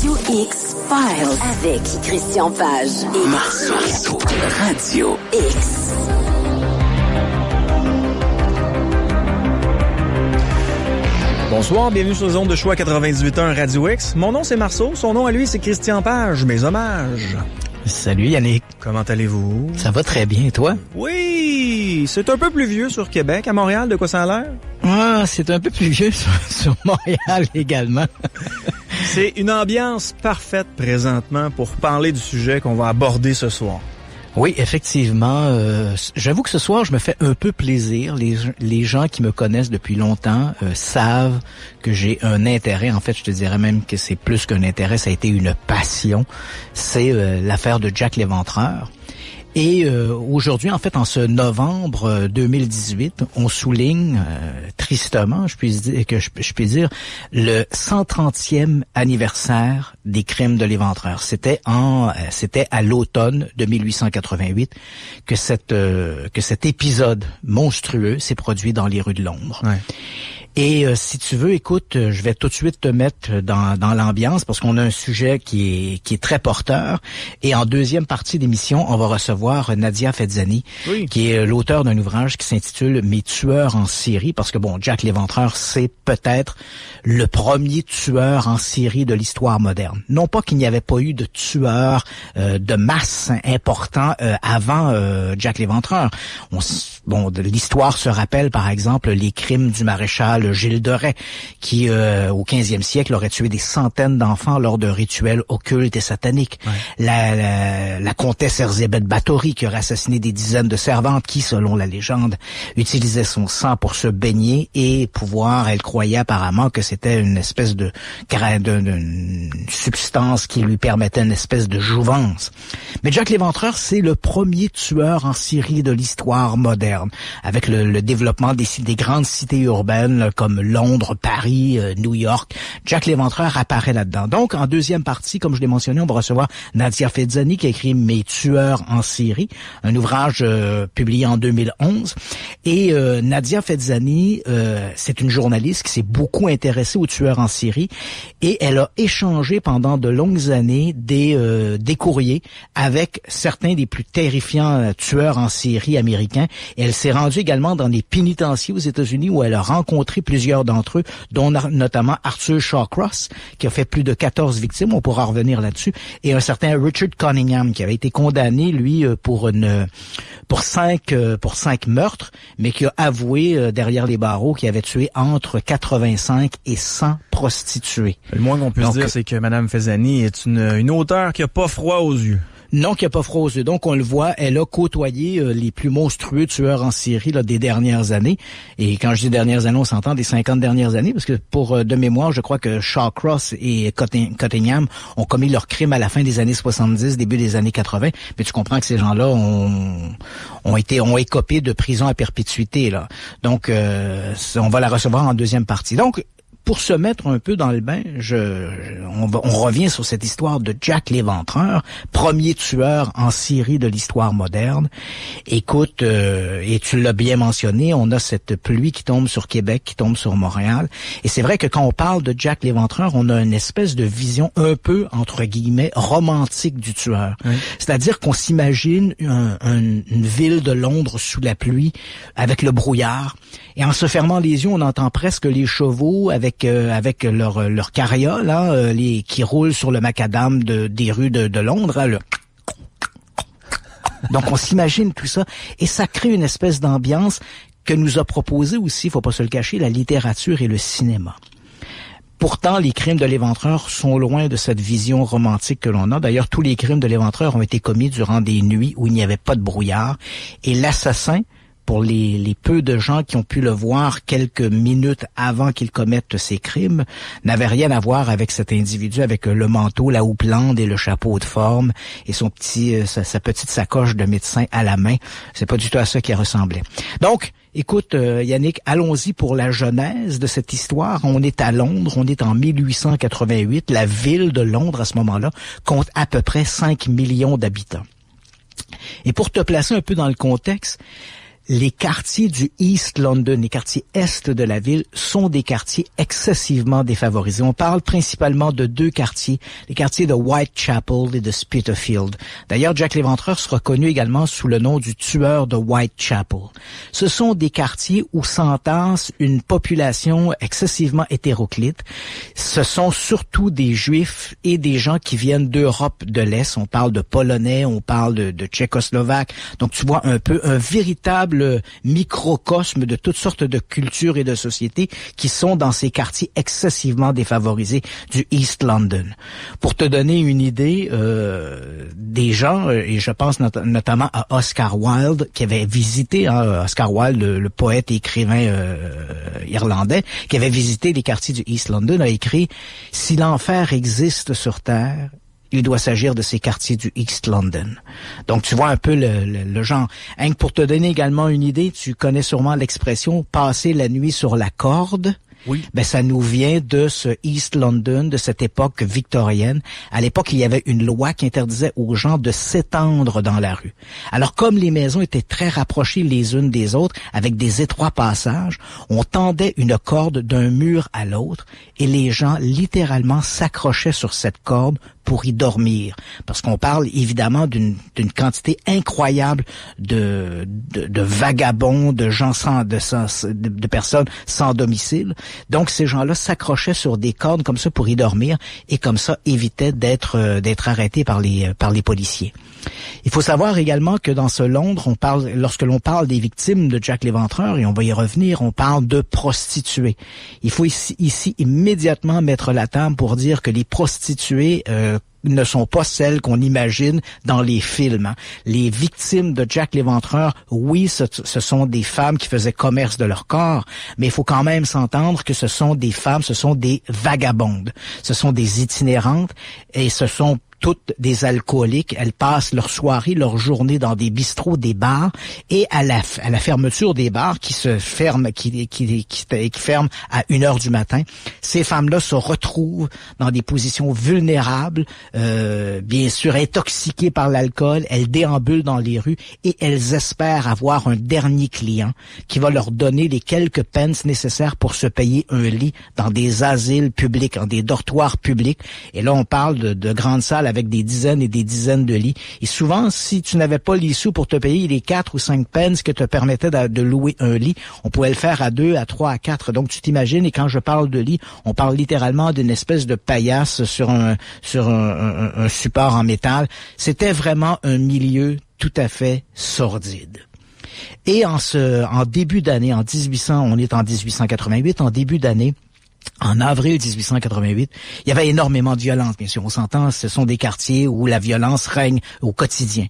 Radio X Files avec Christian Page et Marceau. Radio X. Bonsoir, bienvenue sur les ondes de choix 98.1 Radio X. Mon nom c'est Marceau, son nom à lui c'est Christian Page. Mes hommages. Salut Yannick. Comment allez-vous? Ça va très bien, et toi? Oui, c'est un peu pluvieux sur Québec. À Montréal, de quoi ça a l'air? Ah, c'est un peu plus vieux sur Montréal également. C'est une ambiance parfaite présentement pour parler du sujet qu'on va aborder ce soir. Oui, effectivement. J'avoue que ce soir, je me fais un peu plaisir. Les gens qui me connaissent depuis longtemps savent que j'ai un intérêt. En fait, je te dirais même que c'est plus qu'un intérêt, ça a été une passion. C'est l'affaire de Jack l'Éventreur. Et aujourd'hui, en fait, en ce novembre 2018, on souligne tristement, je puis dire, le 130e anniversaire des crimes de l'Éventreur. C'était à l'automne de 1888 que cet épisode monstrueux s'est produit dans les rues de Londres. Ouais. Et si tu veux, écoute, je vais tout de suite te mettre dans l'ambiance parce qu'on a un sujet qui est très porteur. Et en deuxième partie d'émission, on va recevoir Nadia Fezzani, oui, qui est l'auteur d'un ouvrage qui s'intitule « Mes tueurs en série ». Parce que bon, Jack l'Éventreur, c'est peut-être le premier tueur en série de l'histoire moderne. Non pas qu'il n'y avait pas eu de tueurs de masse importants avant Jack l'Éventreur. L'histoire se rappelle par exemple les crimes du maréchal Gilles de Rais, qui au 15e siècle aurait tué des centaines d'enfants lors de rituels occultes et sataniques. Ouais. La comtesse Erzébeth Báthory, qui aurait assassiné des dizaines de servantes, qui, selon la légende, utilisait son sang pour se baigner et elle croyait apparemment que c'était une espèce de substance qui lui permettait une espèce de jouvence. Mais Jack l'Éventreur, c'est le premier tueur en série de l'histoire moderne, avec le développement des grandes cités urbaines comme Londres, Paris, New York. Jack l'Éventreur apparaît là-dedans. Donc, en deuxième partie, comme je l'ai mentionné, on va recevoir Nadia Fezzani qui a écrit « Mes tueurs en série », un ouvrage publié en 2011. Et Nadia Fezzani, c'est une journaliste qui s'est beaucoup intéressée aux tueurs en série et elle a échangé pendant de longues années des courriers avec certains des plus terrifiants tueurs en série américains. Et elle s'est rendue également dans des pénitenciers aux États-Unis où elle a rencontré plusieurs d'entre eux, dont notamment Arthur Shawcross, qui a fait plus de 14 victimes, on pourra revenir là-dessus, et un certain Richard Cunningham, qui avait été condamné, lui, pour 5 meurtres, mais qui a avoué derrière les barreaux qu'il avait tué entre 85 et 100 prostituées. Le moins qu'on puisse dire, c'est que Mme Fezzani est une auteure qui a pas froid aux yeux. Non, qui a pas froid aux yeux. Donc, on le voit, elle a côtoyé les plus monstrueux tueurs en série des dernières années. Et quand je dis dernières années, on s'entend des 50 dernières années, parce que de mémoire, je crois que Shawcross et Cunningham ont commis leurs crimes à la fin des années 70, début des années 80. Mais tu comprends que ces gens-là ont écopé de prison à perpétuité, là. Donc, on va la recevoir en deuxième partie. Donc, pour se mettre un peu dans le bain, on revient sur cette histoire de Jack l'Éventreur, premier tueur en série de l'histoire moderne. Écoute, et tu l'as bien mentionné, on a cette pluie qui tombe sur Québec, qui tombe sur Montréal. Et c'est vrai que quand on parle de Jack l'Éventreur, on a une espèce de vision un peu, entre guillemets, romantique du tueur. Oui. C'est-à-dire qu'on s'imagine une ville de Londres sous la pluie, avec le brouillard. Et en se fermant les yeux, on entend presque les chevaux avec leur carriole, hein, qui roulent sur le macadam des rues de Londres. Hein, Donc on s'imagine tout ça et ça crée une espèce d'ambiance que nous a proposé aussi, faut pas se le cacher, la littérature et le cinéma. Pourtant, les crimes de l'Éventreur sont loin de cette vision romantique que l'on a. D'ailleurs, tous les crimes de l'Éventreur ont été commis durant des nuits où il n'y avait pas de brouillard. Et l'assassin, pour les peu de gens qui ont pu le voir quelques minutes avant qu'il commette ses crimes, n'avait rien à voir avec cet individu, avec le manteau, la houppelande et le chapeau de forme et sa petite sacoche de médecin à la main. C'est pas du tout à ça qu'il ressemblait. Donc, écoute, Yannick, allons-y pour la genèse de cette histoire. On est à Londres, on est en 1888. La ville de Londres, à ce moment-là, compte à peu près 5 millions d'habitants. Et pour te placer un peu dans le contexte, Les quartiers du East London, les quartiers est de la ville, sont des quartiers excessivement défavorisés. On parle principalement de 2 quartiers, les quartiers de Whitechapel et de Spitalfield. D'ailleurs, Jack l'Éventreur sera connu également sous le nom du tueur de Whitechapel. Ce sont des quartiers où s'entasse une population excessivement hétéroclite. Ce sont surtout des Juifs et des gens qui viennent d'Europe de l'Est. On parle de Polonais, on parle de Tchécoslovaques. Donc, tu vois un peu un véritable microcosme de toutes sortes de cultures et de sociétés qui sont dans ces quartiers excessivement défavorisés du East London. Pour te donner une idée des gens, et je pense notamment à Oscar Wilde, qui avait visité, Oscar Wilde, le poète et écrivain irlandais, qui avait visité les quartiers du East London, a écrit « Si l'enfer existe sur Terre, il doit s'agir de ces quartiers du East London. » Donc, tu vois un peu le genre. Hein, pour te donner également une idée, tu connais sûrement l'expression « passer la nuit sur la corde ». Oui. Ben, ça nous vient de ce East London, de cette époque victorienne. À l'époque, il y avait une loi qui interdisait aux gens de s'étendre dans la rue. Alors, comme les maisons étaient très rapprochées les unes des autres, avec des étroits passages, on tendait une corde d'un mur à l'autre et les gens, littéralement, s'accrochaient sur cette corde pour y dormir. Parce qu'on parle, évidemment, d'une quantité incroyable de vagabonds, de gens de personnes sans domicile. Donc, ces gens-là s'accrochaient sur des cordes comme ça pour y dormir et comme ça évitaient d'être arrêtés par les policiers. Il faut savoir également que dans ce Londres, lorsque l'on parle des victimes de Jack l'Éventreur, et on va y revenir, on parle de prostituées. Il faut ici immédiatement mettre la table pour dire que les prostituées ne sont pas celles qu'on imagine dans les films. Hein. Les victimes de Jack l'Éventreur, oui, ce sont des femmes qui faisaient commerce de leur corps, mais il faut quand même s'entendre que ce sont des femmes, ce sont des vagabondes, ce sont des itinérantes et ce sont toutes des alcooliques. Elles passent leur soirée, leur journée dans des bistrots, des bars, et à la fermeture des bars qui se ferment, qui ferment à 1h du matin, ces femmes-là se retrouvent dans des positions vulnérables, bien sûr intoxiquées par l'alcool. Elles déambulent dans les rues et elles espèrent avoir un dernier client qui va leur donner les quelques pence nécessaires pour se payer un lit dans des asiles publics, dans des dortoirs publics. Et là, on parle de grandes salles avec des dizaines et des dizaines de lits. Et souvent, si tu n'avais pas les sous pour te payer les 4 ou 5 pence que te permettait de louer un lit, on pouvait le faire à 2, à 3, à 4. Donc, tu t'imagines, et quand je parle de lit, on parle littéralement d'une espèce de paillasse sur un support en métal. C'était vraiment un milieu tout à fait sordide. Et en début d'année, on est en 1888, en début d'année, en avril 1888, il y avait énormément de violence, bien sûr. On s'entend, ce sont des quartiers où la violence règne au quotidien.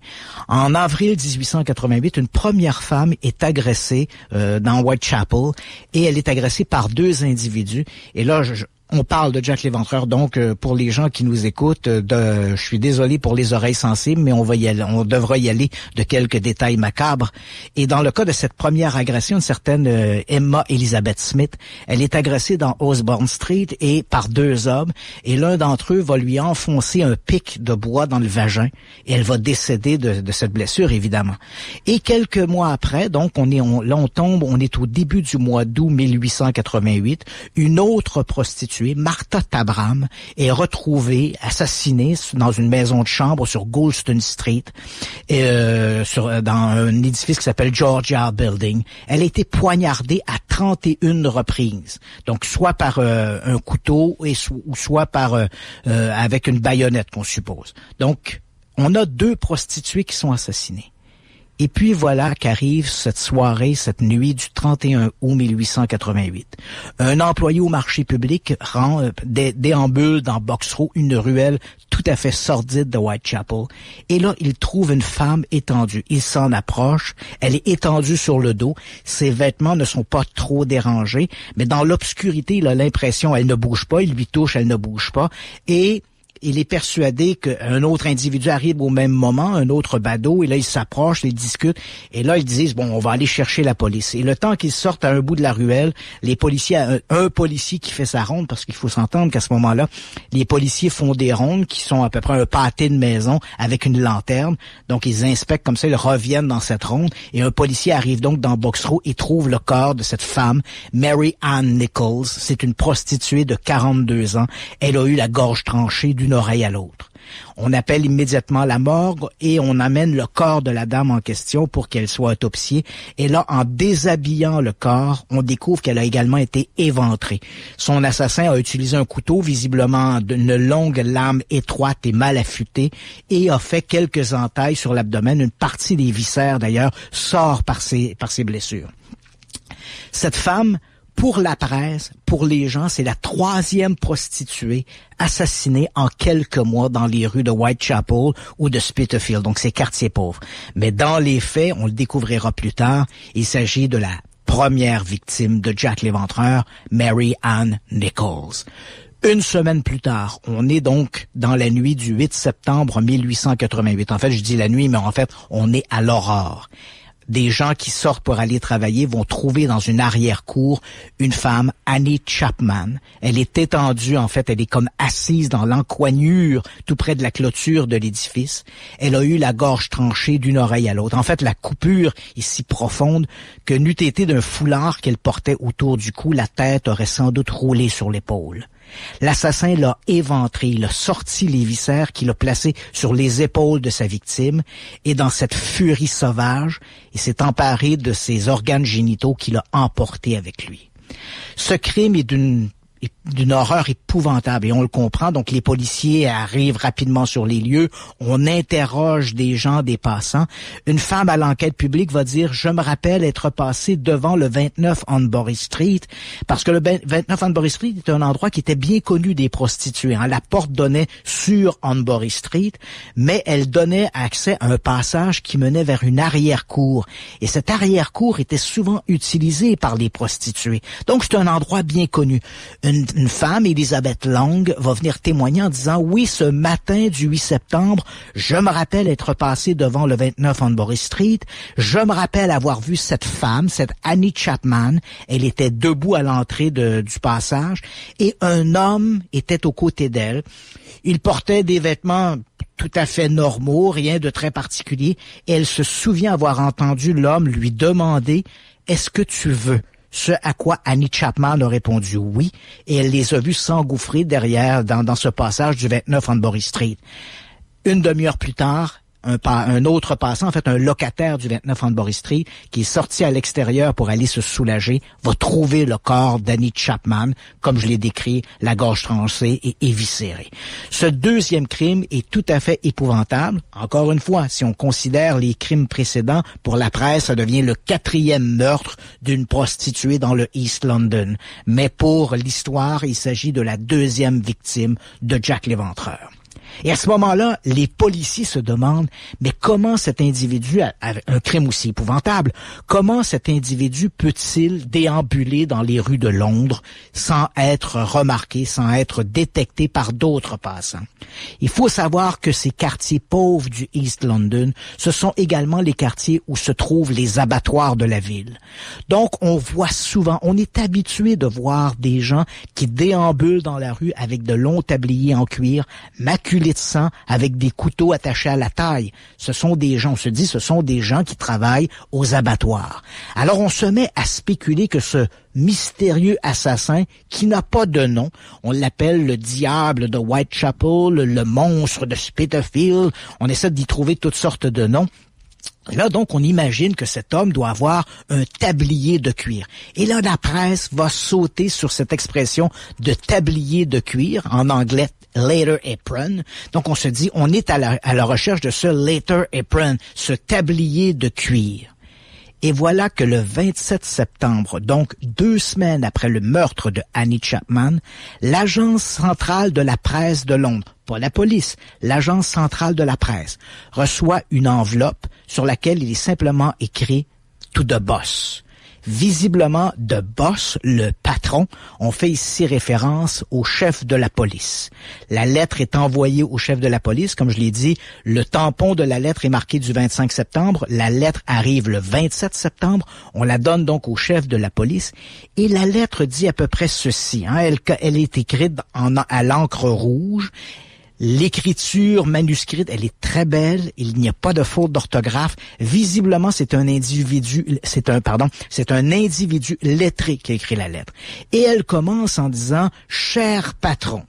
En avril 1888, une première femme est agressée dans Whitechapel et elle est agressée par 2 individus. Et là, on parle de Jack l'Éventreur, donc pour les gens qui nous écoutent, je suis désolé pour les oreilles sensibles, mais on devra y aller de quelques détails macabres. Et dans le cas de cette première agression, une certaine Emma Elizabeth Smith, elle est agressée dans Osborne Street et par 2 hommes, et l'un d'entre eux va lui enfoncer un pic de bois dans le vagin, et elle va décéder de cette blessure, évidemment. Et quelques mois après, donc on est au début du mois d'août 1888, une autre prostituée, Martha Tabram, est retrouvée assassinée dans une maison de chambre sur Goulston Street, dans un édifice qui s'appelle Georgia Building. Elle a été poignardée à 31 reprises, donc soit par un couteau ou soit par avec une baïonnette, qu'on suppose. Donc, on a 2 prostituées qui sont assassinées. Et puis voilà qu'arrive cette soirée, cette nuit du 31 août 1888. Un employé au marché public déambule dans Box Row, une ruelle tout à fait sordide de Whitechapel. Et là, il trouve une femme étendue. Il s'en approche. Elle est étendue sur le dos. Ses vêtements ne sont pas trop dérangés, mais dans l'obscurité, il a l'impression, elle ne bouge pas. Il lui touche, elle ne bouge pas. Et il est persuadé qu'un autre individu arrive au même moment, un autre badaud, et là, ils s'approchent, ils discutent, et là, ils disent, bon, on va aller chercher la police. Et le temps qu'ils sortent à un bout de la ruelle, les policiers, un policier qui fait sa ronde, parce qu'il faut s'entendre qu'à ce moment-là, les policiers font des rondes qui sont à peu près un pâté de maison avec une lanterne. Donc, ils inspectent comme ça, ils reviennent dans cette ronde, et un policier arrive donc dans Box Row et trouve le corps de cette femme, Mary Ann Nichols. C'est une prostituée de 42 ans. Elle a eu la gorge tranchée d'une oreille à l'autre. On appelle immédiatement la morgue et on amène le corps de la dame en question pour qu'elle soit autopsiée. Et là, en déshabillant le corps, on découvre qu'elle a également été éventrée. Son assassin a utilisé un couteau, visiblement d'une longue lame étroite et mal affûtée, et a fait quelques entailles sur l'abdomen. Une partie des viscères, d'ailleurs, sort par ses blessures. Cette femme, pour la presse, pour les gens, c'est la 3e prostituée assassinée en quelques mois dans les rues de Whitechapel ou de Spitalfield, donc ces quartiers pauvres. Mais dans les faits, on le découvrira plus tard, il s'agit de la première victime de Jack l'Éventreur, Mary Ann Nichols. Une semaine plus tard, on est donc dans la nuit du 8 septembre 1888. En fait, je dis la nuit, mais en fait, on est à l'aurore. Des gens qui sortent pour aller travailler vont trouver dans une arrière-cour une femme, Annie Chapman. Elle est étendue, en fait, elle est comme assise dans l'encoignure, tout près de la clôture de l'édifice. Elle a eu la gorge tranchée d'une oreille à l'autre. En fait, la coupure est si profonde que n'eût été d'un foulard qu'elle portait autour du cou, la tête aurait sans doute roulé sur l'épaule. L'assassin l'a éventré, il a sorti les viscères qu'il a placés sur les épaules de sa victime et dans cette furie sauvage, il s'est emparé de ses organes génitaux qu'il a emportés avec lui. Ce crime est d'une horreur épouvantable et on le comprend. Donc les policiers arrivent rapidement sur les lieux, on interroge des gens, des passants. Une femme à l'enquête publique va dire « Je me rappelle être passée devant le 29 Hanbury Street » parce que le 29 Hanbury Street est un endroit qui était bien connu des prostituées. La porte donnait sur Hanbury Street, mais elle donnait accès à un passage qui menait vers une arrière-cour. Et cette arrière-cour était souvent utilisée par les prostituées. Donc c'est un endroit bien connu. Une femme, Elizabeth Long, va venir témoigner en disant « Oui, ce matin du 8 septembre, je me rappelle être passée devant le 29 Hanbury Street. Je me rappelle avoir vu cette femme, cette Annie Chapman. Elle était debout à l'entrée du passage et un homme était aux côtés d'elle. Il portait des vêtements tout à fait normaux, rien de très particulier. Et elle se souvient avoir entendu l'homme lui demander « Est-ce que tu veux ?» Ce à quoi Annie Chapman a répondu oui, et elle les a vus s'engouffrer derrière, dans ce passage du 29 Hanbury Street. Une demi-heure plus tard, un autre passant, en fait un locataire du 29 Hanbury Street, qui est sorti à l'extérieur pour aller se soulager, va trouver le corps d'Annie Chapman, comme je l'ai décrit, la gorge tranchée et éviscérée. Ce deuxième crime est tout à fait épouvantable. Encore une fois, si on considère les crimes précédents, pour la presse, ça devient le 4e meurtre d'une prostituée dans le East London. Mais pour l'histoire, il s'agit de la 2e victime de Jack l'Éventreur. Et à ce moment-là, les policiers se demandent, mais comment cet individu, avec un crime aussi épouvantable, comment cet individu peut-il déambuler dans les rues de Londres sans être remarqué, sans être détecté par d'autres passants? Il faut savoir que ces quartiers pauvres du East London, ce sont également les quartiers où se trouvent les abattoirs de la ville. Donc, on voit souvent, on est habitué de voir des gens qui déambulent dans la rue avec de longs tabliers en cuir, maculés de sang, avec des couteaux attachés à la taille. Ce sont des gens, on se dit, ce sont des gens qui travaillent aux abattoirs. Alors on se met à spéculer que ce mystérieux assassin, qui n'a pas de nom, on l'appelle le diable de Whitechapel, le monstre de Spitalfield, on essaie d'y trouver toutes sortes de noms. Là, donc, on imagine que cet homme doit avoir un tablier de cuir. Et là, la presse va sauter sur cette expression de tablier de cuir, en anglais later apron. Donc, on se dit, on est à la recherche de ce later apron, ce tablier de cuir. Et voilà que le 27 septembre, donc 2 semaines après le meurtre de Annie Chapman, l'Agence centrale de la presse de Londres, pas la police, l'Agence centrale de la presse, reçoit une enveloppe sur laquelle il est simplement écrit « To the boss ». Visiblement, de boss, le patron, on fait ici référence au chef de la police. La lettre est envoyée au chef de la police. Comme je l'ai dit, le tampon de la lettre est marqué du 25 septembre. La lettre arrive le 27 septembre. On la donne donc au chef de la police. Et la lettre dit à peu près ceci. Elle est écrite à l'encre rouge. L'écriture manuscrite, elle est très belle. Il n'y a pas de faute d'orthographe. Visiblement, c'est un individu lettré qui a écrit la lettre. Et elle commence en disant « Cher patron,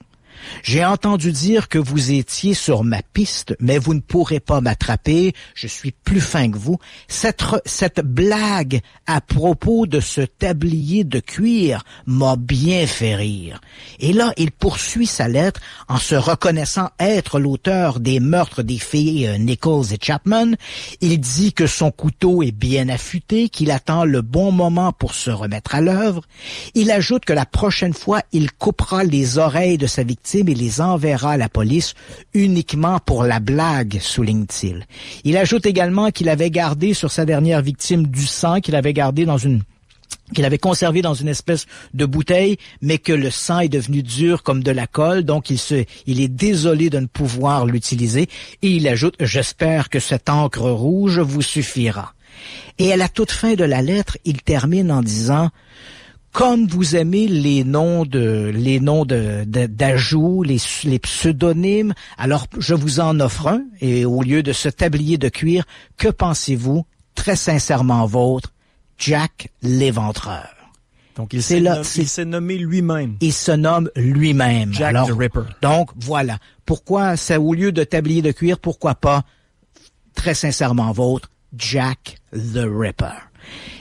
j'ai entendu dire que vous étiez sur ma piste, mais vous ne pourrez pas m'attraper. Je suis plus fin que vous. Cette blague à propos de ce tablier de cuir m'a bien fait rire. » Et là, il poursuit sa lettre en se reconnaissant être l'auteur des meurtres des filles Nichols et Chapman. Il dit que son couteau est bien affûté, qu'il attend le bon moment pour se remettre à l'œuvre. Il ajoute que la prochaine fois, il coupera les oreilles de sa victime et les enverra à la police uniquement pour la blague, souligne-t-il. Il ajoute également qu'il avait gardé sur sa dernière victime du sang qu'il avait conservé dans une espèce de bouteille, mais que le sang est devenu dur comme de la colle, donc il est désolé de ne pouvoir l'utiliser. Et il ajoute « J'espère que cette encre rouge vous suffira ». Et à la toute fin de la lettre, il termine en disant « Comme vous aimez les noms d'ajout, les pseudonymes, alors je vous en offre un, et au lieu de ce tablier de cuir, que pensez-vous? Très sincèrement vôtre, Jack l'Éventreur. » Donc il s'est nommé lui-même. Il se nomme lui-même. Jack the Ripper. Donc voilà. Pourquoi c'est au lieu de tablier de cuir, pourquoi pas très sincèrement vôtre, Jack the Ripper.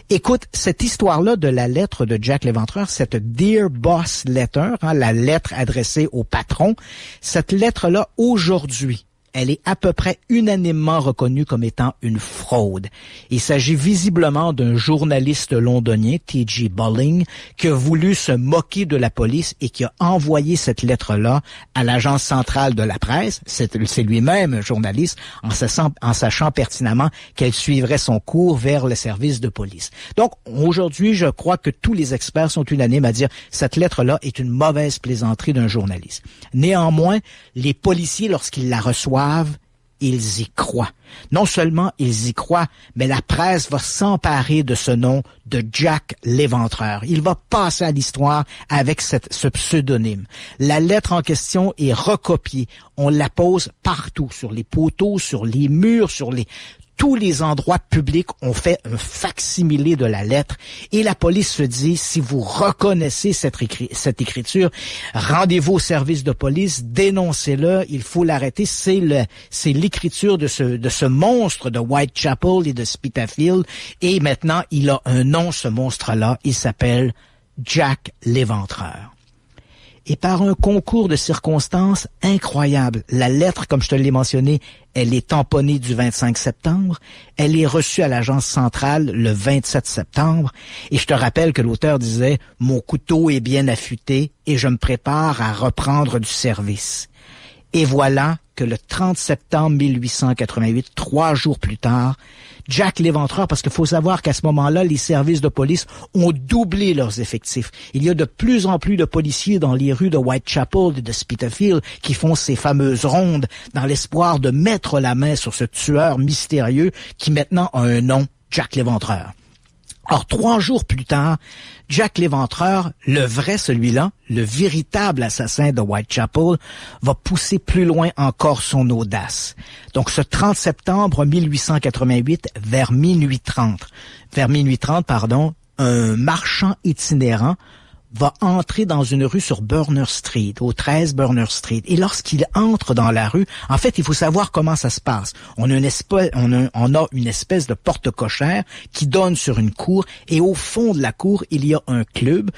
Écoute, cette histoire-là de la lettre de Jack l'Éventreur, cette Dear Boss Letter, la lettre adressée au patron, cette lettre-là, aujourd'hui, elle est à peu près unanimement reconnue comme étant une fraude. Il s'agit visiblement d'un journaliste londonien, T.G. Bolling, qui a voulu se moquer de la police et qui a envoyé cette lettre-là à l'agence centrale de la presse. C'est lui-même un journaliste, en sachant pertinemment qu'elle suivrait son cours vers le service de police. Donc, aujourd'hui, je crois que tous les experts sont unanimes à dire cette lettre-là est une mauvaise plaisanterie d'un journaliste. Néanmoins, les policiers, lorsqu'ils la reçoivent, ils y croient. Non seulement ils y croient, mais la presse va s'emparer de ce nom de Jack l'Éventreur. Il va passer à l'histoire avec ce pseudonyme. La lettre en question est recopiée. On la pose partout, sur les poteaux, sur les murs, tous les endroits publics ont fait un facsimilé de la lettre et la police se dit, si vous reconnaissez cette écriture, rendez-vous au service de police, dénoncez-le, il faut l'arrêter. C'est l'écriture de ce monstre de Whitechapel et de Spitalfields et maintenant il a un nom, ce monstre-là, il s'appelle Jack l'Éventreur. Et par un concours de circonstances incroyable, la lettre, comme je te l'ai mentionné, elle est tamponnée du 25 septembre, elle est reçue à l'agence centrale le 27 septembre, et je te rappelle que l'auteur disait « Mon couteau est bien affûté et je me prépare à reprendre du service ». Et voilà que le 30 septembre 1888, 3 jours plus tard, Jack l'Éventreur, parce qu'il faut savoir qu'à ce moment-là, les services de police ont doublé leurs effectifs. Il y a de plus en plus de policiers dans les rues de Whitechapel et de Spitalfields qui font ces fameuses rondes dans l'espoir de mettre la main sur ce tueur mystérieux qui maintenant a un nom, Jack l'Éventreur. Or, 3 jours plus tard, Jack l'Éventreur, le vrai celui-là, le véritable assassin de Whitechapel, va pousser plus loin encore son audace. Donc, ce 30 septembre 1888, vers minuit 30, un marchand itinérant va entrer dans une rue sur Burner Street, au 13 Burner Street. Et lorsqu'il entre dans la rue, en fait, il faut savoir comment ça se passe. On a une espèce de porte cochère qui donne sur une cour, et au fond de la cour, il y a un club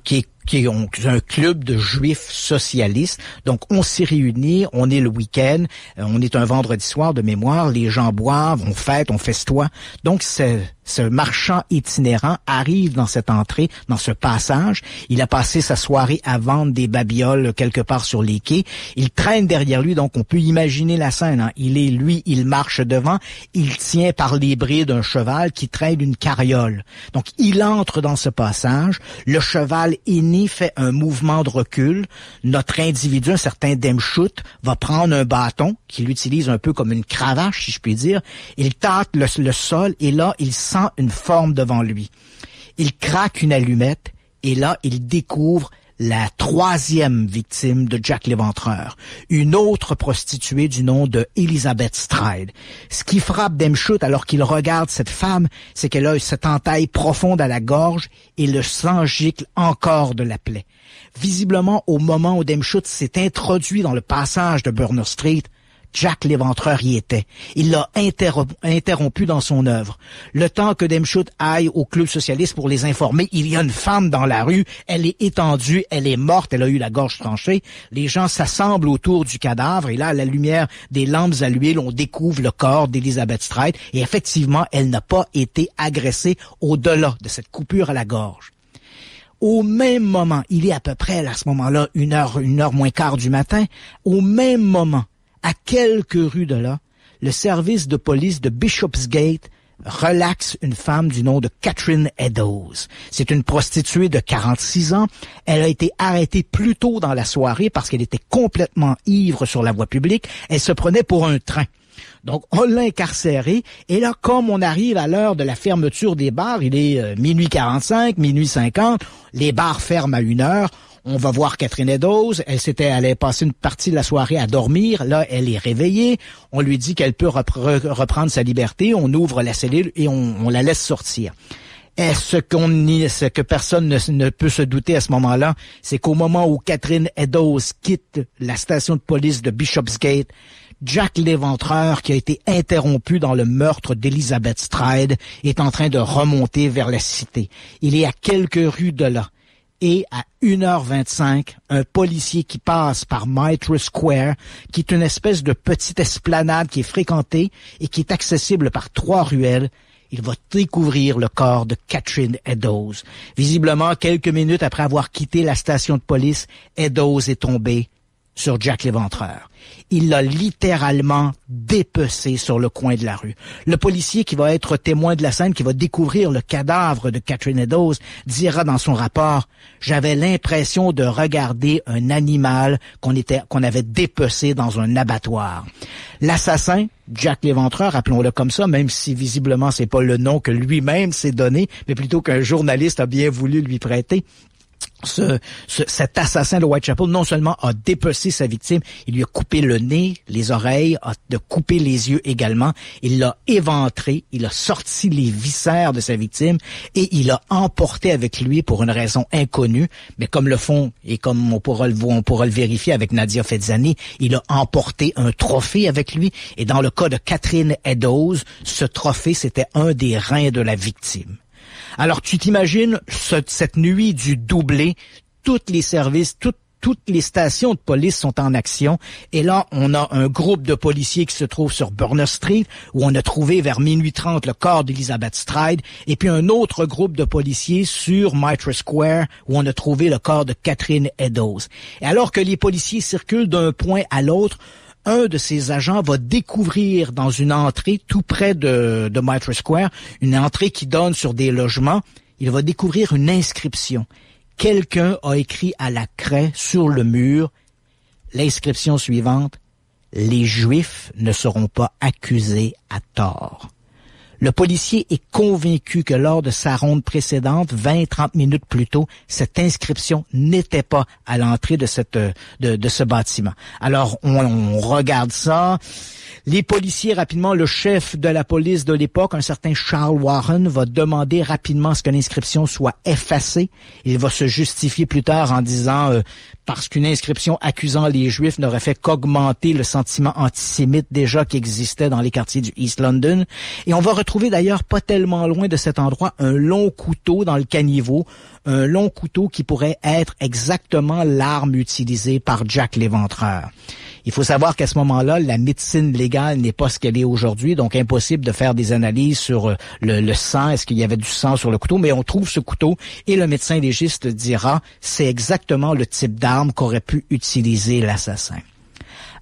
qui est un club de juifs socialistes. Donc, on s'y réunit, on est le week-end, on est un vendredi soir de mémoire, les gens boivent, on fête, on festoie. Donc, ce marchand itinérant arrive dans cette entrée, dans ce passage. Il a passé sa soirée à vendre des babioles quelque part sur les quais. Il traîne derrière lui, donc on peut imaginer la scène. Hein. Il marche devant, il tient par les brides un cheval qui traîne une carriole. Donc il entre dans ce passage, le cheval aîné fait un mouvement de recul. Notre individu, un certain Demchut, va prendre un bâton qu'il utilise un peu comme une cravache, si je puis dire. Il tâte le sol et là, il sent une forme devant lui. Il craque une allumette et là, il découvre la troisième victime de Jack l'Éventreur, une autre prostituée du nom de Elizabeth Stride. Ce qui frappe Demchut alors qu'il regarde cette femme, c'est qu'elle a cette entaille profonde à la gorge et le sang gicle encore de la plaie. Visiblement, au moment où Demchut s'est introduit dans le passage de Berners Street, Jack l'Éventreur y était. Il l'a interrompu dans son œuvre. Le temps que Demchut aille au Club socialiste pour les informer, il y a une femme dans la rue, elle est étendue, elle est morte, elle a eu la gorge tranchée. Les gens s'assemblent autour du cadavre et là, à la lumière des lampes à l'huile, on découvre le corps d'Elizabeth Stride et effectivement, elle n'a pas été agressée au-delà de cette coupure à la gorge. Au même moment, il est à peu près à ce moment-là, une heure moins quart du matin, au même moment, à quelques rues de là, le service de police de Bishopsgate relaxe une femme du nom de Catherine Eddowes. C'est une prostituée de 46 ans. Elle a été arrêtée plus tôt dans la soirée parce qu'elle était complètement ivre sur la voie publique. Elle se prenait pour un train. Donc, on l'a incarcérée. Et là, comme on arrive à l'heure de la fermeture des bars, il est minuit 45, minuit 50, les bars ferment à 1h. On va voir Catherine Eddowes. Elle allait passer une partie de la soirée à dormir. Là, elle est réveillée. On lui dit qu'elle peut reprendre sa liberté. On ouvre la cellule et on la laisse sortir. Et ce que personne ne peut se douter à ce moment-là, c'est qu'au moment où Catherine Eddowes quitte la station de police de Bishopsgate, Jack l'Éventreur, qui a été interrompu dans le meurtre d'Elizabeth Stride, est en train de remonter vers la cité. Il est à quelques rues de là. Et à 1h25, un policier qui passe par Mitre Square, qui est une espèce de petite esplanade qui est fréquentée et qui est accessible par 3 ruelles, il va découvrir le corps de Catherine Eddowes. Visiblement, quelques minutes après avoir quitté la station de police, Eddowes est tombée sur Jack l'Éventreur. Il l'a littéralement dépecé sur le coin de la rue. Le policier qui va être témoin de la scène, qui va découvrir le cadavre de Catherine Eddowes, dira dans son rapport « J'avais l'impression de regarder un animal qu'on avait dépecé dans un abattoir. » L'assassin, Jack l'Éventreur, appelons-le comme ça, même si visiblement c'est pas le nom que lui-même s'est donné, mais plutôt qu'un journaliste a bien voulu lui prêter, cet assassin de Whitechapel non seulement a dépecé sa victime, il lui a coupé le nez, les oreilles, a coupé les yeux également, il l'a éventré, il a sorti les viscères de sa victime et il a emporté avec lui pour une raison inconnue, mais comme le font et comme on pourra le vérifier avec Nadia Fezzani, il a emporté un trophée avec lui et dans le cas de Catherine Eddowes, ce trophée c'était un des reins de la victime. Alors, tu t'imagines cette nuit du doublé, toutes les services, toutes les stations de police sont en action. Et là, on a un groupe de policiers qui se trouve sur Berners Street, où on a trouvé vers minuit 30 le corps d'Elizabeth Stride, et puis un autre groupe de policiers sur Mitre Square, où on a trouvé le corps de Catherine Eddowes. Et alors que les policiers circulent d'un point à l'autre, un de ces agents va découvrir dans une entrée tout près de Mitre Square, une entrée qui donne sur des logements, il va découvrir une inscription. Quelqu'un a écrit à la craie sur le mur l'inscription suivante: « Les Juifs ne seront pas accusés à tort ». Le policier est convaincu que lors de sa ronde précédente, 20-30 minutes plus tôt, cette inscription n'était pas à l'entrée de ce bâtiment. Alors, on regarde ça. Les policiers, rapidement, le chef de la police de l'époque, un certain Charles Warren, va demander rapidement à ce que l'inscription soit effacée. Il va se justifier plus tard en disant parce qu'une inscription accusant les Juifs n'aurait fait qu'augmenter le sentiment antisémite déjà qui existait dans les quartiers du East London. Et on va retrouver retrouvé d'ailleurs pas tellement loin de cet endroit un long couteau dans le caniveau, un long couteau qui pourrait être exactement l'arme utilisée par Jack l'Éventreur. Il faut savoir qu'à ce moment-là, la médecine légale n'est pas ce qu'elle est aujourd'hui, donc impossible de faire des analyses sur le sang, est-ce qu'il y avait du sang sur le couteau, mais on trouve ce couteau et le médecin légiste dira c'est exactement le type d'arme qu'aurait pu utiliser l'assassin.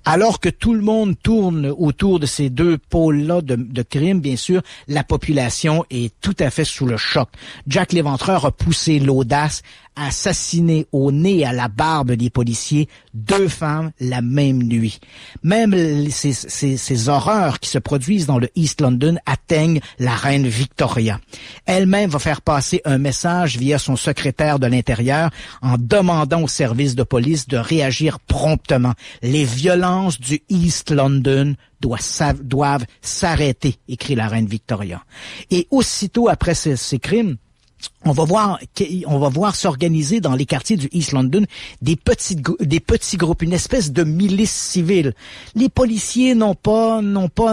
Alors que tout le monde tourne autour de ces deux pôles-là de crime, bien sûr, la population est tout à fait sous le choc. Jack l'Éventreur a poussé l'audace à assassiner au nez et à la barbe des policiers 2 femmes la même nuit. Même ces horreurs qui se produisent dans le East London atteignent la reine Victoria. Elle-même va faire passer un message via son secrétaire de l'Intérieur en demandant au service de police de réagir promptement. Les violences du East London doivent s'arrêter, écrit la reine Victoria. Et aussitôt après ces crimes, on va voir s'organiser dans les quartiers du East London des petits groupes, une espèce de milice civile. Les policiers n'ont pas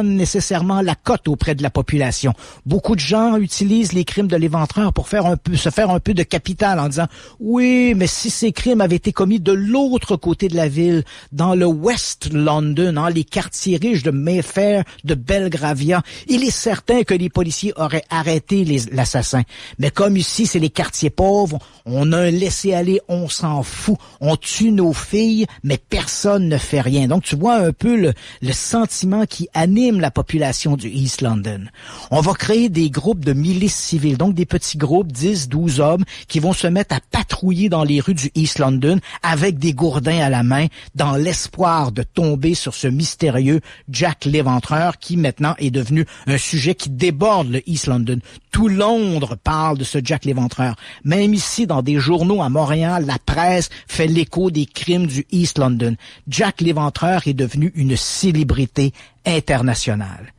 nécessairement la cote auprès de la population. Beaucoup de gens utilisent les crimes de l'Éventreur pour se faire un peu de capital en disant oui, mais si ces crimes avaient été commis de l'autre côté de la ville, dans le West London, les quartiers riches de Mayfair, de Belgravia, il est certain que les policiers auraient arrêté l'assassin. Mais comme ici, c'est les quartiers pauvres, on a un laisser-aller, on s'en fout, on tue nos filles, mais personne ne fait rien. Donc, tu vois un peu le sentiment qui anime la population du East London. On va créer des groupes de milices civiles, donc des petits groupes, 10, 12 hommes, qui vont se mettre à patrouiller dans les rues du East London avec des gourdins à la main, dans l'espoir de tomber sur ce mystérieux Jack l'Éventreur, qui maintenant est devenu un sujet qui déborde le East London. Tout Londres parle de ce Jack l'Éventreur. Même ici, dans des journaux à Montréal, la presse fait l'écho des crimes du East London. Jack l'Éventreur est devenu une célébrité internationale.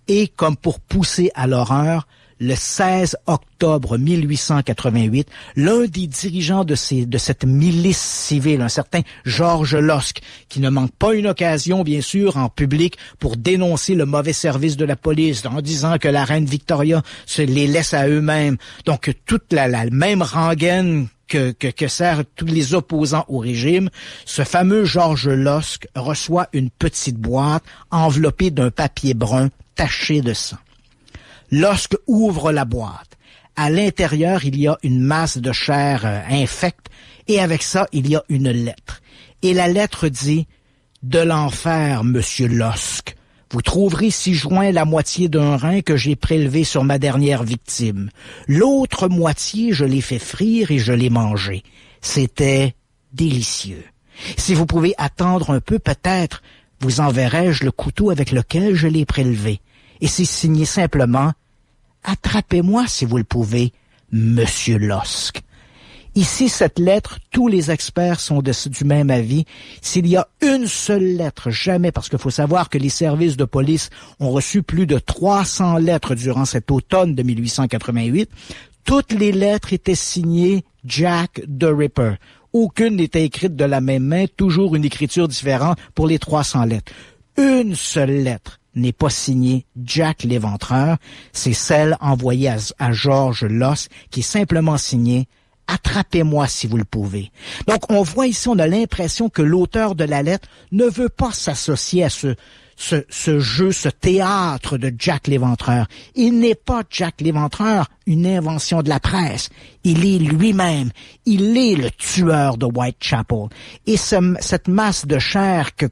Et comme pour pousser à l'horreur, le 16 octobre 1888, l'un des dirigeants de cette milice civile, un certain George Lusk, qui ne manque pas une occasion, bien sûr, en public, pour dénoncer le mauvais service de la police, en disant que la reine Victoria se les laisse à eux-mêmes. Donc, toute la même rengaine que servent tous les opposants au régime, ce fameux George Lusk reçoit une petite boîte enveloppée d'un papier brun taché de sang. Lusk ouvre la boîte. À l'intérieur, il y a une masse de chair infecte et avec ça, il y a une lettre. Et la lettre dit « De l'enfer, monsieur Lusk. Vous trouverez ci-joint la moitié d'un rein que j'ai prélevé sur ma dernière victime. L'autre moitié, je l'ai fait frire et je l'ai mangé. C'était délicieux. Si vous pouvez attendre un peu, peut-être vous enverrai-je le couteau avec lequel je l'ai prélevé. Et c'est signé simplement « Attrapez-moi si vous le pouvez, monsieur Lusk ». Ici, cette lettre, tous les experts sont du même avis. S'il y a une seule lettre, jamais, parce qu'il faut savoir que les services de police ont reçu plus de 300 lettres durant cet automne de 1888, toutes les lettres étaient signées Jack the Ripper. Aucune n'était écrite de la même main, toujours une écriture différente pour les 300 lettres. Une seule lettre n'est pas signée Jack l'Éventreur, c'est celle envoyée à George Lusk, qui est simplement signée « Attrapez-moi si vous le pouvez ». Donc, on voit ici, on a l'impression que l'auteur de la lettre ne veut pas s'associer à ce jeu, ce théâtre de Jack l'Éventreur. Il n'est pas Jack l'Éventreur, une invention de la presse. Il est lui-même. Il est le tueur de Whitechapel. Et cette masse de chair que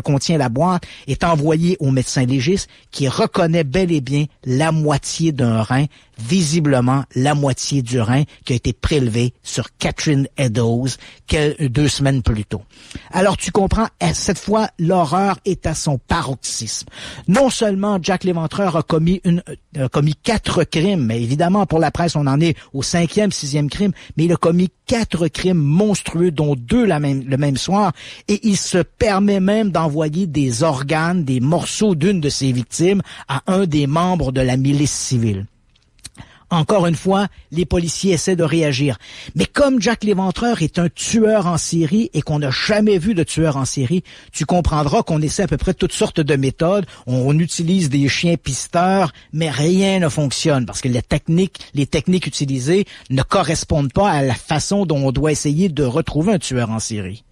contient la boîte est envoyée au médecin légiste qui reconnaît bel et bien la moitié d'un rein, visiblement la moitié du rein qui a été prélevé sur Catherine Eddowes 2 semaines plus tôt. Alors tu comprends, cette fois, l'horreur est à son paroxysme. Non seulement Jack l'Éventreur a commis 4 crimes, mais évidemment pour la presse on en est au 5e, 6e crime, mais il a commis 4 crimes monstrueux, dont 2 le même soir, et il se permet même d'envoyer des organes, des morceaux d'une de ses victimes à un des membres de la milice civile. Encore une fois, les policiers essaient de réagir. Mais comme Jack l'Éventreur est un tueur en série et qu'on n'a jamais vu de tueur en série, tu comprendras qu'on essaie à peu près toutes sortes de méthodes. On utilise des chiens pisteurs, mais rien ne fonctionne parce que les techniques utilisées ne correspondent pas à la façon dont on doit essayer de retrouver un tueur en série.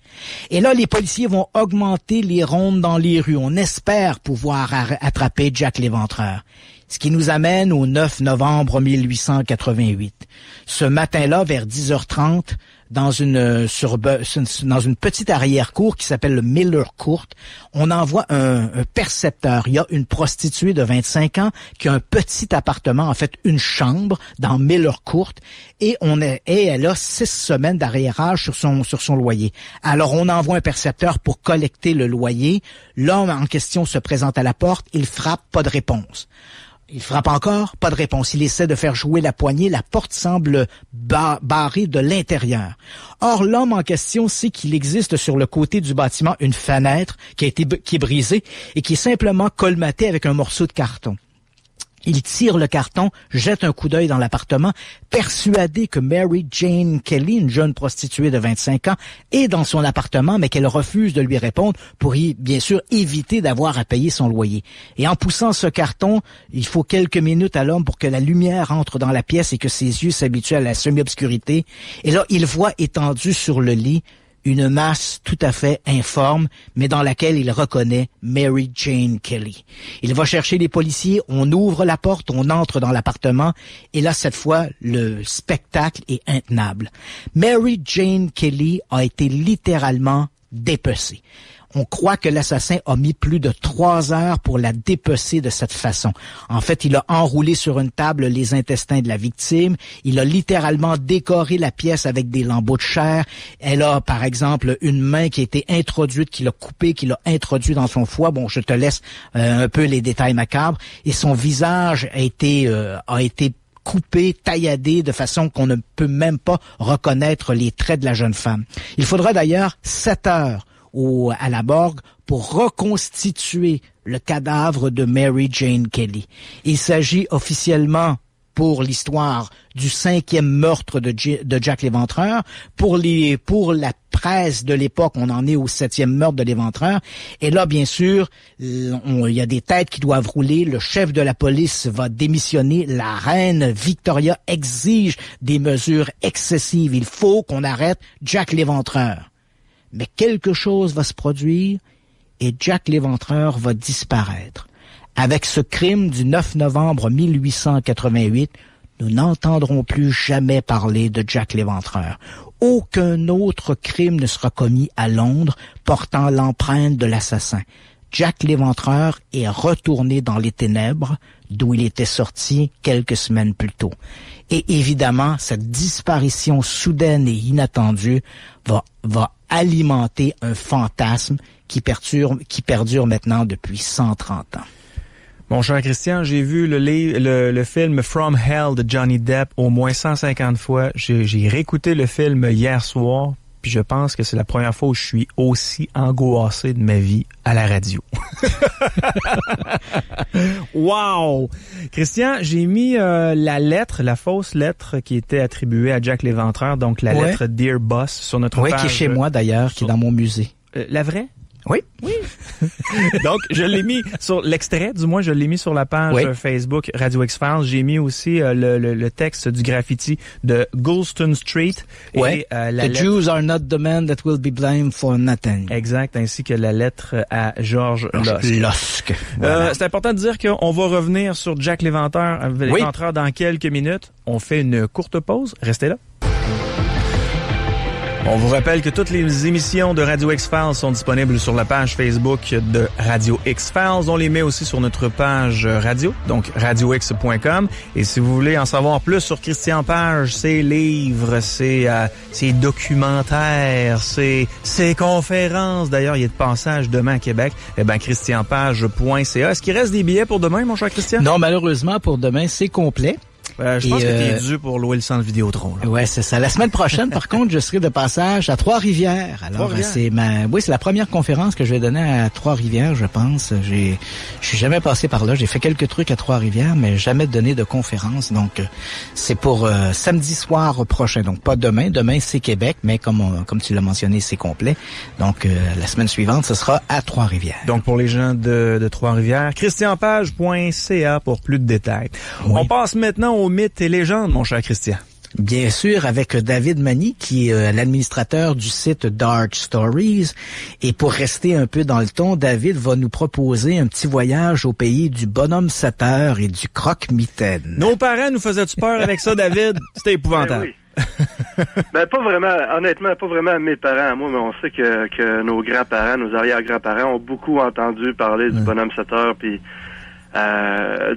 Et là, les policiers vont augmenter les rondes dans les rues. On espère pouvoir attraper Jack l'Éventreur. Ce qui nous amène au 9 novembre 1888. Ce matin-là, vers 10h30, dans une petite arrière-cour qui s'appelle le Miller Court, on envoie un percepteur. Il y a une prostituée de 25 ans qui a un petit appartement, en fait une chambre dans Miller Court, et elle a 6 semaines d'arriérage sur son loyer. Alors on envoie un percepteur pour collecter le loyer. L'homme en question se présente à la porte, il frappe, pas de réponse. Il frappe encore, pas de réponse. Il essaie de faire jouer la poignée, la porte semble barrée de l'intérieur. Or, l'homme en question sait qu'il existe sur le côté du bâtiment une fenêtre qui est brisée et qui est simplement colmatée avec un morceau de carton. Il tire le carton, jette un coup d'œil dans l'appartement, persuadé que Mary Jane Kelly, une jeune prostituée de 25 ans, est dans son appartement, mais qu'elle refuse de lui répondre pour bien sûr éviter d'avoir à payer son loyer. Et en poussant ce carton, il faut quelques minutes à l'homme pour que la lumière entre dans la pièce et que ses yeux s'habituent à la semi-obscurité. Et là, il voit étendue sur le lit une masse tout à fait informe, mais dans laquelle il reconnaît Mary Jane Kelly. Il va chercher les policiers, on ouvre la porte, on entre dans l'appartement, et là, cette fois, le spectacle est intenable. Mary Jane Kelly a été littéralement dépecée. On croit que l'assassin a mis plus de 3 heures pour la dépecer de cette façon. En fait, il a enroulé sur une table les intestins de la victime. Il a littéralement décoré la pièce avec des lambeaux de chair. Elle a, par exemple, une main qui a été introduite, qu'il a coupée, qu'il a introduite dans son foie. Bon, je te laisse un peu les détails macabres. Et son visage a été coupé, tailladé, de façon qu'on ne peut même pas reconnaître les traits de la jeune femme. Il faudra d'ailleurs 7 heures à la morgue pour reconstituer le cadavre de Mary Jane Kelly. Il s'agit officiellement, pour l'histoire, du 5e meurtre de Jack l'Éventreur. Pour la presse de l'époque, on en est au 7e meurtre de l'Éventreur. Et là, bien sûr, il y a des têtes qui doivent rouler. Le chef de la police va démissionner. La reine Victoria exige des mesures excessives. Il faut qu'on arrête Jack l'Éventreur. Mais quelque chose va se produire et Jack l'Éventreur va disparaître. Avec ce crime du 9 novembre 1888, nous n'entendrons plus jamais parler de Jack l'Éventreur. Aucun autre crime ne sera commis à Londres portant l'empreinte de l'assassin. Jack l'Éventreur est retourné dans les ténèbres, d'où il était sorti quelques semaines plus tôt. Et évidemment, cette disparition soudaine et inattendue va alimenter un fantasme qui perdure maintenant depuis 130 ans. Mon cher Christian, j'ai vu le film From Hell de Johnny Depp au moins 150 fois. J'ai réécouté le film hier soir, puis je pense que c'est la première fois où je suis aussi angoissé de ma vie à la radio. Wow! Christian, j'ai mis la fausse lettre qui était attribuée à Jack l'Éventreur, donc la lettre Dear Boss sur notre page. Oui, qui est chez moi d'ailleurs, qui est dans mon musée. La vraie? Oui. Donc, je l'ai mis sur l'extrait, du moins, je l'ai mis sur la page Facebook Radio X-Files. J'ai mis aussi le texte du graffiti de Goulston Street. Et, The Jews are not the men that will be blamed for nothing. Exact, ainsi que la lettre à George Lusk. Voilà. C'est important de dire qu'on va revenir sur Jack l'Éventreur dans quelques minutes. On fait une courte pause. Restez là. On vous rappelle que toutes les émissions de Radio X-Files sont disponibles sur la page Facebook de Radio X-Files. On les met aussi sur notre page radio, donc radiox.com. Et si vous voulez en savoir plus sur Christian Page, ses livres, ses documentaires, ses conférences, d'ailleurs, il est de passage demain à Québec, christianpage.ca. Est-ce qu'il reste des billets pour demain, mon cher Christian? Non, malheureusement, pour demain, c'est complet. Je pense que t'es dû pour louer le centre Vidéotron. Là. Ouais, c'est ça. La semaine prochaine, par contre, je serai de passage à Trois-Rivières. Alors, c'est la première conférence que je vais donner à Trois-Rivières, je pense. Je suis jamais passé par là. J'ai fait quelques trucs à Trois-Rivières, mais jamais donné de conférence. Donc, c'est pour samedi soir prochain. Donc, pas demain. Demain, c'est Québec, mais comme tu l'as mentionné, c'est complet. Donc, la semaine suivante, ce sera à Trois-Rivières. Donc, pour les gens de Trois-Rivières, christianpage.ca pour plus de détails. Oui. On passe maintenant aux mythes et légendes, mon cher Christian. Bien sûr, avec David Mani, qui est l'administrateur du site Dark Stories. Et pour rester un peu dans le ton, David va nous proposer un petit voyage au pays du bonhomme 7 heures et du croque-mitaine. Nos parents nous faisaient-tu peur avec ça, David? C'était épouvantable. Ben oui. Ben pas vraiment, honnêtement, pas vraiment mes parents à moi, mais on sait que nos grands-parents, nos arrière-grands-parents ont beaucoup entendu parler du bonhomme 7 heures puis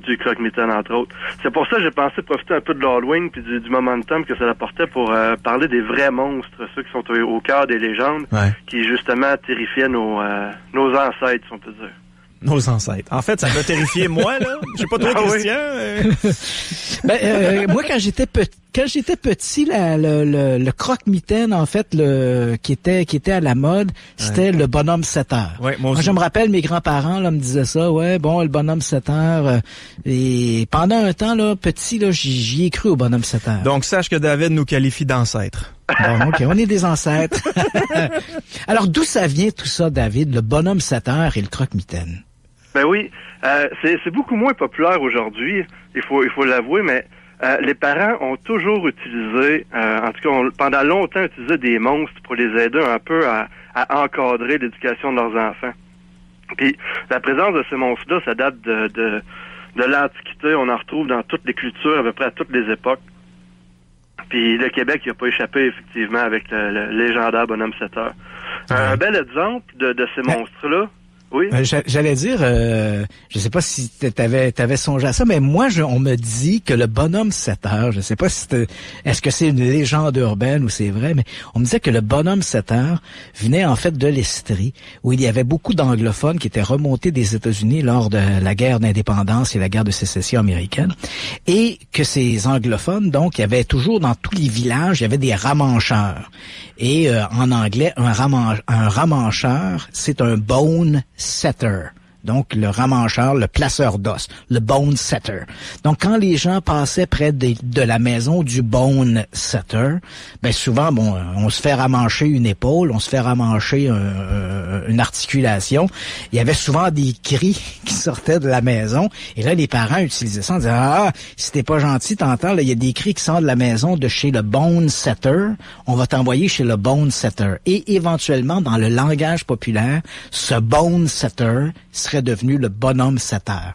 du croque-mitaine, entre autres. C'est pour ça que j'ai pensé profiter un peu de l'Halloween puis du momentum que ça apportait pour parler des vrais monstres, ceux qui sont au cœur des légendes, qui justement terrifiaient nos ancêtres, si on peut dire. Nos ancêtres. En fait, ça m'a terrifié moi, là. Je sais pas toi, Christian. Moi, quand j'étais petit, le croque-mitaine, en fait, qui était à la mode, c'était le bonhomme 7 heures. Ouais, moi je me rappelle, mes grands-parents, là, me disaient ça. Ouais, bon, le bonhomme 7 heures. Et pendant un temps, là, petit, là, j'y ai cru au bonhomme 7 heures. Donc, sache que David nous qualifie d'ancêtres. Bon, OK, on est des ancêtres. Alors, d'où ça vient tout ça, David, le bonhomme 7 heures et le croque-mitaine? Ben oui, c'est beaucoup moins populaire aujourd'hui, il faut l'avouer, mais les parents ont toujours utilisé, en tout cas pendant longtemps utilisé des monstres pour les aider un peu à encadrer l'éducation de leurs enfants. Puis la présence de ces monstres-là, ça date de l'Antiquité, on en retrouve dans toutes les cultures, à peu près à toutes les époques. Puis le Québec, il n'a pas échappé effectivement avec le légendaire bonhomme 7 heures. Un bel exemple de ces monstres-là. Oui. J'allais dire, je sais pas si t'avais songé à ça, mais moi, on me dit que le bonhomme 7 heures, je sais pas si est-ce que c'est une légende urbaine ou c'est vrai, mais on me disait que le bonhomme 7 heures venait en fait de l'Estrie, où il y avait beaucoup d'anglophones qui étaient remontés des États-Unis lors de la guerre d'indépendance et la guerre de sécession américaine, et que ces anglophones, donc, il y avait toujours dans tous les villages, il y avait des ramancheurs. Et en anglais, un ramancheur, c'est un bone setter. Donc, le ramancheur, le placeur d'os, le bone setter. Donc, quand les gens passaient près de la maison du bone setter, ben souvent, bon, on se fait ramancher une épaule, on se fait ramancher une articulation. Il y avait souvent des cris qui sortaient de la maison. Et là, les parents utilisaient ça en disant, ah, si t'es pas gentil, t'entends, là, il y a des cris qui sortent de la maison de chez le bone setter. On va t'envoyer chez le bone setter. Et éventuellement, dans le langage populaire, ce bone setter serait devenu le bonhomme 7 heures.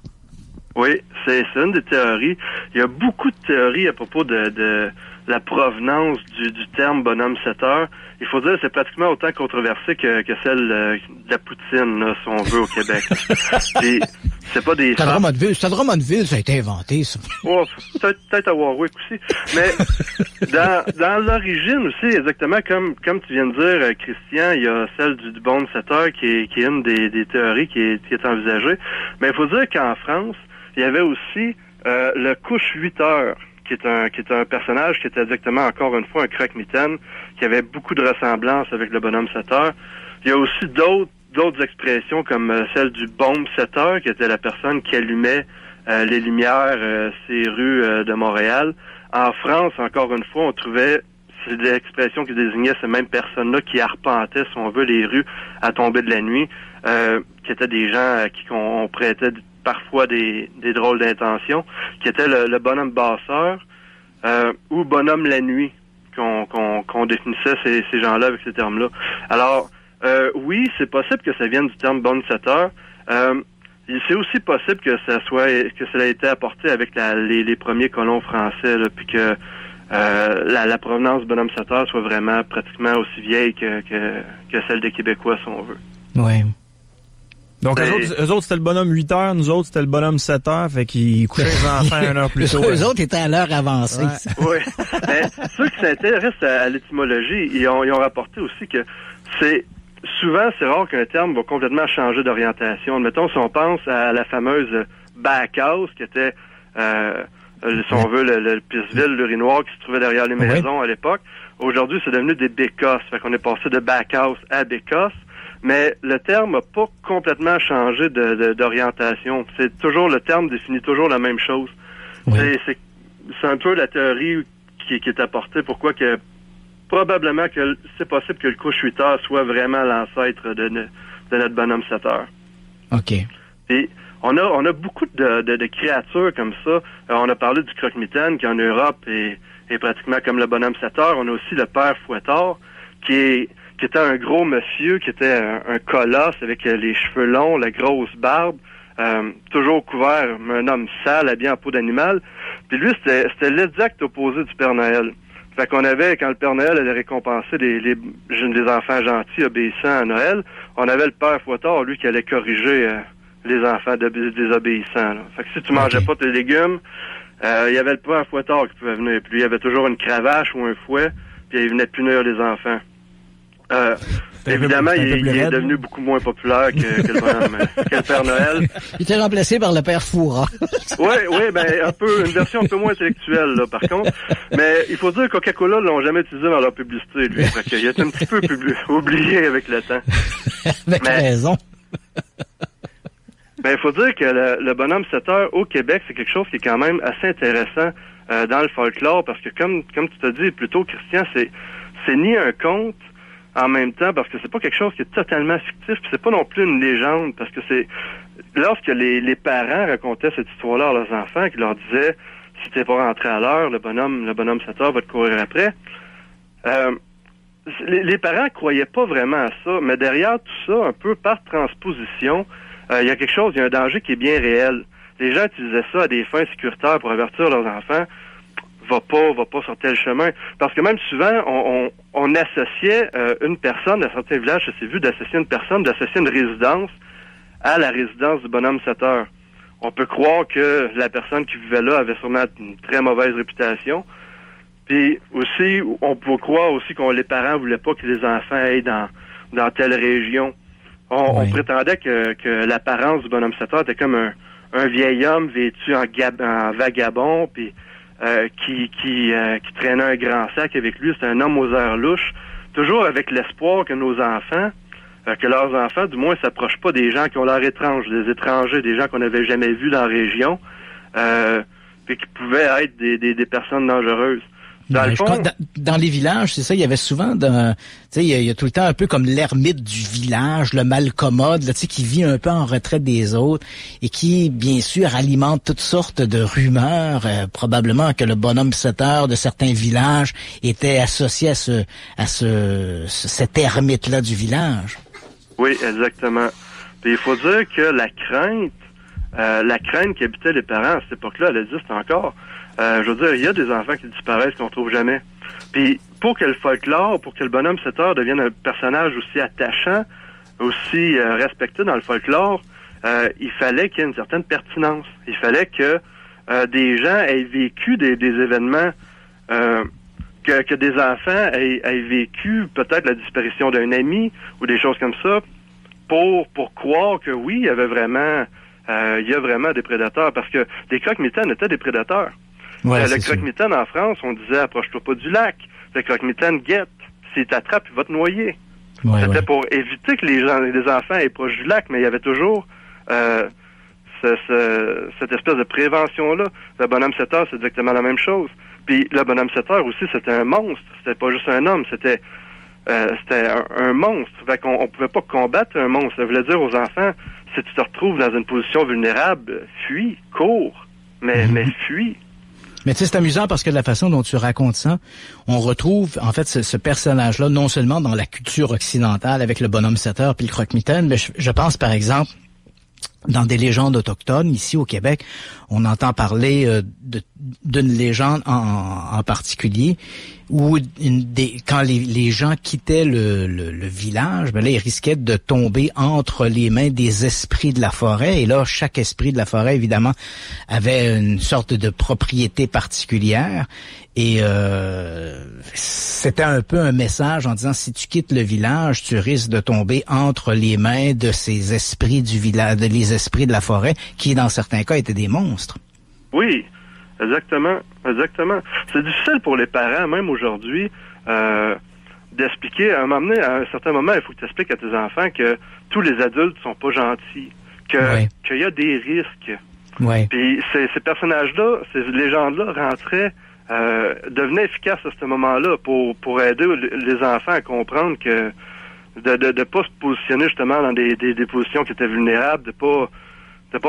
Oui, c'est une des théories. Il y a beaucoup de théories à propos de la provenance du terme bonhomme 7 heures. Il faut dire que c'est pratiquement autant controversé que celle de la poutine, là, si on veut, au Québec. C'est pas des... C'est à Drummondville, ça a été inventé, ça. Oh, peut-être à Warwick aussi. Mais dans l'origine aussi, exactement comme tu viens de dire, Christian, il y a celle du bonhomme 7 heures qui est une des théories qui est envisagée. Mais il faut dire qu'en France, il y avait aussi le couche 8 heures, qui est un personnage qui était exactement, encore une fois, un croque-mitaine, qui avait beaucoup de ressemblances avec le bonhomme 7 heures. Il y a aussi d'autres expressions comme celle du bombe 7 heures, qui était la personne qui allumait les lumières ces rues de Montréal. En France, encore une fois, on trouvait des expressions qui désignaient ces mêmes personnes-là qui arpentaient, si on veut, les rues à tomber de la nuit, qui étaient des gens à qui on prêtait parfois des drôles d'intentions, qui étaient le bonhomme basseur ou bonhomme la nuit, qu'on définissait ces gens-là avec ces termes-là. Alors, oui, c'est possible que ça vienne du terme bonne 7 heures. C'est aussi possible que ça ait été apporté avec les premiers colons français, là, puis que la provenance du bonhomme 7 heures soit vraiment pratiquement aussi vieille que celle des Québécois, si on veut. Oui. Donc, eux autres, c'était le bonhomme 8 heures, nous autres, c'était le bonhomme 7 heures, fait qu'ils couchaient les enfants 1 heure plus tôt. Eux autres étaient à l'heure avancée. Ouais. Oui. Mais ceux qui s'intéressent à l'étymologie, ils ont rapporté aussi que souvent, c'est rare qu'un terme va complètement changer d'orientation. Mettons, si on pense à la fameuse backhouse, qui était si on veut, le pisse-ville, l'urinoir qui se trouvait derrière les maisons à l'époque. Aujourd'hui, c'est devenu des bécosses. Fait qu'on est passé de backhouse à bécosse. Mais le terme n'a pas complètement changé d'orientation. C'est toujours, le terme définit toujours la même chose. Oui. C'est un peu la théorie qui est apportée. Pourquoi que probablement que c'est possible que le couche 8 heures soit vraiment l'ancêtre de notre bonhomme 7 heures. OK. Et on a beaucoup de créatures comme ça. On a parlé du croque-mitaine qui en Europe est pratiquement comme le bonhomme 7 heures. On a aussi le père Fouettard qui était un gros monsieur, qui était un colosse avec les cheveux longs, la grosse barbe, toujours couvert, un homme sale, habillé en peau d'animal. Puis lui, c'était l'exact opposé du Père Noël. Fait qu'on avait, quand le Père Noël allait récompenser les enfants gentils obéissants à Noël, on avait le Père Fouettard, lui, qui allait corriger les enfants désobéissants. Là. Fait que si tu mangeais pas tes légumes, il y avait le Père Fouettard qui pouvait venir. Puis lui, il avait toujours une cravache ou un fouet, puis il venait punir les enfants. Évidemment, il est devenu beaucoup moins populaire que le bonhomme, que le Père Noël. Il était remplacé par le Père Fouras. Oui, ben une version un peu moins intellectuelle, là, par contre. Mais il faut dire que Coca-Cola l'ont jamais utilisé dans leur publicité, lui. Fait qu'il a été un petit peu oublié avec le temps. Avec raison. Ben, il faut dire que le bonhomme 7 heures au Québec, c'est quelque chose qui est quand même assez intéressant dans le folklore, parce que comme tu t'as dit plus tôt, Christian, c'est ni un conte en même temps, parce que c'est pas quelque chose qui est totalement fictif, puis c'est pas non plus une légende, parce que c'est lorsque les parents racontaient cette histoire-là à leurs enfants, qui leur disaient si t'es pas rentré à l'heure, le bonhomme 7 heures va te courir après. Les parents croyaient pas vraiment à ça, mais derrière tout ça, un peu par transposition, il y a quelque chose, il y a un danger qui est bien réel. Les gens utilisaient ça à des fins sécuritaires pour avertir leurs enfants. Va pas sur tel chemin. Parce que même souvent, on associait une personne, dans certains villages, ça s'est vu d'associer une résidence à la résidence du bonhomme 7 heures. On peut croire que la personne qui vivait là avait sûrement une très mauvaise réputation. Puis aussi, on peut croire aussi que les parents voulaient pas que les enfants aillent dans telle région. On prétendait que l'apparence du bonhomme 7 heures était comme un vieil homme vêtu en vagabond, puis qui traînait un grand sac avec lui. C'était un homme aux airs louches, toujours avec l'espoir que nos enfants, que leurs enfants, du moins, s'approchent pas des gens qui ont l'air étranges, des étrangers, des gens qu'on n'avait jamais vus dans la région, puis qui pouvaient être des personnes dangereuses. Dans les villages, c'est ça, il y avait souvent, il y a tout le temps un peu comme l'ermite du village, le malcommode, là, qui vit un peu en retrait des autres et qui, bien sûr, alimente toutes sortes de rumeurs, probablement que le bonhomme 7 heures de certains villages était associé à cet ermite-là du village. Oui, exactement. Puis il faut dire que la crainte qui habitait les parents à cette époque-là, elle existe encore. Je veux dire, il y a des enfants qui disparaissent qu'on trouve jamais. Puis pour que le folklore, pour que le bonhomme 7 heures devienne un personnage aussi attachant, aussi respecté dans le folklore, il fallait qu'il y ait une certaine pertinence. Il fallait que des gens aient vécu des événements, que des enfants aient vécu peut-être la disparition d'un ami ou des choses comme ça, pour croire que oui, il y a vraiment des prédateurs, parce que les croque-mitaines étaient des prédateurs. Ouais, le croque-mitaine en France, on disait approche-toi pas du lac. Le croque-mitaine guette. S'il t'attrape, il va te noyer. C'était pour éviter que les enfants aient proche du lac, mais il y avait toujours cette espèce de prévention-là. Le bonhomme 7 heures, c'est exactement la même chose. Puis le bonhomme 7 heures aussi, c'était un monstre. C'était pas juste un homme, c'était un monstre. Fait qu'on pouvait pas combattre un monstre. Ça voulait dire aux enfants, si tu te retrouves dans une position vulnérable, fuis, cours, mais fuis. Mais tu sais, c'est amusant parce que de la façon dont tu racontes ça, on retrouve en fait ce personnage-là non seulement dans la culture occidentale avec le bonhomme 7 heures puis le croque-mitaine, mais je pense par exemple dans des légendes autochtones ici au Québec, on entend parler d'une légende en particulier où quand les gens quittaient le village, ben là ils risquaient de tomber entre les mains des esprits de la forêt, et là chaque esprit de la forêt évidemment avait une sorte de propriété particulière, et c'était un peu un message en disant si tu quittes le village, tu risques de tomber entre les mains de ces esprits du village, les esprits de la forêt, qui dans certains cas étaient des monstres. Oui. Exactement. C'est difficile pour les parents, même aujourd'hui, d'expliquer. À un certain moment, il faut que tu expliques à tes enfants que tous les adultes sont pas gentils, qu'il y a des risques. Ouais. Puis ces personnages-là, ces légendes-là rentraient, devenaient efficaces à ce moment-là pour aider les enfants à comprendre que de pas se positionner justement dans des positions qui étaient vulnérables, de pas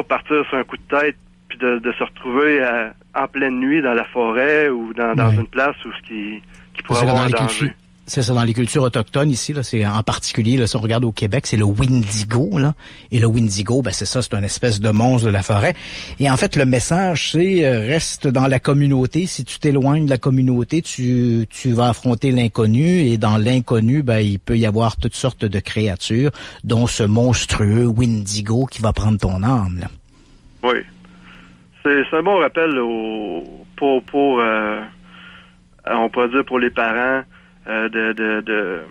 partir sur un coup de tête puis de se retrouver en pleine nuit dans la forêt ou dans une place où qui pourrait avoir un danger. C'est ça, dans les cultures autochtones ici, là, c'est en particulier, là, si on regarde au Québec, c'est le Wendigo, là. Et le Wendigo, ben c'est ça, c'est une espèce de monstre de la forêt. Et en fait, le message, c'est reste dans la communauté. Si tu t'éloignes de la communauté, tu vas affronter l'inconnu. Et dans l'inconnu, ben il peut y avoir toutes sortes de créatures, dont ce monstrueux Wendigo qui va prendre ton âme, là. Oui. C'est un bon rappel pour on pourrait dire pour les parents. De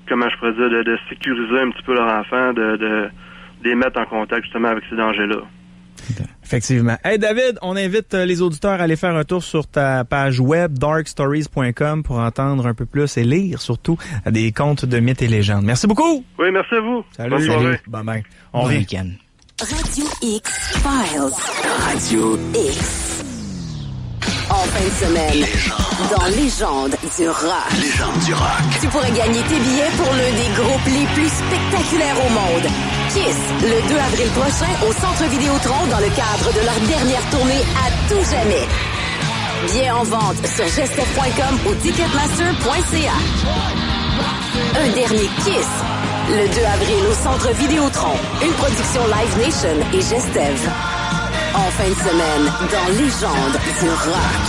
comment je pourrais dire, de sécuriser un petit peu leur enfant, de les mettre en contact justement avec ces dangers-là. Effectivement. Hey David, on invite les auditeurs à aller faire un tour sur ta page web darkstories.com pour entendre un peu plus et lire surtout des contes de mythes et légendes. Merci beaucoup! Oui, merci à vous. Salut. Bonne soirée. Bye bye. On revient. Week-end. Radio X Files. Radio X. En fin de semaine, dans Légende du rock. Légende du rock. Tu pourrais gagner tes billets pour l'un des groupes les plus spectaculaires au monde. Kiss, le 2 avril prochain au Centre Vidéotron dans le cadre de leur dernière tournée à tout jamais. Billets en vente sur gestev.com ou ticketmaster.ca. Un dernier Kiss, le 2 avril au Centre Vidéotron. Une production Live Nation et Gestev. En fin de semaine, dans Légende du rock.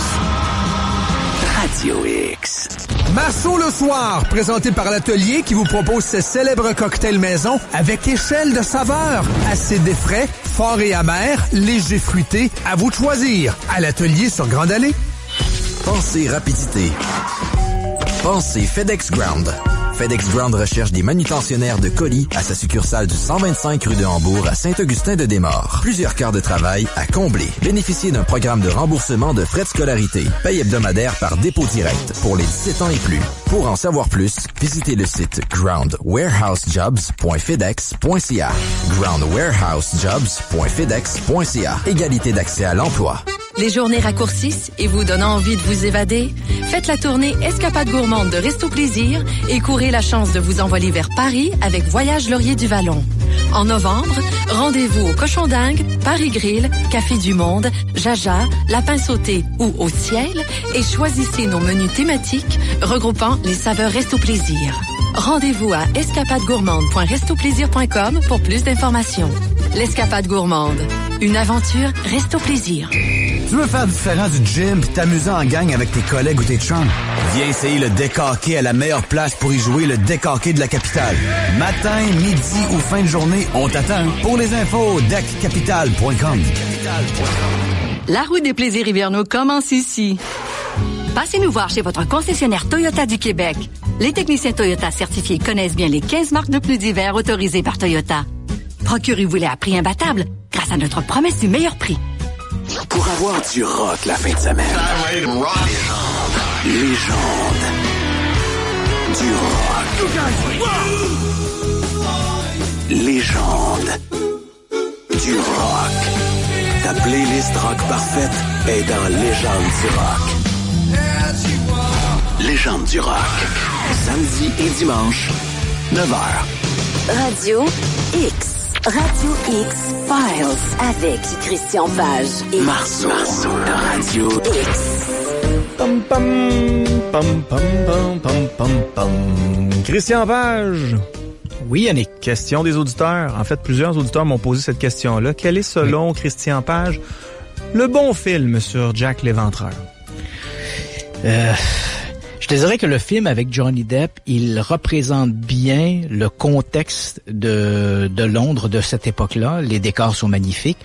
Radio X. Marceau le soir, présenté par l'Atelier qui vous propose ses célèbres cocktails maison avec échelle de saveurs. Acide et frais, fort et amer, léger fruité, à vous de choisir. À l'Atelier sur Grande Allée. Pensez rapidité. Pensez FedEx Ground. FedEx Ground recherche des manutentionnaires de colis à sa succursale du 125 rue de Hambourg à Saint-Augustin-de-Desmaures. Plusieurs quarts de travail à combler. Bénéficiez d'un programme de remboursement de frais de scolarité. Paye hebdomadaire par dépôt direct pour les 17 ans et plus. Pour en savoir plus, visitez le site groundwarehousejobs.fedex.ca. groundwarehousejobs.fedex.ca. Égalité d'accès à l'emploi. Les journées raccourcissent et vous donnent envie de vous évader? Faites la tournée Escapade gourmande de Resto Plaisir et courez la chance de vous envoler vers Paris avec Voyage Laurier du Vallon. En novembre, rendez-vous au Cochon d'Ingue, Paris Grill, Café du Monde, Jaja, Lapin Sauté ou Au Ciel et choisissez nos menus thématiques regroupant les saveurs Resto Plaisir. Rendez-vous à escapadegourmande.restoplaisir.com pour plus d'informations. L'Escapade gourmande, une aventure Resto Plaisir. Tu veux faire différent du gym pis t'amuser en gang avec tes collègues ou tes chums? Viens essayer le deck hockey à la meilleure place pour y jouer, le deck hockey de la capitale. Matin, midi ou fin de journée, on t'attend. Pour les infos, deckcapital.com. La route des plaisirs hivernaux commence ici. Passez nous voir chez votre concessionnaire Toyota du Québec. Les techniciens Toyota certifiés connaissent bien les 15 marques de pneus d'hiver autorisées par Toyota. Procurez-vous-les à prix imbattable grâce à notre promesse du meilleur prix. Pour avoir du rock la fin de semaine. Légende. Du rock. Légende. Du rock. Ta playlist rock parfaite est dans Légende du rock. Légende du rock. Samedi et dimanche, 9h. Radio X. Radio X Files avec Christian Page et Marceau de Radio X. Pam pam pam pam pam pam pam pam. Christian Page. Oui, Yannick. Question des auditeurs. En fait, plusieurs auditeurs m'ont posé cette question-là. Quel est, selon Christian Page, le bon film sur Jack l'Éventreur? Je te dirais que le film avec Johnny Depp, il représente bien le contexte de Londres de cette époque-là. Les décors sont magnifiques.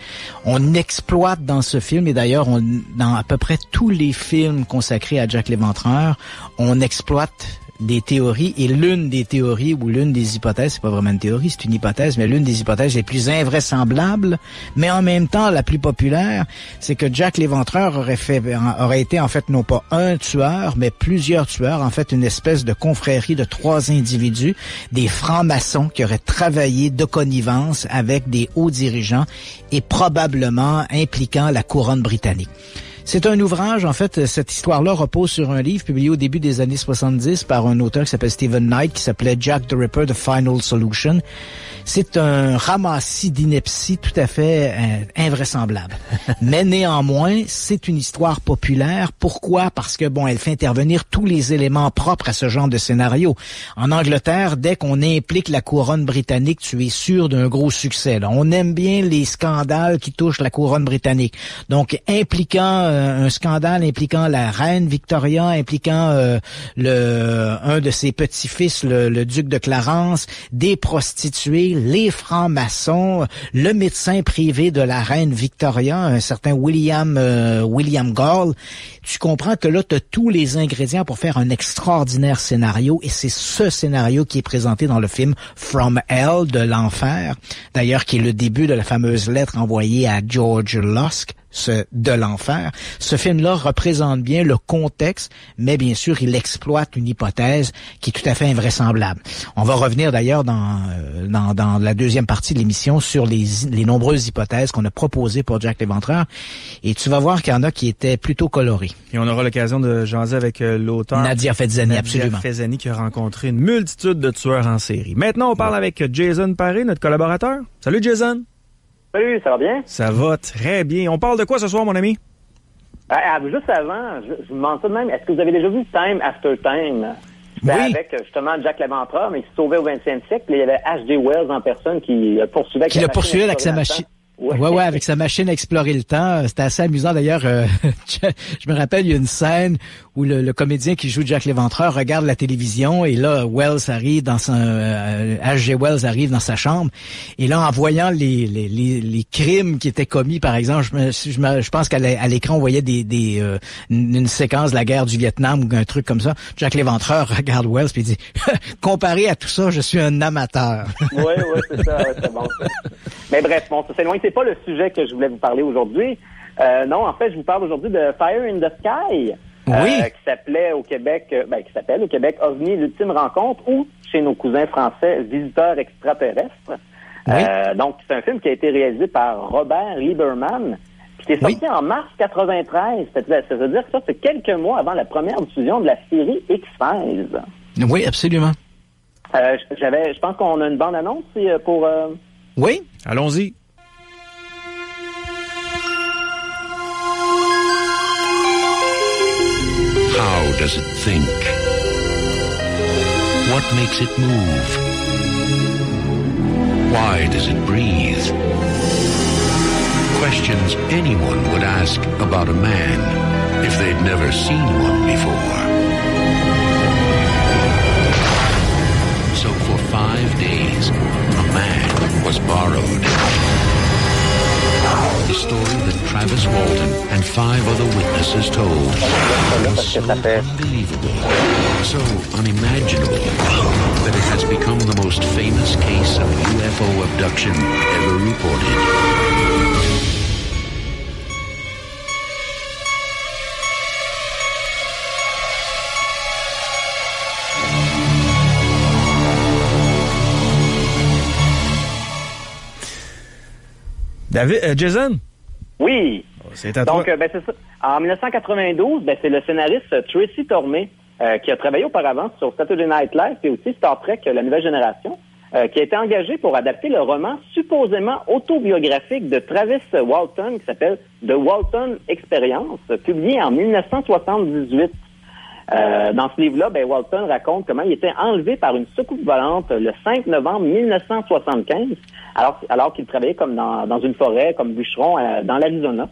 On exploite dans ce film, et d'ailleurs, dans à peu près tous les films consacrés à Jack l'Éventreur, on exploite des théories, et l'une des théories ou l'une des hypothèses, c'est pas vraiment une théorie, c'est une hypothèse, mais l'une des hypothèses les plus invraisemblables, mais en même temps la plus populaire, c'est que Jack l'Éventreur aurait été en fait non pas un tueur, mais plusieurs tueurs, en fait une espèce de confrérie de 3 individus, des francs-maçons qui auraient travaillé de connivence avec des hauts dirigeants et probablement impliquant la couronne britannique. C'est un ouvrage, en fait, cette histoire-là repose sur un livre publié au début des années 70 par un auteur qui s'appelle Stephen Knight, qui s'appelait Jack the Ripper, The Final Solution. C'est un ramassis d'inepties tout à fait invraisemblable. Mais néanmoins, c'est une histoire populaire. Pourquoi? Parce que, bon, elle fait intervenir tous les éléments propres à ce genre de scénario. En Angleterre, dès qu'on implique la couronne britannique, tu es sûr d'un gros succès. Là. On aime bien les scandales qui touchent la couronne britannique. Donc, impliquant un scandale impliquant la reine Victoria, impliquant un de ses petits-fils, le duc de Clarence, des prostituées, les francs-maçons, le médecin privé de la reine Victoria, un certain William Gall. Tu comprends que là, tu as tous les ingrédients pour faire un extraordinaire scénario, et c'est ce scénario qui est présenté dans le film From Hell, de l'enfer, d'ailleurs qui est le début de la fameuse lettre envoyée à George Lusk, de l'enfer. Ce film-là représente bien le contexte, mais bien sûr, il exploite une hypothèse qui est tout à fait invraisemblable. On va revenir d'ailleurs dans la deuxième partie de l'émission sur les nombreuses hypothèses qu'on a proposées pour Jack l'Éventreur, et tu vas voir qu'il y en a qui étaient plutôt colorées. Et on aura l'occasion de jaser avec l'auteur Nadia Fezzani, absolument. Nadia Fezzani, qui a rencontré une multitude de tueurs en série. Maintenant, on parle avec Jason Paré, notre collaborateur. Salut Jason! Salut, ça va bien? Ça va très bien. On parle de quoi ce soir, mon ami? Juste avant, je vous demande ça de même. Est-ce que vous avez déjà vu Time After Time? Oui. Avec justement Jack l'Éventreur, mais qui se sauvait au 20e siècle. Puis il y avait H.G. Wells en personne qui poursuivait avec sa machine. Ouais, avec sa machine à explorer le temps. C'était assez amusant d'ailleurs. Je me rappelle, il y a une scène où le comédien qui joue Jack l'Éventreur regarde la télévision, et là, Wells arrive H.G. Wells arrive dans sa chambre, et là, en voyant les crimes qui étaient commis, par exemple, je pense qu'à l'écran, on voyait une séquence de la guerre du Vietnam ou un truc comme ça. Jack l'Éventreur regarde Wells puis il dit comparé à tout ça, je suis un amateur. Oui, c'est ça, c'est bon. Mais bref, bon, ça s'éloigne. C'est pas le sujet que je voulais vous parler aujourd'hui. Non, en fait, je vous parle aujourd'hui de Fire in the Sky. Qui s'appelait au Québec, qui s'appelle au Québec OVNI, l'ultime rencontre, ou chez nos cousins français, Visiteurs extraterrestres. Oui. Donc, c'est un film qui a été réalisé par Robert Lieberman, qui est sorti en mars 93. Ça veut dire que ça, c'est quelques mois avant la première diffusion de la série X-Files. Oui, absolument. Je pense qu'on a une bande-annonce pour... Oui, allons-y. How does it think? What makes it move? Why does it breathe? Questions anyone would ask about a man if they'd never seen one before. So for 5 days, a man was borrowed. The story that Travis Walton and 5 other witnesses told was so unbelievable, so unimaginable, that it has become the most famous case of UFO abduction ever reported. Jason? Oui. C'est à toi. Donc, c'est ça. En 1992, c'est le scénariste Tracy Tormé qui a travaillé auparavant sur Saturday Night Live et aussi Star Trek, la nouvelle génération, qui a été engagé pour adapter le roman supposément autobiographique de Travis Walton qui s'appelle The Walton Experience, publié en 1978. Dans ce livre-là, Walton raconte comment il était enlevé par une soucoupe volante le 5 novembre 1975, alors qu'il travaillait comme dans une forêt, comme bûcheron dans l'Arizona.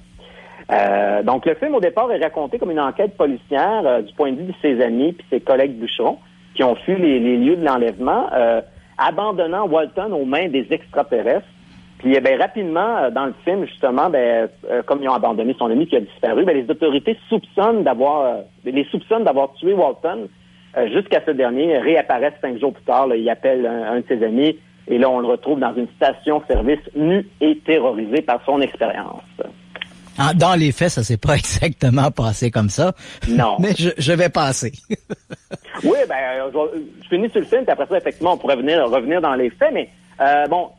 Donc, le film, au départ, est raconté comme une enquête policière du point de vue de ses amis puis ses collègues bûcherons qui ont fui les lieux de l'enlèvement, abandonnant Walton aux mains des extraterrestres. Puis, rapidement, dans le film, justement, comme ils ont abandonné son ami qui a disparu, les autorités soupçonnent d'avoir tué Walton jusqu'à ce dernier réapparaisse 5 jours plus tard. Là, il appelle un de ses amis et là, on le retrouve dans une station-service nu et terrorisé par son expérience. Dans les faits, ça s'est pas exactement passé comme ça. Non. Mais je vais passer. Oui, je finis sur le film, puis après ça, effectivement, on pourrait revenir dans les faits, mais dans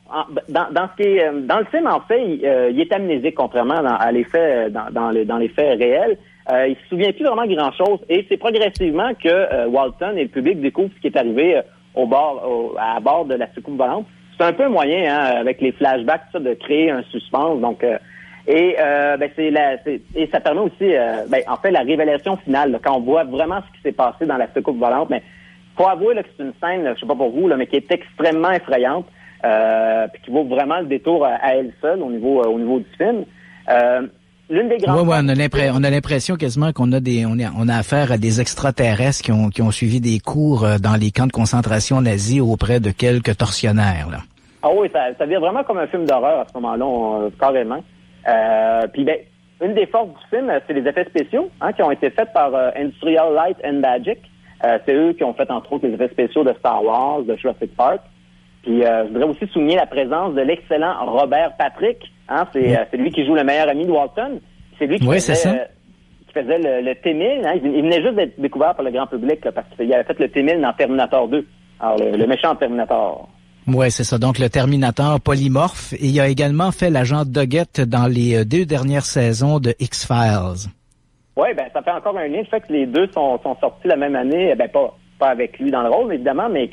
le film, en fait, il est amnésique, contrairement à les faits, dans les faits réels. Il se souvient plus vraiment grand-chose, et c'est progressivement que Walton et le public découvrent ce qui est arrivé à bord de la soucoupe volante. C'est un peu moyen, avec les flashbacks, tout ça, de créer un suspense. Donc, et ça permet aussi, en fait, la révélation finale, là, quand on voit vraiment ce qui s'est passé dans la soucoupe volante. Mais faut avouer là, que c'est une scène, je sais pas pour vous, là, mais qui est extrêmement effrayante, puis qui vaut vraiment le détour à elle seule au niveau du film. L'une des grandes. Ouais, on a l'impression quasiment qu'on a affaire à des extraterrestres qui ont suivi des cours dans les camps de concentration nazis auprès de quelques tortionnaires, là. Ah oui, ça devient vraiment comme un film d'horreur à ce moment-là, carrément. Puis une des forces du film, c'est les effets spéciaux, qui ont été faits par Industrial Light and Magic. C'est eux qui ont fait entre autres les effets spéciaux de Star Wars, de Jurassic Park. Puis je voudrais aussi souligner la présence de l'excellent Robert Patrick. C'est lui qui joue le meilleur ami de Walton. C'est lui qui faisait le T-1000. Il venait juste d'être découvert par le grand public là, parce qu'il avait fait le T-1000 dans Terminator 2. Alors le méchant Terminator. Ouais, c'est ça. Donc, le Terminator polymorphe. Et il a également fait l'agent Doggett dans les 2 dernières saisons de X-Files. Oui, ça fait encore un lien. Le fait que les deux sont sortis la même année. Pas avec lui dans le rôle, évidemment, mais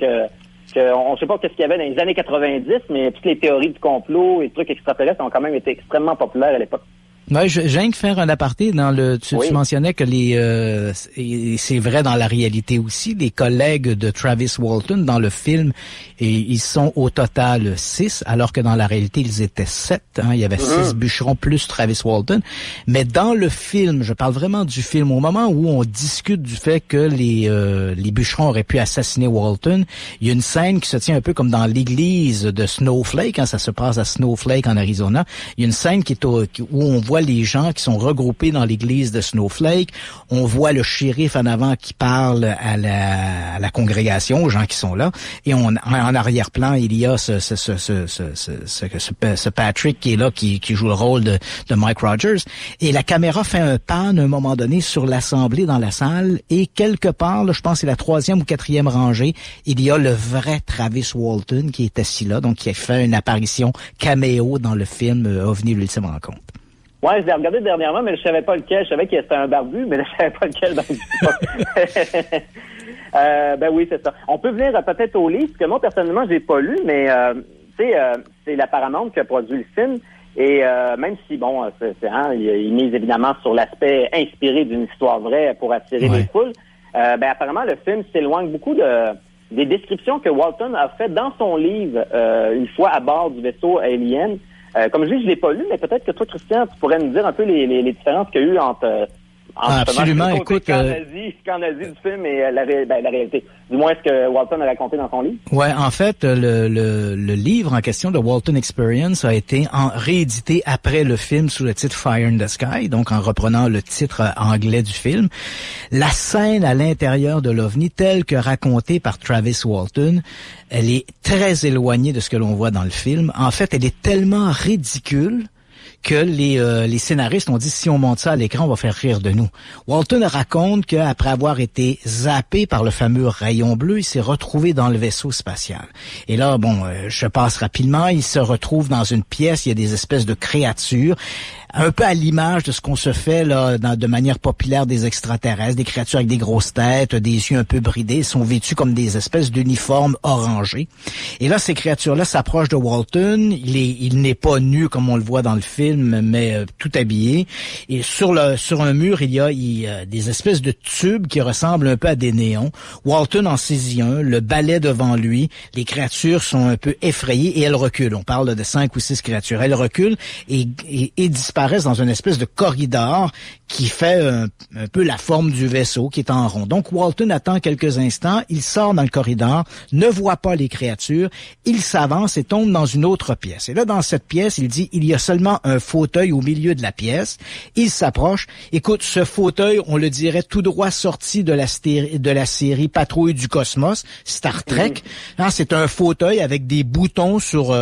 on ne sait pas qu'est-ce qu'il y avait dans les années 90, mais toutes les théories du complot et les trucs extraterrestres ont quand même été extrêmement populaires à l'époque. Ouais, je viens de faire un aparté tu mentionnais que c'est vrai dans la réalité aussi, les collègues de Travis Walton dans le film, et ils sont au total 6, alors que dans la réalité, ils étaient 7. Il y avait 6 bûcherons plus Travis Walton. Mais dans le film, je parle vraiment du film, au moment où on discute du fait que les bûcherons auraient pu assassiner Walton, il y a une scène qui se tient un peu comme dans l'église de Snowflake, ça se passe à Snowflake en Arizona. Il y a une scène où on voit les gens qui sont regroupés dans l'église de Snowflake. On voit le shérif en avant qui parle à la congrégation, aux gens qui sont là. Et en arrière-plan, il y a ce Patrick qui est là, qui joue le rôle de Mike Rogers. Et la caméra fait un pan à un moment donné sur l'assemblée dans la salle. Et quelque part, là, je pense que c'est la 3e ou 4e rangée, il y a le vrai Travis Walton qui est assis là, donc qui a fait une apparition caméo dans le film OVNI l'ultime rencontre. Ouais, je l'ai regardé dernièrement, mais je savais pas lequel. Je savais qu'il était un barbu, mais je savais pas lequel. Oui, c'est ça. On peut venir peut-être au livre, parce que moi, personnellement, j'ai pas lu, mais c'est la Paramount qui a produit le film. Et même si, il mise évidemment sur l'aspect inspiré d'une histoire vraie pour attirer les foules, apparemment, le film s'éloigne beaucoup des descriptions que Walton a fait dans son livre une fois à bord du vaisseau Alien. Comme je dis, je l'ai pas lu, mais peut-être que toi, Christian, tu pourrais nous dire un peu les différences qu'il y a eu entre absolument, écoute, qu'en Asie du film et la réalité. Du moins, ce que Walton a raconté dans son livre. Ouais, en fait, le livre en question de Walton Experience a été réédité après le film sous le titre Fire in the Sky, donc en reprenant le titre anglais du film. La scène à l'intérieur de l'OVNI, telle que racontée par Travis Walton, elle est très éloignée de ce que l'on voit dans le film. En fait, elle est tellement ridicule que les scénaristes ont dit, si on monte ça à l'écran, on va faire rire de nous. Walton raconte qu'après avoir été zappé par le fameux rayon bleu, il s'est retrouvé dans le vaisseau spatial. Et là, je passe rapidement, il se retrouve dans une pièce, il y a des espèces de créatures, un peu à l'image de ce qu'on se fait là de manière populaire des extraterrestres, des créatures avec des grosses têtes, des yeux un peu bridés, sont vêtus comme des espèces d'uniformes orangés. Et là, ces créatures-là s'approchent de Walton. Il n'est pas nu comme on le voit dans le film, mais tout habillé. Et sur un mur, il y a des espèces de tubes qui ressemblent un peu à des néons. Walton en saisit un, le balaie devant lui. Les créatures sont un peu effrayées et elles reculent. On parle de 5 ou 6 créatures. Elles reculent et disparaissent dans une espèce de corridor qui fait un peu la forme du vaisseau qui est en rond. Donc Walton attend quelques instants, il sort dans le corridor, ne voit pas les créatures, il s'avance et tombe dans une autre pièce. Et là, dans cette pièce, il dit, il y a seulement un un fauteuil au milieu de la pièce. Il s'approche. Écoute, ce fauteuil, on le dirait tout droit sorti de la série Patrouille du Cosmos, Star Trek. C'est un fauteuil avec des boutons sur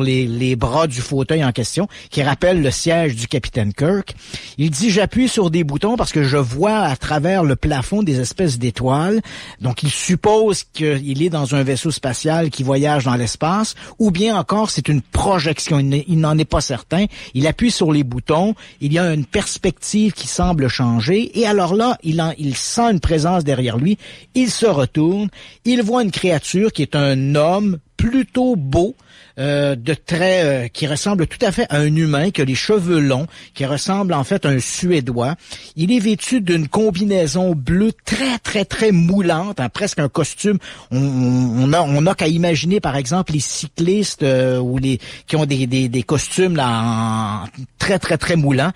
les bras du fauteuil en question, qui rappelle le siège du capitaine Kirk. Il dit, j'appuie sur des boutons parce que je vois à travers le plafond des espèces d'étoiles. Donc, il suppose qu'il est dans un vaisseau spatial qui voyage dans l'espace, ou bien encore, c'est une projection. Il n'en est pas certain. Il appuie sur les boutons. Il y a une perspective qui semble changer. Et alors là, il sent une présence derrière lui. Il se retourne. Il voit une créature qui est un homme plutôt beau, de traits qui ressemble tout à fait à un humain, qui a les cheveux longs, qui ressemble en fait à un Suédois. Il est vêtu d'une combinaison bleue très, très, très moulante, presque un costume. On a qu'à imaginer, par exemple, les cyclistes qui ont des costumes là, très, très, très moulants.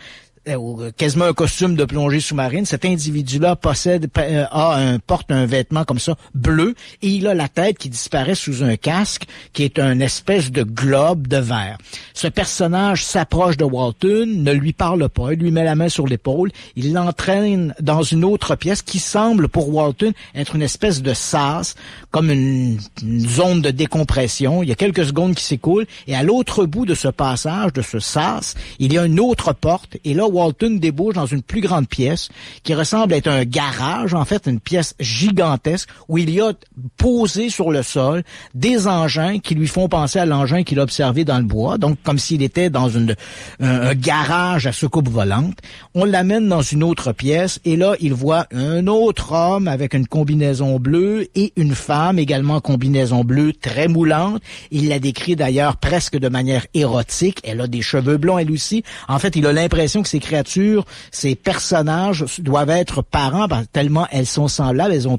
Quasiment un costume de plongée sous-marine. Cet individu-là porte un vêtement comme ça, bleu, et il a la tête qui disparaît sous un casque qui est une espèce de globe de verre. Ce personnage s'approche de Walton, ne lui parle pas, il lui met la main sur l'épaule, il l'entraîne dans une autre pièce qui semble pour Walton être une espèce de sas, comme une zone de décompression. Il y a quelques secondes qui s'écoulent, et à l'autre bout de ce passage, de ce sas, il y a une autre porte, et là, Walton débouche dans une plus grande pièce qui ressemble être un garage, en fait, une pièce gigantesque où il y a posé sur le sol des engins qui lui font penser à l'engin qu'il a observé dans le bois, donc comme s'il était dans un garage à soucoupe volante. On l'amène dans une autre pièce et là, il voit un autre homme avec une combinaison bleue et une femme également combinaison bleue très moulante. Il la décrit d'ailleurs presque de manière érotique. Elle a des cheveux blonds elle aussi. En fait, il a l'impression que ces créatures, ces personnages doivent être parents tellement elles sont semblables. Elles ont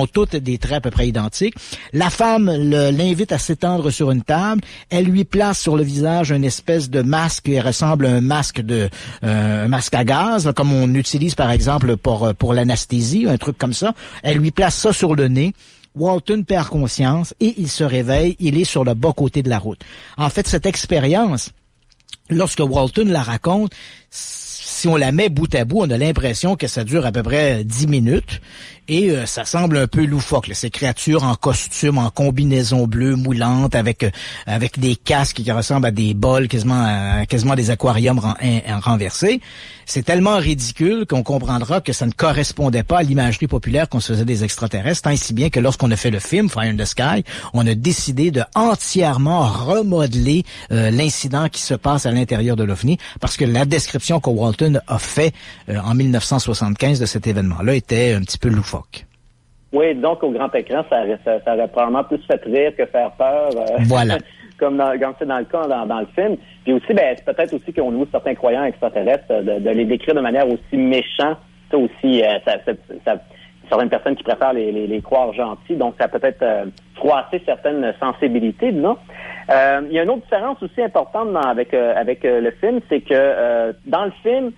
toutes des traits à peu près identiques. La femme l'invite à s'étendre sur une table. Elle lui place sur le visage une espèce de masque qui ressemble à un masque à gaz, là, comme on utilise par exemple pour l'anesthésie, un truc comme ça. Elle lui place ça sur le nez. Walton perd conscience et il se réveille. Il est sur le bas côté de la route. En fait, cette expérience, lorsque Walton la raconte, si on la met bout à bout, on a l'impression que ça dure à peu près 10 minutes. Et ça semble un peu loufoque, là. Ces créatures en costume, en combinaison bleue moulante, avec des casques qui ressemblent à des bols, quasiment des aquariums renversés. C'est tellement ridicule qu'on comprendra que ça ne correspondait pas à l'imagerie populaire qu'on se faisait des extraterrestres, tant et si bien que lorsqu'on a fait le film Fire in the Sky, on a décidé de entièrement remodeler l'incident qui se passe à l'intérieur de l'OVNI, parce que la description que Walton a fait en 1975 de cet événement-là était un petit peu loufoque. Oui, donc au grand écran, ça aurait probablement plus fait rire que faire peur. Voilà. comme c'est dans le cas dans le film. Puis aussi, c'est peut-être aussi qu'au niveau de certains croyants extraterrestres, de les décrire de manière aussi méchante, ça aussi, certaines personnes qui préfèrent les croire gentils, donc ça peut être froisser certaines sensibilités, disons. Il y a une autre différence aussi importante avec le film, c'est que dans le film,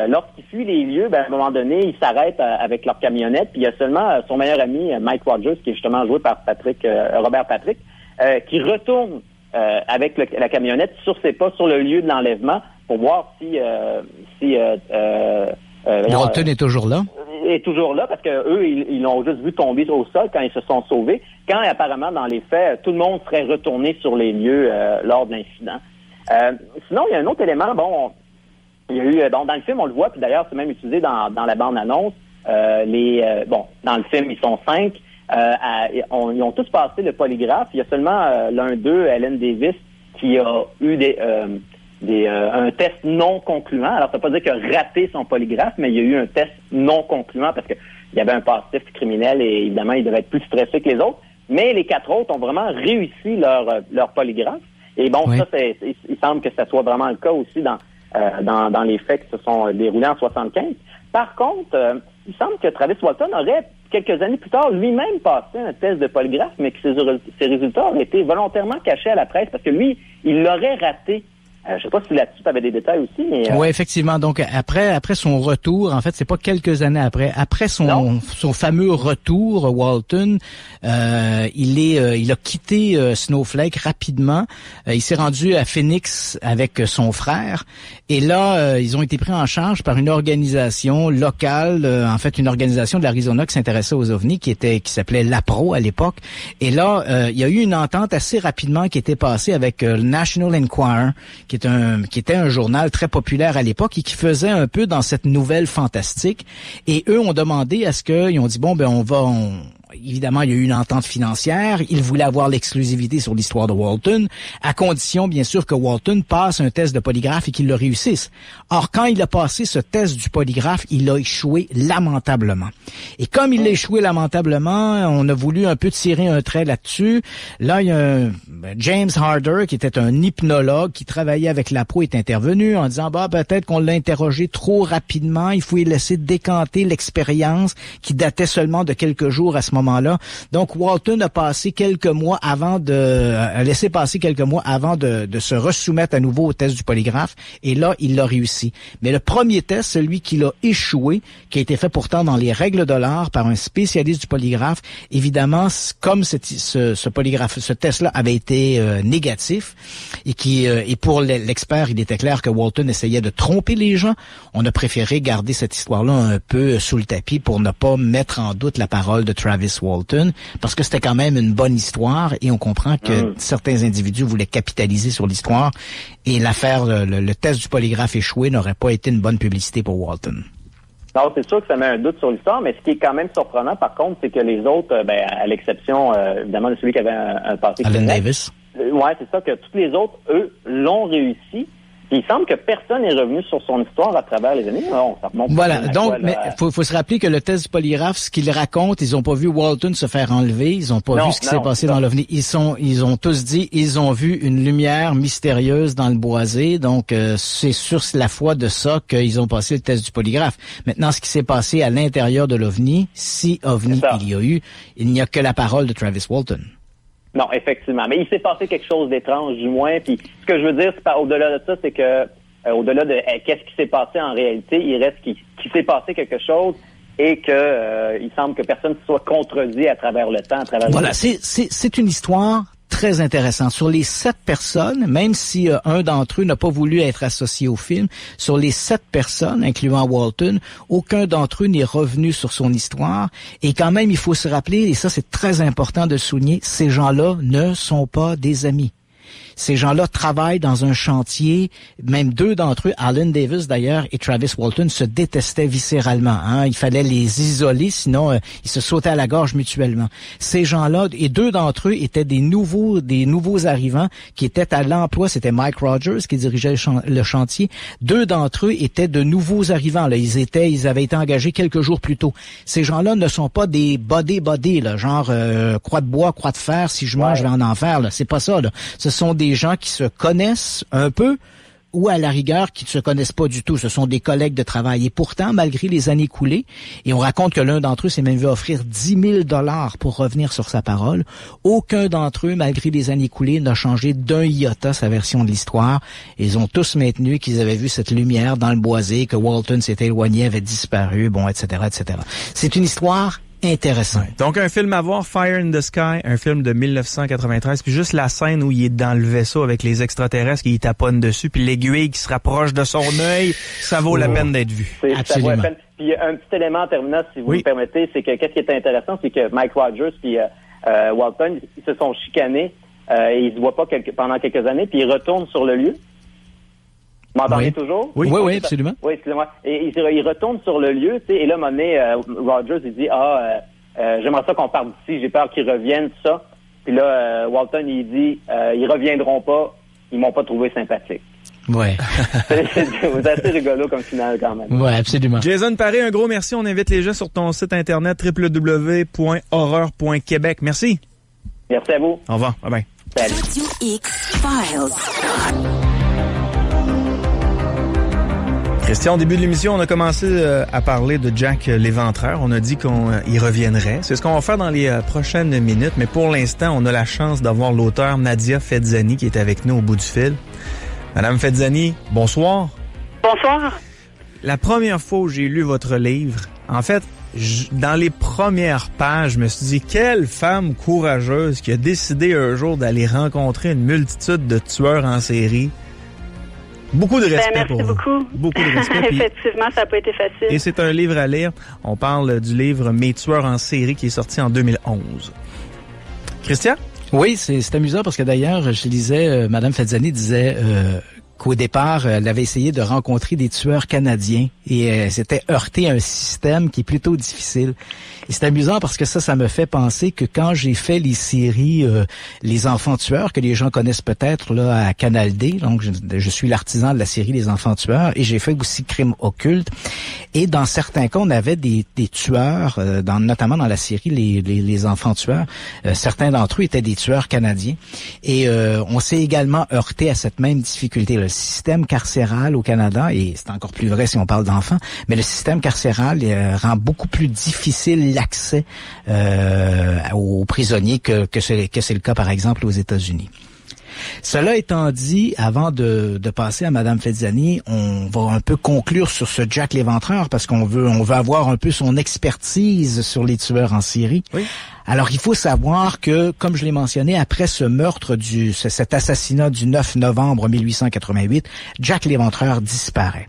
lorsqu'ils fuient les lieux, à un moment donné, ils s'arrêtent avec leur camionnette, puis il y a seulement son meilleur ami, Mike Rogers, qui est justement joué par Robert Patrick, qui retourne avec la camionnette sur ses pas sur le lieu de l'enlèvement pour voir si Walton est toujours là. Est toujours là parce que eux, ils l'ont juste vu tomber au sol quand ils se sont sauvés. Quand apparemment, dans les faits, tout le monde serait retourné sur les lieux lors de l'incident. Sinon, il y a un autre élément. Il y a eu dans le film, on le voit, puis d'ailleurs, c'est même utilisé dans la bande-annonce. Dans le film, ils sont 5. Ils ont tous passé le polygraphe. Il y a seulement l'un d'eux, Ellen Davis, qui a eu un test non concluant. Alors, ça ne veut pas dire qu'il a raté son polygraphe, mais il y a eu un test non concluant parce qu'il y avait un passif criminel et évidemment, il devait être plus stressé que les autres. Mais les 4 autres ont vraiment réussi leur polygraphe. Et oui. Il semble que ça soit vraiment le cas aussi dans les faits qui se sont déroulés en 75. Par contre, il semble que Travis Walton aurait, quelques années plus tard, lui-même passé un test de polygraphe, mais que ses résultats auraient été volontairement cachés à la presse parce que lui, il l'aurait raté Je sais pas si là-dessus tu avais des détails aussi, mais oui, effectivement. Donc après son retour, en fait, c'est pas quelques années après son fameux retour, Walton, il a quitté Snowflake rapidement. Il s'est rendu à Phoenix avec son frère, et là ils ont été pris en charge par une organisation locale, en fait une organisation de l'Arizona qui s'intéressait aux ovnis, qui s'appelait l'APRO à l'époque. Et là il y a eu une entente assez rapidement qui était passée avec le National Enquirer, qui était un journal très populaire à l'époque et qui faisait un peu dans cette nouvelle fantastique. Et eux ont demandé à ce qu'ils ont dit, bon, ben évidemment, il y a eu une entente financière. Ils voulaient avoir l'exclusivité sur l'histoire de Walton, à condition, bien sûr, que Walton passe un test de polygraphe et qu'il le réussisse. Or, quand il a passé ce test du polygraphe, il a échoué lamentablement. Et comme il a échoué lamentablement, on a voulu un peu tirer un trait là-dessus. Là, il y a James Harder, qui était un hypnologue qui travaillait avec l'APRO, est intervenu en disant, peut-être qu'on l'a interrogé trop rapidement, il faut y laisser décanter l'expérience qui datait seulement de quelques jours à ce moment-là. Donc, Walton a laissé passer quelques mois avant de se resoumettre à nouveau au test du polygraphe, et là, il l'a réussi. Mais le premier test, celui qu'il a échoué, qui a été fait pourtant dans les règles de l'art par un spécialiste du polygraphe, évidemment, comme ce test-là avait été négatif, et pour l'expert, il était clair que Walton essayait de tromper les gens, on a préféré garder cette histoire-là un peu sous le tapis pour ne pas mettre en doute la parole de Travis Walton, parce que c'était quand même une bonne histoire, et on comprend que certains individus voulaient capitaliser sur l'histoire, et l'affaire, le test du polygraphe échoué n'aurait pas été une bonne publicité pour Walton. Non, c'est sûr que ça met un doute sur l'histoire, mais ce qui est quand même surprenant, par contre, c'est que les autres, à l'exception, évidemment, de celui qui avait un passé Alan Davis. Ouais, c'est ça, que tous les autres, eux, l'ont réussi. Il semble que personne n'est revenu sur son histoire à travers les années. Non, ça remonte. Voilà. Donc, mais faut se rappeler que le test du polygraphe, ce qu'il raconte, ils ont pas vu Walton se faire enlever, ils ont pas vu ce qui s'est passé dans l'OVNI. Ils ont tous dit, ils ont vu une lumière mystérieuse dans le boisé. Donc, c'est sur la foi de ça qu'ils ont passé le test du polygraphe. Maintenant, ce qui s'est passé à l'intérieur de l'OVNI, si OVNI il y a eu, il n'y a que la parole de Travis Walton. Non, effectivement. Mais il s'est passé quelque chose d'étrange, du moins. Puis ce que je veux dire, c'est pas au-delà de ça, c'est que au-delà de qu'est-ce qui s'est passé en réalité, il reste qu'il s'est passé quelque chose et que il semble que personne ne soit contredit à travers le temps, à travers. Voilà, c'est une histoire très intéressant. Sur les 7 personnes, même si un d'entre eux n'a pas voulu être associé au film, sur les 7 personnes, incluant Walton, aucun d'entre eux n'est revenu sur son histoire. Et quand même, il faut se rappeler, et ça c'est très important de souligner, ces gens-là ne sont pas des amis. Ces gens-là travaillent dans un chantier, même 2 d'entre eux, Alan Davis d'ailleurs et Travis Walton, se détestaient viscéralement. Il fallait les isoler, sinon ils se sautaient à la gorge mutuellement. Ces gens-là, et 2 d'entre eux étaient des nouveaux arrivants qui étaient à l'emploi. C'était Mike Rogers qui dirigeait le chantier. 2 d'entre eux étaient de nouveaux arrivants. Là, ils avaient été engagés quelques jours plus tôt. Ces gens-là ne sont pas des body, là, genre croix de bois, croix de fer. Si je mange, je vais en enfer. Là, c'est pas ça. Là. Ce sont des gens qui se connaissent un peu, ou à la rigueur qui ne se connaissent pas du tout. Ce sont des collègues de travail. Et pourtant, malgré les années coulées, et on raconte que l'un d'entre eux s'est même vu offrir 10 000 $ pour revenir sur sa parole, aucun d'entre eux, malgré les années coulées, n'a changé d'un iota sa version de l'histoire. Ils ont tous maintenu qu'ils avaient vu cette lumière dans le boisé, que Walton s'était éloigné, avait disparu, etc., etc. C'est une histoire intéressant. Ouais. Donc, un film à voir, Fire in the Sky, un film de 1993, puis juste la scène où il est dans le vaisseau avec les extraterrestres qui y taponnent dessus, puis l'aiguille qui se rapproche de son œil, ça vaut la peine d'être vu. Ça vaut la peine. Puis un petit élément en terminant, si vous me permettez, c'est que qu'est-ce qui est intéressant, c'est que Mike Rogers puis Walton, ils se sont chicanés, et ils se voient pas pendant quelques années, puis ils retournent sur le lieu. Vous m'entendez toujours? Oui, absolument. Oui, excusez-moi. Et il retourne sur le lieu, tu sais, et là, à un moment donné, Rogers, il dit, j'aimerais ça qu'on parte d'ici, j'ai peur qu'ils reviennent, tout ça. Puis là, Walton, il dit, ils reviendront pas, ils m'ont pas trouvé sympathique. Ouais. C'est assez rigolo comme final, quand même. Ouais, absolument. Jason Paré, un gros merci. On invite les gens sur ton site internet www.horreur.québec. Merci. Merci à vous. Au revoir. Bye-bye. Salut. Radio X-Files. Christian, au début de l'émission, on a commencé à parler de Jack l'Éventreur. On a dit qu'on y reviendrait. C'est ce qu'on va faire dans les prochaines minutes, mais pour l'instant, on a la chance d'avoir l'auteur Nadia Fezzani qui est avec nous au bout du fil. Madame Fezzani, bonsoir. Bonsoir. La première fois où j'ai lu votre livre, en fait, dans les premières pages, je me suis dit, quelle femme courageuse qui a décidé un jour d'aller rencontrer une multitude de tueurs en série. Beaucoup de respect pour vous. Merci beaucoup. Beaucoup de respect. Effectivement, ça n'a pas été facile. Et c'est un livre à lire. On parle du livre Mes tueurs en série qui est sorti en 2011. Christian? Oui, c'est amusant parce que d'ailleurs, je lisais, Madame Fezzani disait qu'au départ, elle avait essayé de rencontrer des tueurs canadiens et elle s'était heurtée à un système qui est plutôt difficile. Et c'est amusant parce que ça me fait penser que quand j'ai fait les séries Les Enfants Tueurs, que les gens connaissent peut-être là à Canal D, donc je suis l'artisan de la série Les Enfants Tueurs, et j'ai fait aussi Crimes occultes. Et dans certains cas, on avait des tueurs, notamment dans la série Les Enfants Tueurs. Certains d'entre eux étaient des tueurs canadiens. Et on s'est également heurté à cette même difficulté. Le système carcéral au Canada, et c'est encore plus vrai si on parle d'enfants, mais le système carcéral rend beaucoup plus difficile l'accès aux prisonniers que c'est le cas, par exemple, aux États-Unis. Cela étant dit, avant de passer à Madame Fezzani, on va un peu conclure sur ce Jack l'Éventreur parce qu'on veut avoir un peu son expertise sur les tueurs en série. Oui. Alors, il faut savoir que, comme je l'ai mentionné, après ce meurtre cet assassinat du 9 novembre 1888, Jack l'Éventreur disparaît.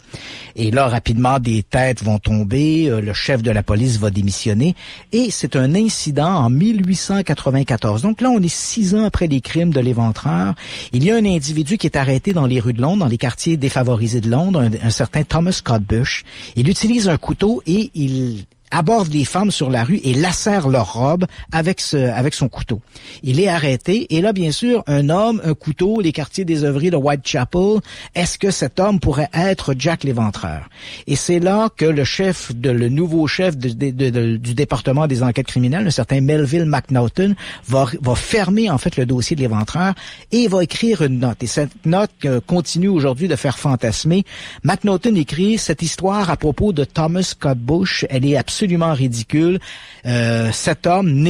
Et là, rapidement, des têtes vont tomber, le chef de la police va démissionner, et c'est un incident en 1894. Donc là, on est 6 ans après les crimes de l'Éventreur. Il y a un individu qui est arrêté dans les rues de Londres, dans les quartiers défavorisés de Londres, un certain Thomas Scott Bush. Il utilise un couteau et il aborde les femmes sur la rue et lacère leur robe avec son couteau. Il est arrêté et là, bien sûr, un homme, un couteau, les quartiers désœuvrés de Whitechapel, est-ce que cet homme pourrait être Jack l'Éventreur? Et c'est là que le nouveau chef du département des enquêtes criminelles, un certain Melville McNaughton, va fermer en fait le dossier de l'Éventreur et va écrire une note. Et cette note continue aujourd'hui de faire fantasmer. McNaughton écrit cette histoire à propos de Thomas Scott Bush, elle est absolument ridicule. Cet homme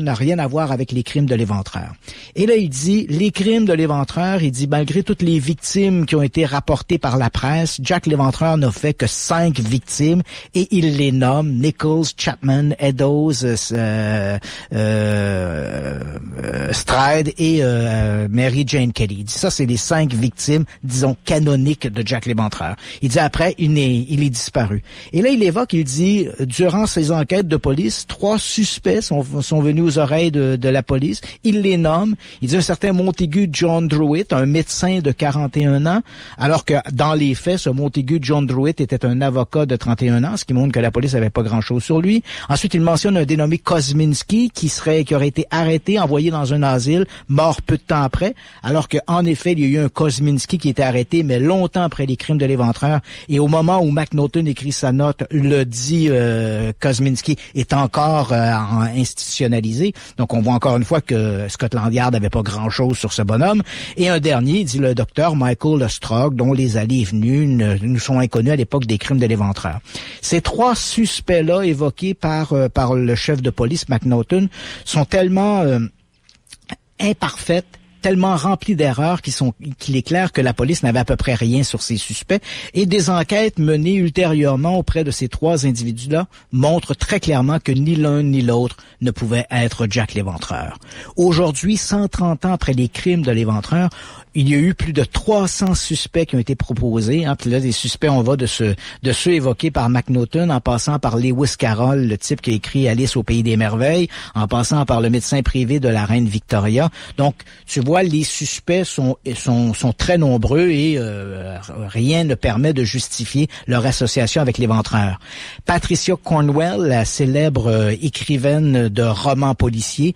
n'a rien à voir avec les crimes de l'Éventreur. Et là, il dit, les crimes de l'Éventreur, il dit, malgré toutes les victimes qui ont été rapportées par la presse, Jack l'Éventreur n'a fait que 5 victimes et il les nomme Nichols, Chapman, Eddowes, Stride et Mary Jane Kelly. Il dit, ça, c'est les 5 victimes, disons, canoniques de Jack l'Éventreur. Il dit, après, il est disparu. Et là, il évoque, il dit, durant ces enquêtes de police, 3 suspects sont venus aux oreilles de la police. Il les nomme. Il dit un certain Montague John Druitt, un médecin de 41 ans, alors que dans les faits, ce Montague John Druitt était un avocat de 31 ans, ce qui montre que la police avait pas grand-chose sur lui. Ensuite, il mentionne un dénommé Kosminski qui aurait été arrêté, envoyé dans un asile, mort peu de temps après, alors que en effet, il y a eu un Kosminski qui était arrêté, mais longtemps après les crimes de l'Éventreur. Et au moment où McNaughton écrit sa note, le dit Kosminski est encore institutionnalisé. Donc, on voit encore une fois que Scotland Yard n'avait pas grand-chose sur ce bonhomme. Et un dernier, dit le docteur Michael Lestrade, dont les allées et venues nous sont inconnus à l'époque des crimes de l'Éventreur. Ces 3 suspects-là évoqués par le chef de police, McNaughton, sont tellement imparfaites, tellement rempli d'erreurs qu'il est clair que la police n'avait à peu près rien sur ces suspects et des enquêtes menées ultérieurement auprès de ces 3 individus-là montrent très clairement que ni l'un ni l'autre ne pouvait être Jack l'Éventreur. Aujourd'hui, 130 ans après les crimes de l'Éventreur, il y a eu plus de 300 suspects qui ont été proposés. Puis là, des suspects, on va de ceux évoqués par McNaughton, en passant par Lewis Carroll, le type qui a écrit Alice au Pays des Merveilles, en passant par le médecin privé de la reine Victoria. Donc, tu vois, les suspects sont très nombreux et rien ne permet de justifier leur association avec l'Éventreur. Patricia Cornwell, la célèbre écrivaine de romans policiers,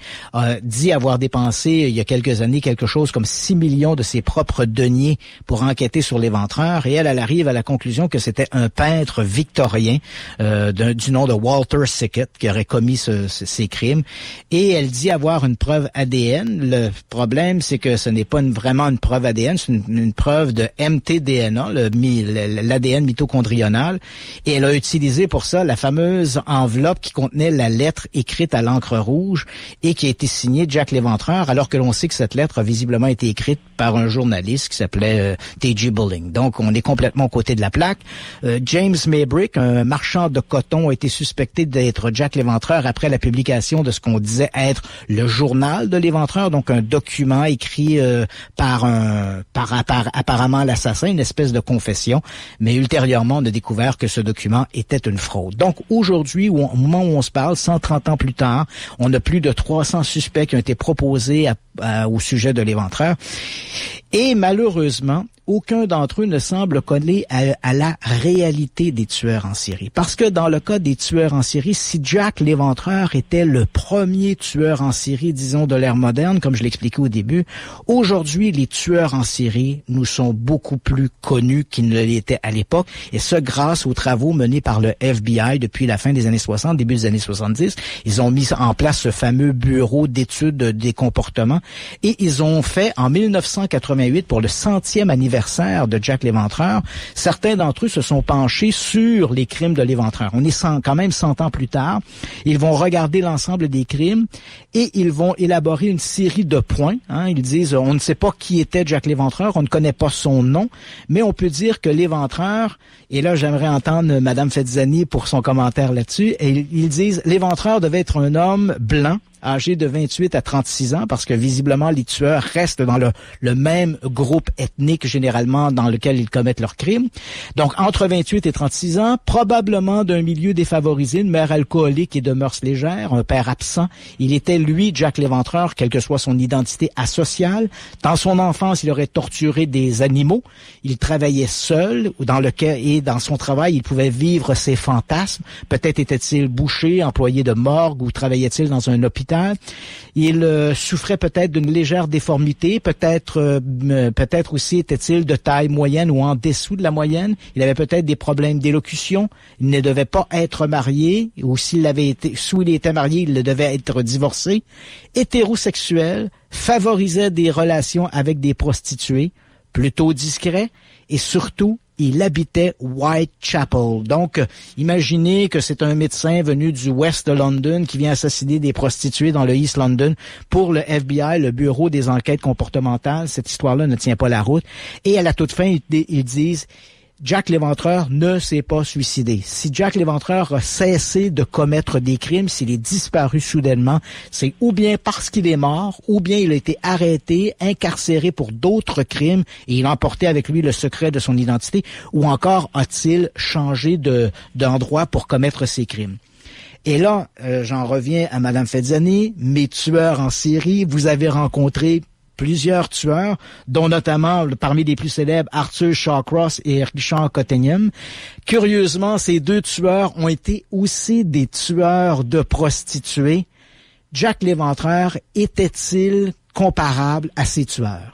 dit avoir dépensé il y a quelques années quelque chose comme 6 millions de ses propres deniers pour enquêter sur l'Éventreur et elle arrive à la conclusion que c'était un peintre victorien du nom de Walter Sickett qui aurait commis ces crimes et elle dit avoir une preuve ADN. Le problème, c'est que ce n'est pas vraiment une preuve ADN, c'est une preuve de mtDNA, l'ADN mitochondrial, et elle a utilisé pour ça la fameuse enveloppe qui contenait la lettre écrite à l'encre rouge et qui a été signée Jack l'Éventreur, alors que l'on sait que cette lettre a visiblement été écrite par par un journaliste qui s'appelait T.J. Bulling. Donc, on est complètement aux côtés de la plaque. James Maybrick, un marchand de coton, a été suspecté d'être Jack l'Éventreur après la publication de ce qu'on disait être le journal de l'Éventreur, donc un document écrit par apparemment l'assassin, une espèce de confession. Mais ultérieurement, on a découvert que ce document était une fraude. Donc, aujourd'hui, au moment où on se parle, 130 ans plus tard, on a plus de 300 suspects qui ont été proposés au sujet de l'Éventreur. Et malheureusement, aucun d'entre eux ne semble coller à la réalité des tueurs en série. Parce que dans le cas des tueurs en série, si Jack l'Éventreur était le premier tueur en série, disons, de l'ère moderne, comme je l'expliquais au début, aujourd'hui, les tueurs en série nous sont beaucoup plus connus qu'ils ne l'étaient à l'époque, et ce, grâce aux travaux menés par le FBI depuis la fin des années 60, début des années 70. Ils ont mis en place ce fameux bureau d'études des comportements, et ils ont fait, en 1988, pour le 100e anniversaire de Jack l'Éventreur, certains d'entre eux se sont penchés sur les crimes de l'Éventreur. On est quand même 100 ans plus tard. Ils vont regarder l'ensemble des crimes et ils vont élaborer une série de points. Ils disent, on ne sait pas qui était Jack l'Éventreur, on ne connaît pas son nom, mais on peut dire que l'Éventreur, et là j'aimerais entendre Madame Fezzani pour son commentaire là-dessus, et ils disent, l'Éventreur devait être un homme blanc, âgé de 28 à 36 ans, parce que visiblement les tueurs restent dans le même groupe ethnique généralement dans lequel ils commettent leurs crimes. Donc entre 28 et 36 ans, probablement d'un milieu défavorisé, une mère alcoolique et de mœurs légères, un père absent. Il était, lui, Jack l'Éventreur, quelle que soit son identité asociale. Dans son enfance, il aurait torturé des animaux. Il travaillait seul, et dans son travail, il pouvait vivre ses fantasmes. Peut-être était-il boucher, employé de morgue, ou travaillait-il dans un hôpital. Il souffrait peut-être d'une légère déformité, peut-être aussi était-il de taille moyenne ou en dessous de la moyenne. Il avait peut-être des problèmes d'élocution. Il ne devait pas être marié, ou s'il était marié, il devait être divorcé. Hétérosexuel, favorisait des relations avec des prostituées, plutôt discret, et surtout, il habitait Whitechapel. Donc, imaginez que c'est un médecin venu du West de London qui vient assassiner des prostituées dans le East London. Pour le FBI, le Bureau des enquêtes comportementales, cette histoire-là ne tient pas la route. Et à la toute fin, ils disent, Jack l'Éventreur ne s'est pas suicidé. Si Jack l'Éventreur a cessé de commettre des crimes, s'il est disparu soudainement, c'est ou bien parce qu'il est mort, ou bien il a été arrêté, incarcéré pour d'autres crimes, et il a emporté avec lui le secret de son identité, ou encore a-t-il changé d'endroit pour commettre ses crimes. Et là, j'en reviens à Madame Fezzani, mes tueurs en série, vous avez rencontré plusieurs tueurs, dont notamment, parmi les plus célèbres, Arthur Shawcross et Richard Cottingham. Curieusement, ces deux tueurs ont été aussi des tueurs de prostituées. Jack l'Éventreur était-il comparable à ces tueurs?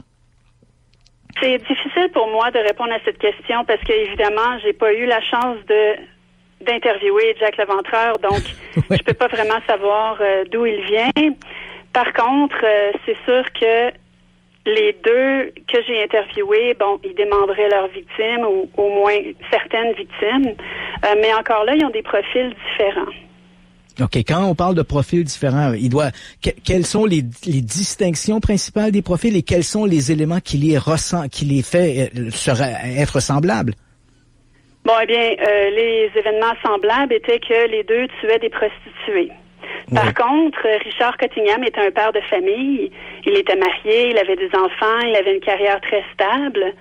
C'est difficile pour moi de répondre à cette question parce que, évidemment, j'ai pas eu la chance d'interviewer Jack l'Éventreur, donc je peux pas vraiment savoir d'où il vient. Par contre, c'est sûr que les deux que j'ai interviewés, ils démendraient leurs victimes, ou au moins certaines victimes, mais encore là, ils ont des profils différents. OK, quand on parle de profils différents, quelles sont les distinctions principales des profils et quels sont les éléments qui les fait être semblables? Bon, eh bien, les événements semblables étaient que les deux tuaient des prostituées. Par contre, Richard Cottingham était un père de famille. Il était marié, il avait des enfants, il avait une carrière très stable.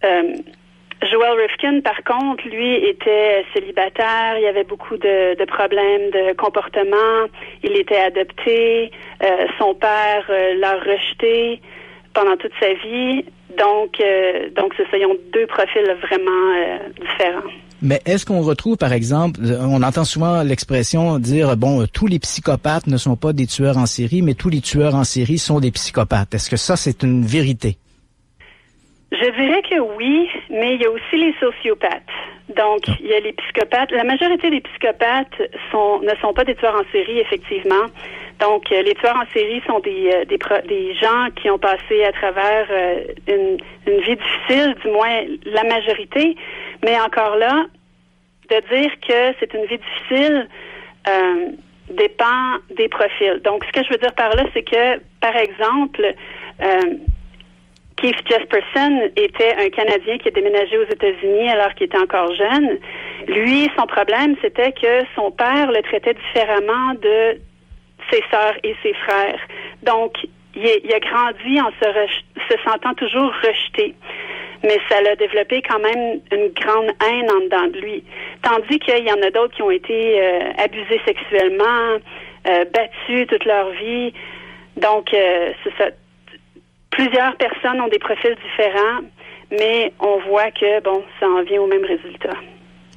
Joel Rifkin, par contre, lui, était célibataire. Il y avait beaucoup de problèmes de comportement. Il était adopté. Son père l'a rejeté pendant toute sa vie. Donc c'est ça, ils ont deux profils vraiment différents. Mais est-ce qu'on retrouve, par exemple, on entend souvent l'expression dire, tous les psychopathes ne sont pas des tueurs en série, mais tous les tueurs en série sont des psychopathes. Est-ce que ça, c'est une vérité? Je dirais que oui, mais il y a aussi les sociopathes. Donc, il y a les psychopathes. La majorité des psychopathes ne sont pas des tueurs en série, effectivement. Donc, les tueurs en série sont des gens qui ont passé à travers une vie difficile, du moins la majorité. Mais encore là, de dire que c'est une vie difficile dépend des profils. Donc, ce que je veux dire par là, c'est que, par exemple, Keith Jesperson était un Canadien qui a déménagé aux États-Unis alors qu'il était encore jeune. Lui, son problème, c'était que son père le traitait différemment de ses sœurs et ses frères. Donc, il a grandi en se sentant toujours rejeté. Mais ça l'a développé quand même une grande haine en dedans de lui. Tandis qu'il y en a d'autres qui ont été abusés sexuellement, battus toute leur vie. Donc, c'est ça. Plusieurs personnes ont des profils différents, mais on voit que, bon, ça en vient au même résultat.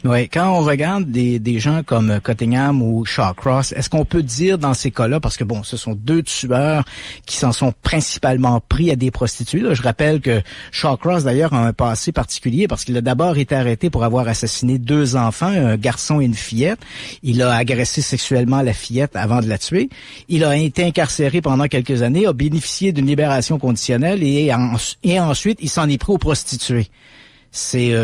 Oui, quand on regarde des gens comme Cottingham ou Shawcross, est-ce qu'on peut dire dans ces cas-là, parce que bon, ce sont deux tueurs qui s'en sont principalement pris à des prostituées. Là, je rappelle que Shawcross, d'ailleurs, a un passé particulier parce qu'il a d'abord été arrêté pour avoir assassiné 2 enfants, un garçon et une fillette. Il a agressé sexuellement la fillette avant de la tuer. Il a été incarcéré pendant quelques années, a bénéficié d'une libération conditionnelle et ensuite, il s'en est pris aux prostituées. C'est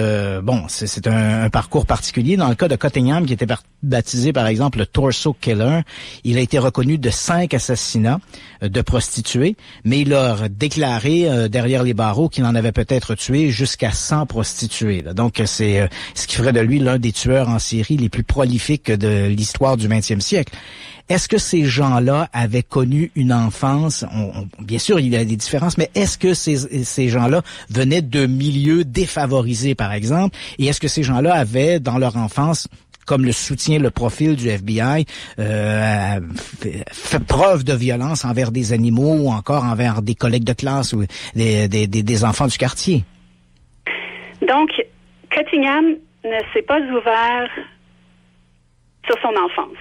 c'est un parcours particulier. Dans le cas de Cottingham, qui était baptisé par exemple le Torso Killer, il a été reconnu de 5 assassinats de prostituées, mais il a déclaré derrière les barreaux qu'il en avait peut-être tué jusqu'à 100 prostituées. Là. Donc c'est ce qui ferait de lui l'un des tueurs en série les plus prolifiques de l'histoire du 20e siècle. Est-ce que ces gens-là avaient connu une enfance? Bien sûr, il y a des différences, mais est-ce que ces gens-là venaient de milieux défavorisés, par exemple? Et est-ce que ces gens-là avaient, dans leur enfance, comme le soutient le profil du FBI, fait preuve de violence envers des animaux ou encore envers des collègues de classe ou des enfants du quartier? Donc, Cottingham ne s'est pas ouvert sur son enfance.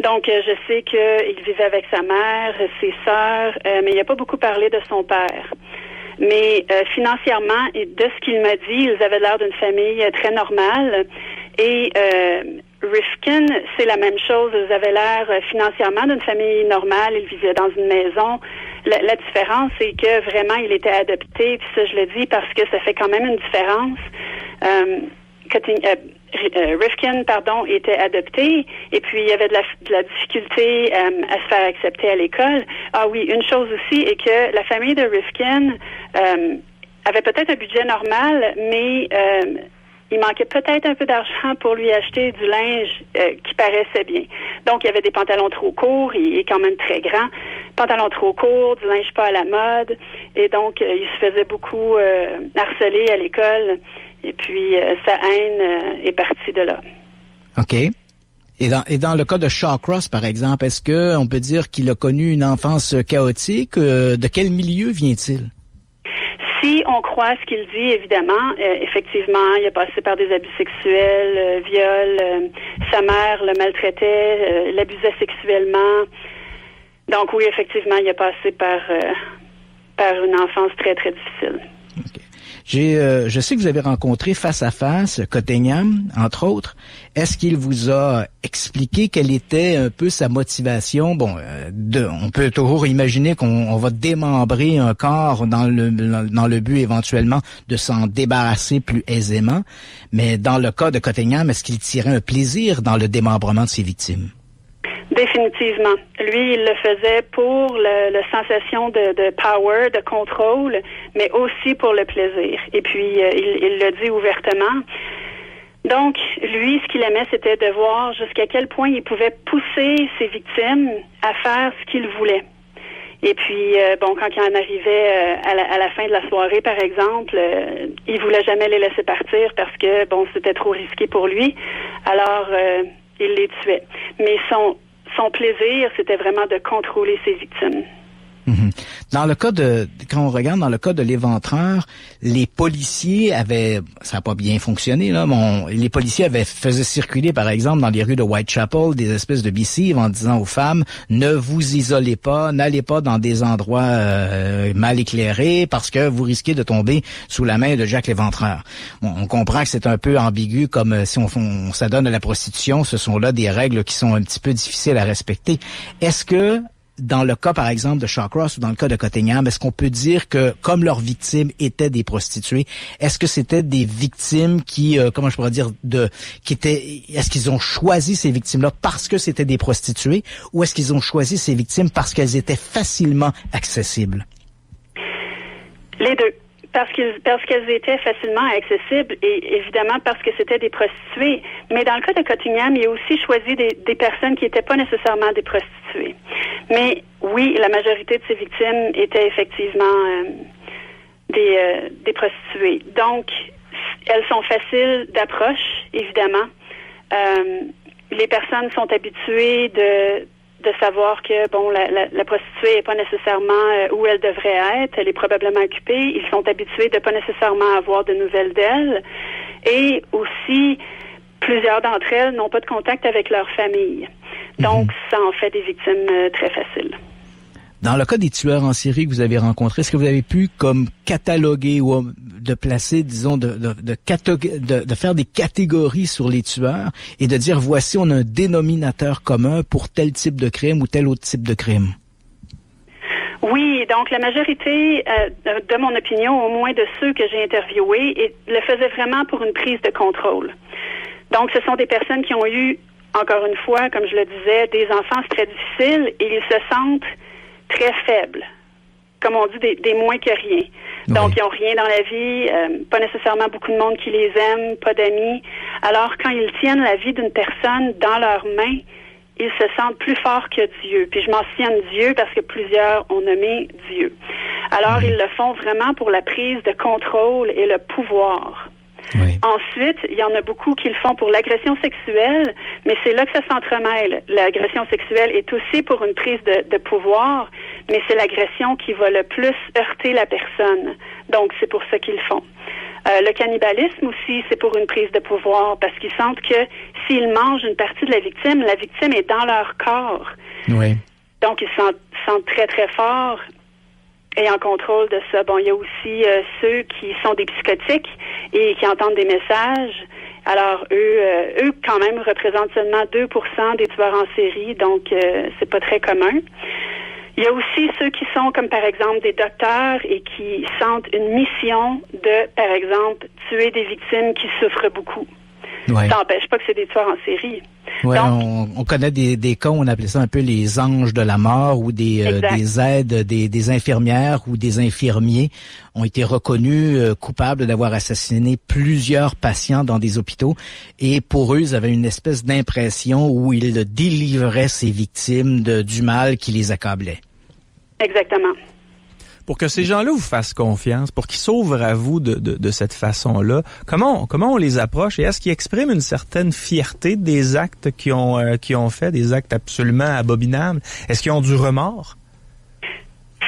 Donc, je sais qu'il vivait avec sa mère, ses sœurs, mais il n'a pas beaucoup parlé de son père. Mais financièrement, et de ce qu'il m'a dit, ils avaient l'air d'une famille très normale. Et Rifkin, c'est la même chose. Ils avaient l'air financièrement d'une famille normale. Ils vivaient dans une maison. La différence, c'est que vraiment, il était adopté. Puis ça, je le dis parce que ça fait quand même une différence. Rifkin, était adopté, et puis il y avait de la difficulté à se faire accepter à l'école. Ah oui, une chose aussi est que la famille de Rifkin avait peut-être un budget normal, mais il manquait peut-être un peu d'argent pour lui acheter du linge qui paraissait bien. Donc, il y avait des pantalons trop courts, il est quand même très grand, pantalons trop courts, du linge pas à la mode, et donc il se faisait beaucoup harceler à l'école. Et puis, sa haine est partie de là. OK. Et dans le cas de Shawcross, par exemple, est-ce qu'on peut dire qu'il a connu une enfance chaotique? De quel milieu vient-il? Si on croit ce qu'il dit, évidemment, effectivement, il a passé par des abus sexuels, viols, sa mère le maltraitait, l'abusait sexuellement. Donc oui, effectivement, il a passé par une enfance très, très difficile. Okay. Je sais que vous avez rencontré face à face Cottingham, entre autres. Est-ce qu'il vous a expliqué quelle était un peu sa motivation? Bon, on peut toujours imaginer qu'on va démembrer un corps dans le but éventuellement de s'en débarrasser plus aisément. Mais dans le cas de Cottingham, est-ce qu'il tirait un plaisir dans le démembrement de ses victimes? Définitivement. Lui, il le faisait pour la sensation de power, de contrôle, mais aussi pour le plaisir. Et puis, il le dit ouvertement. Donc, lui, ce qu'il aimait, c'était de voir jusqu'à quel point il pouvait pousser ses victimes à faire ce qu'il voulait. Et puis, quand il en arrivait à la fin de la soirée, par exemple, il voulait jamais les laisser partir parce que, c'était trop risqué pour lui. Alors, il les tuait. Mais son plaisir, c'était vraiment de contrôler ses victimes. Mm-hmm. Quand on regarde dans le cas de l'éventreur, les policiers ça n'a pas bien fonctionné, là, les policiers faisaient circuler, par exemple, dans les rues de Whitechapel, des espèces de missives en disant aux femmes, ne vous isolez pas, n'allez pas dans des endroits mal éclairés parce que vous risquez de tomber sous la main de Jack l'Éventreur. Bon, on comprend que c'est un peu ambigu, comme si on s'adonne à la prostitution, ce sont là des règles qui sont un petit peu difficiles à respecter. Est-ce que dans le cas, par exemple, de Shawcross ou dans le cas de Cottingham, est-ce qu'on peut dire que, comme leurs victimes étaient des prostituées, est-ce que c'était des victimes est-ce qu'ils ont choisi ces victimes-là parce que c'était des prostituées ou est-ce qu'ils ont choisi ces victimes parce qu'elles étaient facilement accessibles? Les deux. Parce qu'elles étaient facilement accessibles et évidemment parce que c'était des prostituées. Mais dans le cas de Cottingham, il a aussi choisi des personnes qui n'étaient pas nécessairement des prostituées. Mais oui, la majorité de ces victimes étaient effectivement des prostituées. Donc, elles sont faciles d'approche, évidemment. Les personnes sont habituées de savoir que, bon, la prostituée n'est pas nécessairement où elle devrait être. Elle est probablement occupée. Ils sont habitués de pas nécessairement avoir de nouvelles d'elle. Et aussi, plusieurs d'entre elles n'ont pas de contact avec leur famille. Donc, ça en fait des victimes très faciles. Dans le cas des tueurs en série que vous avez rencontrés, est-ce que vous avez pu comme cataloguer ou de placer, disons, de faire des catégories sur les tueurs et de dire voici on a un dénominateur commun pour tel type de crime ou tel autre type de crime? Oui, donc la majorité, de mon opinion, au moins de ceux que j'ai interviewés, le faisaient vraiment pour une prise de contrôle. Donc ce sont des personnes qui ont eu, encore une fois, comme je le disais, des enfances très difficiles et ils se sentent très faibles, comme on dit, des moins que rien. Donc, ils n'ont rien dans la vie, pas nécessairement beaucoup de monde qui les aime, pas d'amis. Alors, quand ils tiennent la vie d'une personne dans leurs mains, ils se sentent plus forts que Dieu. Puis je mentionne Dieu parce que plusieurs ont nommé Dieu. Alors, ils le font vraiment pour la prise de contrôle et le pouvoir. Oui. Ensuite, il y en a beaucoup qui le font pour l'agression sexuelle, mais c'est là que ça s'entremêle. L'agression sexuelle est aussi pour une prise de pouvoir, mais c'est l'agression qui va le plus heurter la personne. Donc, c'est pour ça qu'ils le font. Le cannibalisme aussi, c'est pour une prise de pouvoir, parce qu'ils sentent que s'ils mangent une partie de la victime est dans leur corps. Oui. Donc, ils se sentent très, très forts et en contrôle de ça. Bon, il y a aussi ceux qui sont des psychotiques et qui entendent des messages. Alors, eux quand même, représentent seulement 2% des tueurs en série, donc c'est pas très commun. Il y a aussi ceux qui sont, comme par exemple, des docteurs et qui sentent une mission de, par exemple, tuer des victimes qui souffrent beaucoup. Ouais. Ça n'empêche pas que c'est des tueurs en série. Oui, on connaît des cas, on appelait ça un peu les anges de la mort ou des aides, des infirmières ou des infirmiers ont été reconnus coupables d'avoir assassiné plusieurs patients dans des hôpitaux. Et pour eux, ils avaient une espèce d'impression où ils délivraient ces victimes du mal qui les accablait. Exactement. Pour que ces gens-là vous fassent confiance, pour qu'ils s'ouvrent à vous de cette façon-là, comment on les approche et est-ce qu'ils expriment une certaine fierté des actes qu'ils ont fait, des actes absolument abominables? Est-ce qu'ils ont du remords?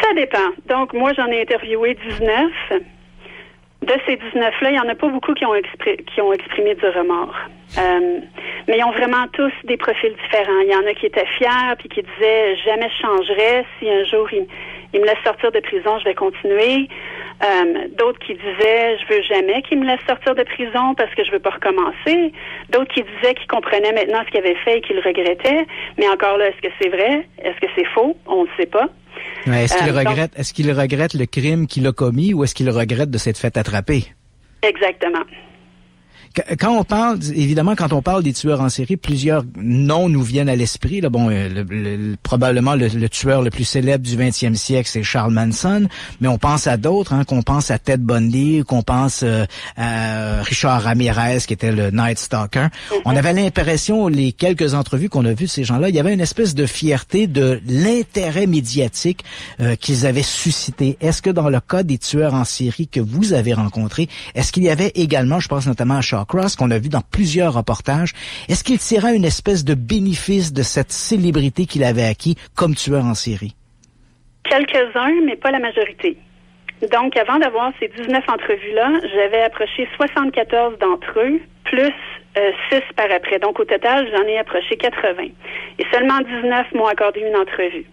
Ça dépend. Donc, moi, j'en ai interviewé 19. De ces 19-là, il n'y en a pas beaucoup qui ont exprimé du remords. Mais ils ont vraiment tous des profils différents. Il y en a qui étaient fiers puis qui disaient « jamais je changerais. Si un jour il me laisse sortir de prison, je vais continuer. » D'autres qui disaient « je veux jamais qu'il me laisse sortir de prison parce que je veux pas recommencer. » D'autres qui disaient qu'ils comprenaient maintenant ce qu'il avait fait et qu'ils le regrettaient. Mais encore là, est-ce que c'est vrai? Est-ce que c'est faux? On ne sait pas. Ouais, est-ce qu'il regrette le crime qu'il a commis ou est-ce qu'il regrette de s'être fait attraper? Exactement. Quand on parle, évidemment, quand on parle des tueurs en série, plusieurs noms nous viennent à l'esprit. Là, bon, probablement le tueur le plus célèbre du 20e siècle, c'est Charles Manson, mais on pense à d'autres, qu'on pense à Ted Bundy, qu'on pense à Richard Ramirez, qui était le Night Stalker. Mm-hmm. On avait l'impression, les quelques entrevues qu'on a vues de ces gens-là, il y avait une espèce de fierté de l'intérêt médiatique qu'ils avaient suscité. Est-ce que dans le cas des tueurs en série que vous avez rencontrés, est-ce qu'il y avait également, je pense notamment à Shawcross, qu'on a vu dans plusieurs reportages, est-ce qu'il tirait une espèce de bénéfice de cette célébrité qu'il avait acquis comme tueur en série? Quelques-uns, mais pas la majorité. Donc, avant d'avoir ces 19 entrevues-là, j'avais approché 74 d'entre eux, plus 6 par après. Donc, au total, j'en ai approché 80. Et seulement 19 m'ont accordé une entrevue.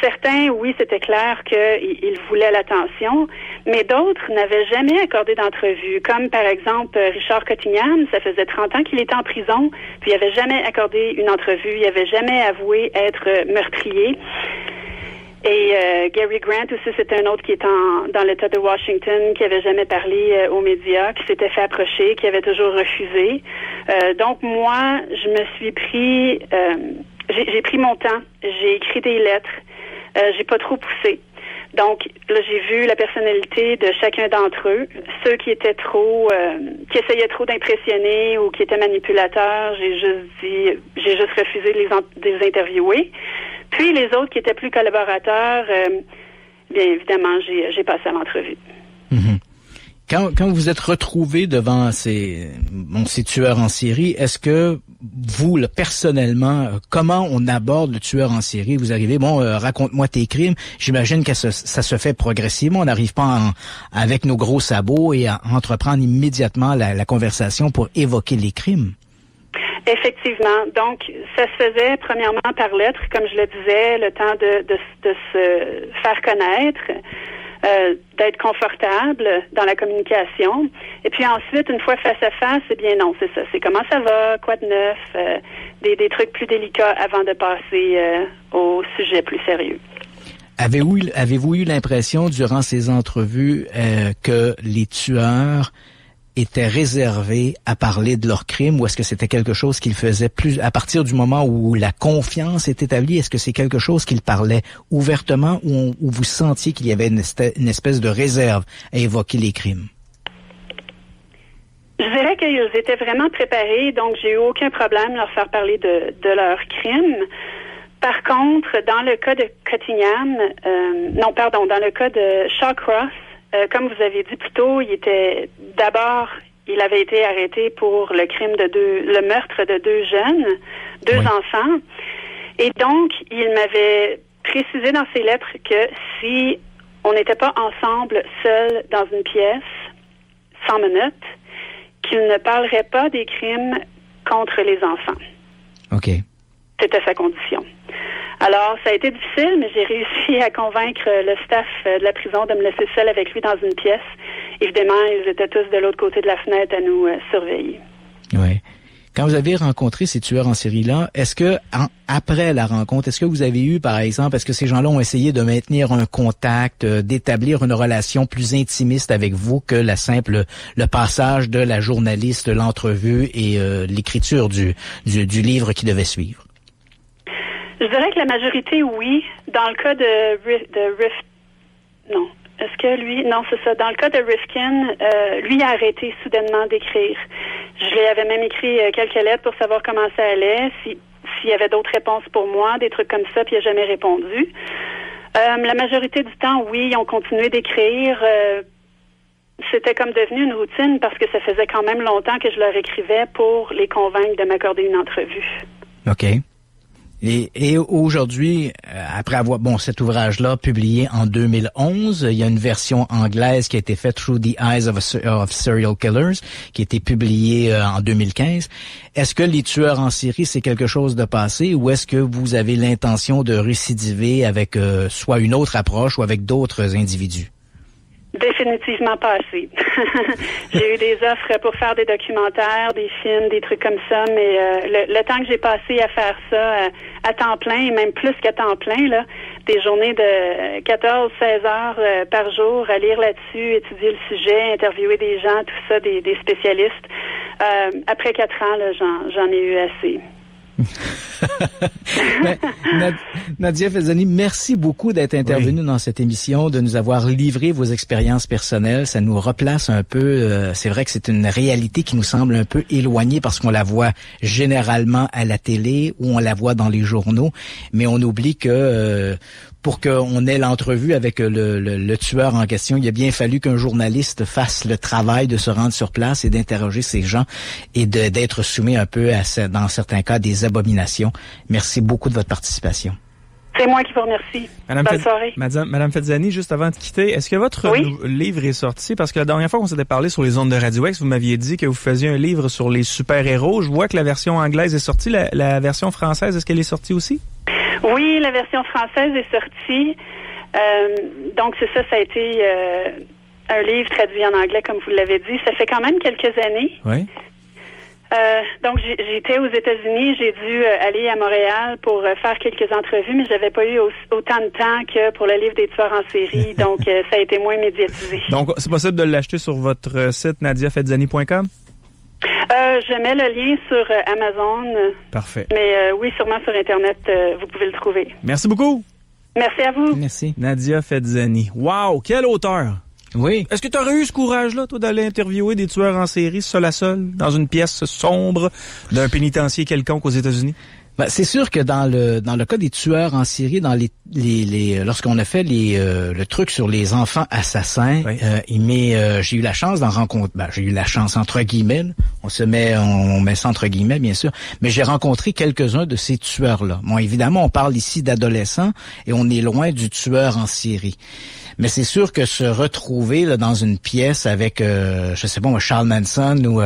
Certains, oui, c'était clair qu'ils voulaient l'attention, mais d'autres n'avaient jamais accordé d'entrevue, comme par exemple Richard Cottingham, ça faisait 30 ans qu'il était en prison, puis il n'avait jamais accordé une entrevue, il n'avait jamais avoué être meurtrier. Et Gary Grant aussi, c'était un autre qui est dans l'État de Washington, qui avait jamais parlé aux médias, qui s'était fait approcher, qui avait toujours refusé. Donc moi, je me suis pris... j'ai pris mon temps, j'ai écrit des lettres, j'ai pas trop poussé. Donc, là, j'ai vu la personnalité de chacun d'entre eux. Ceux qui étaient qui essayaient trop d'impressionner ou qui étaient manipulateurs, j'ai juste refusé de les interviewer. Puis, les autres qui étaient plus collaborateurs, bien évidemment, j'ai passé à l'entrevue. Mm-hmm. Quand vous êtes retrouvé devant ces tueurs en série, est-ce que vous, là, personnellement, comment on aborde le tueur en série? Vous arrivez, raconte-moi tes crimes. J'imagine que ça se fait progressivement. On n'arrive pas avec nos gros sabots et à entreprendre immédiatement la conversation pour évoquer les crimes. Effectivement. Donc, ça se faisait premièrement par lettre, comme je le disais, le temps de se faire connaître. D'être confortable dans la communication. Et puis ensuite, une fois face à face, eh bien non, c'est ça. C'est comment ça va, quoi de neuf, des trucs plus délicats avant de passer au sujet plus sérieux. Avez-vous eu l'impression durant ces entrevues que les tueurs étaient réservés à parler de leurs crimes, ou est-ce que c'était quelque chose qu'ils faisaient plus à partir du moment où la confiance est établie? Est-ce que c'est quelque chose qu'ils parlaient ouvertement, ou vous sentiez qu'il y avait une espèce de réserve à évoquer les crimes? Je dirais qu'ils étaient vraiment préparés, donc j'ai eu aucun problème à leur faire parler de leurs crimes. Par contre, dans le cas de Cottingham, dans le cas de Shawcross, comme vous avez dit plus tôt, il avait été arrêté pour le meurtre de deux enfants. Et donc, il m'avait précisé dans ses lettres que si on n'était pas ensemble, seuls dans une pièce, 100 minutes, qu'il ne parlerait pas des crimes contre les enfants. OK. C'était sa condition. Alors, ça a été difficile, mais j'ai réussi à convaincre le staff de la prison de me laisser seule avec lui dans une pièce. Évidemment, ils étaient tous de l'autre côté de la fenêtre à nous surveiller. Oui. Quand vous avez rencontré ces tueurs en série-là, est-ce que, après la rencontre, est-ce que vous avez eu, par exemple, est-ce que ces gens-là ont essayé de maintenir un contact, d'établir une relation plus intimiste avec vous que le passage de la journaliste, l'entrevue et l'écriture du livre qui devait suivre? Je dirais que la majorité, oui. Dans le cas de non. Est-ce que lui... Non, c'est ça. Dans le cas de Rifkin, lui a arrêté soudainement d'écrire. Je lui avais même écrit quelques lettres pour savoir comment ça allait, s'il y avait d'autres réponses pour moi, des trucs comme ça, puis il n'a jamais répondu. La majorité du temps, oui, ils ont continué d'écrire. C'était comme devenu une routine parce que ça faisait quand même longtemps que je leur écrivais pour les convaincre de m'accorder une entrevue. OK. Et aujourd'hui, après avoir cet ouvrage-là publié en 2011, il y a une version anglaise qui a été faite Through the Eyes of Serial Killers, qui a été publiée en 2015. Est-ce que les tueurs en série, c'est quelque chose de passé, ou est-ce que vous avez l'intention de récidiver avec soit une autre approche ou avec d'autres individus? Définitivement pas assez. J'ai eu des offres pour faire des documentaires, des films, des trucs comme ça, mais le temps que j'ai passé à faire ça à temps plein, et même plus qu'à temps plein, là, des journées de 14-16 heures par jour à lire là-dessus, étudier le sujet, interviewer des gens, tout ça, des spécialistes. Après 4 ans, là, j'en ai eu assez. Nadia Felzani, merci beaucoup d'être intervenue dans cette émission, de nous avoir livré vos expériences personnelles. Ça nous replace un peu. C'est vrai que c'est une réalité qui nous semble un peu éloignée parce qu'on la voit généralement à la télé ou on la voit dans les journaux, mais on oublie que pour qu'on ait l'entrevue avec le tueur en question, il a bien fallu qu'un journaliste fasse le travail de se rendre sur place et d'interroger ces gens et d'être soumis un peu à, dans certains cas, des abominations. Merci beaucoup de votre participation. C'est moi qui vous remercie. Bonne soirée. Madame Felzani, juste avant de quitter, est-ce que votre livre est sorti? Parce que la dernière fois qu'on s'était parlé sur les ondes de Radio X, vous m'aviez dit que vous faisiez un livre sur les super-héros. Je vois que la version anglaise est sortie. La version française, est-ce qu'elle est sortie aussi? Oui, la version française est sortie. Donc, c'est ça, ça a été un livre traduit en anglais, comme vous l'avez dit. Ça fait quand même quelques années. Oui. Donc, j'étais aux États-Unis. J'ai dû aller à Montréal pour faire quelques entrevues, mais j'avais pas eu autant de temps que pour le livre des tueurs en série. Donc, ça a été moins médiatisé. Donc, c'est possible de l'acheter sur votre site nadiafelzani.com? Je mets le lien sur Amazon. Parfait. Mais oui, sûrement sur Internet, vous pouvez le trouver. Merci beaucoup. Merci à vous. Merci. Nadia Fezzani. Wow, quel auteur! Oui. Est-ce que tu aurais eu ce courage-là, toi, d'aller interviewer des tueurs en série seul à seul, dans une pièce sombre d'un pénitencier quelconque aux États-Unis? Ben, c'est sûr que dans le cas des tueurs en série, dans lorsqu'on a fait le truc sur les enfants assassins, oui. J'ai eu la chance d'en rencontrer. Ben, j'ai eu la chance entre guillemets. On met ça entre guillemets, bien sûr. Mais j'ai rencontré quelques-uns de ces tueurs-là. Bon, évidemment, on parle ici d'adolescents et on est loin du tueur en série. Mais c'est sûr que se retrouver là, dans une pièce avec, je sais pas, Charles Manson ou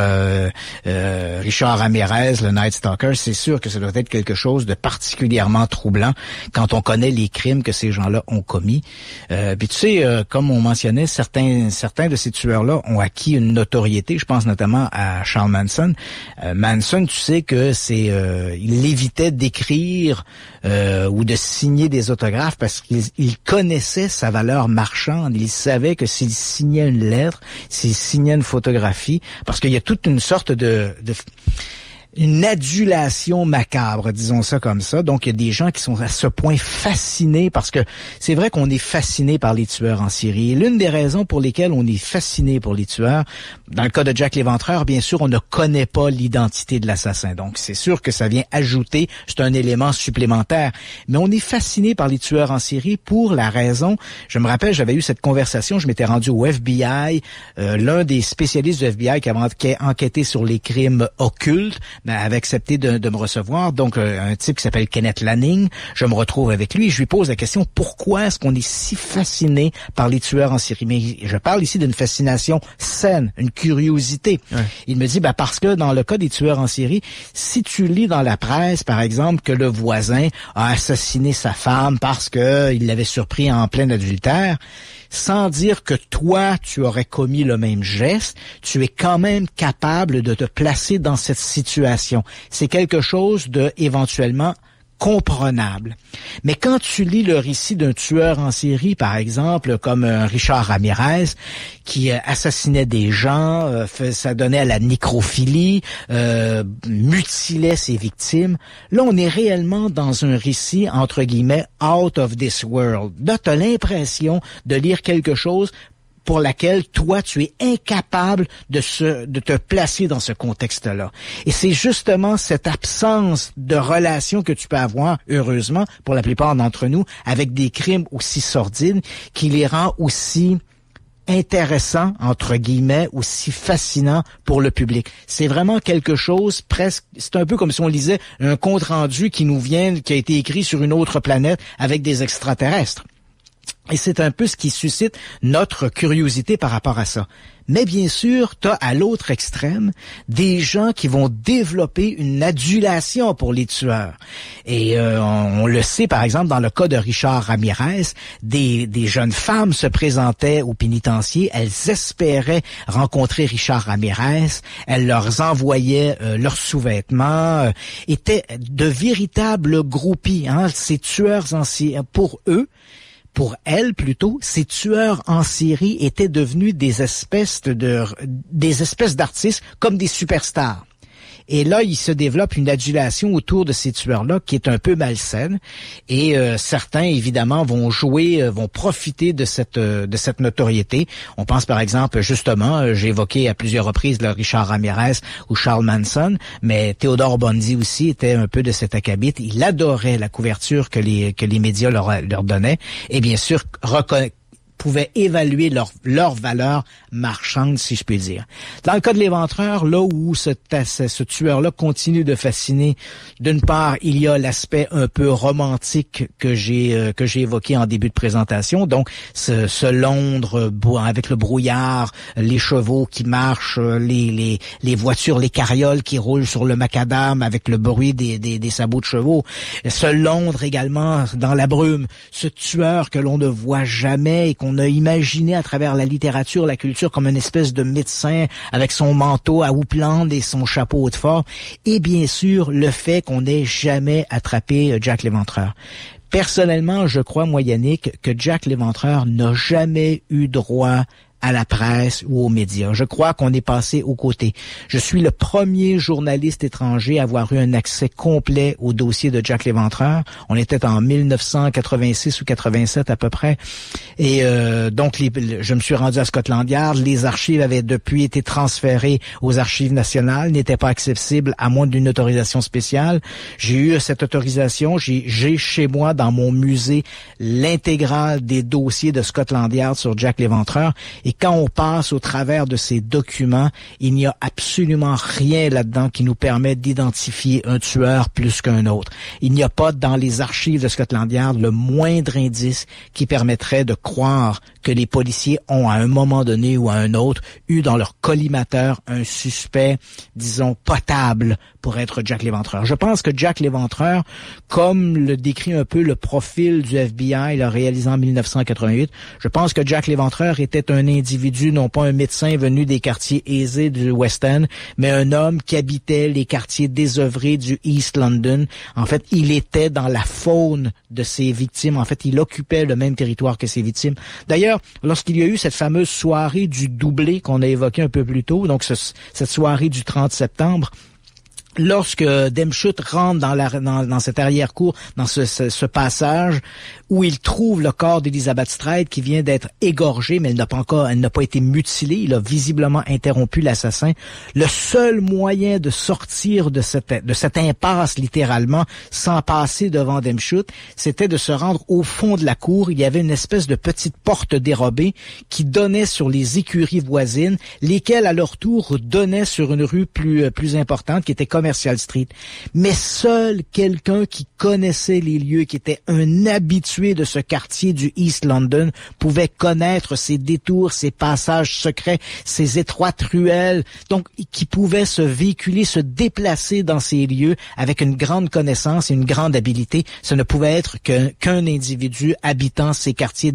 Richard Ramirez, le Night Stalker, c'est sûr que ça doit être quelque chose de particulièrement troublant quand on connaît les crimes que ces gens-là ont commis. Puis tu sais, comme on mentionnait, certains de ces tueurs-là ont acquis une notoriété. Je pense notamment à Charles Manson. Manson, tu sais que il évitait d'écrire ou de signer des autographes parce qu'il connaissait sa valeur marchande. Il savait que s'il signait une lettre, s'il signait une photographie, parce qu'il y a toute une sorte une adulation macabre, disons ça comme ça. Donc, il y a des gens qui sont à ce point fascinés parce que c'est vrai qu'on est fasciné par les tueurs en série. Et l'une des raisons pour lesquelles on est fasciné pour les tueurs, dans le cas de Jack l'Éventreur, bien sûr, on ne connaît pas l'identité de l'assassin. Donc, c'est sûr que ça vient ajouter, c'est un élément supplémentaire. Mais on est fasciné par les tueurs en série pour la raison, je me rappelle, j'avais eu cette conversation, je m'étais rendu au FBI, l'un des spécialistes du FBI qui avait enquêté sur les crimes occultes, avait accepté de me recevoir, donc un type qui s'appelle Kenneth Lanning. Je me retrouve avec lui et je lui pose la question, pourquoi est-ce qu'on est si fasciné par les tueurs en série? Mais je parle ici d'une fascination saine, une curiosité. Ouais. Il me dit, parce que dans le cas des tueurs en série, si tu lis dans la presse, par exemple, que le voisin a assassiné sa femme parce que il l'avait surpris en plein adultère, sans dire que toi, tu aurais commis le même geste, tu es quand même capable de te placer dans cette situation. C'est quelque chose de éventuellement comprenable. Mais quand tu lis le récit d'un tueur en série, par exemple, comme Richard Ramirez, qui assassinait des gens, ça donnait à la nécrophilie, mutilait ses victimes, là, on est réellement dans un récit, entre guillemets, out of this world. Là, tu as l'impression de lire quelque chose pour laquelle toi, tu es incapable de te placer dans ce contexte-là. Et c'est justement cette absence de relation que tu peux avoir, heureusement, pour la plupart d'entre nous, avec des crimes aussi sordides, qui les rend aussi intéressants, entre guillemets, aussi fascinants pour le public. C'est vraiment quelque chose presque, c'est un peu comme si on lisait un compte-rendu qui a été écrit sur une autre planète avec des extraterrestres. Et c'est un peu ce qui suscite notre curiosité par rapport à ça. Mais bien sûr, t'as à l'autre extrême des gens qui vont développer une adulation pour les tueurs. Et on le sait, par exemple, dans le cas de Richard Ramirez, des jeunes femmes se présentaient au pénitencier, elles espéraient rencontrer Richard Ramirez, elles leur envoyaient leurs sous-vêtements, étaient de véritables groupies. Ces tueurs en série, pour elles, plutôt, ces tueurs en série étaient devenus des espèces d'artistes comme des superstars. Et là, il se développe une adulation autour de ces tueurs-là qui est un peu malsaine. Et certains, évidemment, vont profiter de cette notoriété. On pense, par exemple, justement, j'ai évoqué à plusieurs reprises Richard Ramirez ou Charles Manson, mais Theodore Bundy aussi était un peu de cet acabit. Il adorait la couverture que les médias leur donnaient. Et bien sûr, pouvaient évaluer leur valeur marchande, si je puis dire. Dans le cas de l'Éventreur, là où ce tueur-là continue de fasciner, d'une part, il y a l'aspect un peu romantique que j'ai évoqué en début de présentation, donc ce Londres avec le brouillard, les chevaux qui marchent, les voitures, les carrioles qui roulent sur le macadam avec le bruit des sabots de chevaux, ce Londres également dans la brume, ce tueur que l'on ne voit jamais et qu'on a imaginé à travers la littérature, la culture, comme une espèce de médecin avec son manteau à houppelande et son chapeau haut de forme, et bien sûr le fait qu'on n'ait jamais attrapé Jack l'Éventreur. Personnellement, je crois, moi Yannick, que Jack l'Éventreur n'a jamais eu droit à la presse ou aux médias. Je crois qu'on est passé aux côtés. Je suis le premier journaliste étranger à avoir eu un accès complet au dossier de Jack l'Éventreur. On était en 1986 ou 87 à peu près. Et donc, je me suis rendu à Scotland Yard. Les archives avaient depuis été transférées aux archives nationales, n'étaient pas accessibles à moins d'une autorisation spéciale. J'ai eu cette autorisation. J'ai chez moi, dans mon musée, l'intégrale des dossiers de Scotland Yard sur Jack l'Éventreur. Et quand on passe au travers de ces documents, il n'y a absolument rien là-dedans qui nous permet d'identifier un tueur plus qu'un autre. Il n'y a pas dans les archives de Scotland Yard le moindre indice qui permettrait de croire que les policiers ont à un moment donné ou à un autre eu dans leur collimateur un suspect, disons, potable pour être Jack l'Éventreur. Je pense que Jack l'Éventreur, comme le décrit un peu le profil du FBI, le réalisé en 1988, je pense que Jack l'Éventreur était un individu, non pas un médecin venu des quartiers aisés du West End, mais un homme qui habitait les quartiers désœuvrés du East London. En fait, il était dans la faune de ses victimes. En fait, il occupait le même territoire que ses victimes. D'ailleurs, lorsqu'il y a eu cette fameuse soirée du doublé qu'on a évoquée un peu plus tôt, donc cette soirée du 30 septembre, lorsque Demschut rentre dans cette arrière-cour, dans ce passage où il trouve le corps d'Elizabeth Stride qui vient d'être égorgée, mais elle n'a pas été mutilée. Il a visiblement interrompu l'assassin. Le seul moyen de sortir de cette impasse, littéralement, sans passer devant Demschut, c'était de se rendre au fond de la cour. Il y avait une espèce de petite porte dérobée qui donnait sur les écuries voisines, lesquelles, à leur tour, donnaient sur une rue plus importante, qui était Commercial Street. Mais seul quelqu'un qui connaissait les lieux, qui était un habitué de ce quartier du East London, pouvait connaître ces détours, ces passages secrets, ces étroites ruelles, donc qui pouvait se véhiculer, se déplacer dans ces lieux avec une grande connaissance et une grande habileté. Ce ne pouvait être qu'un individu habitant ces quartiers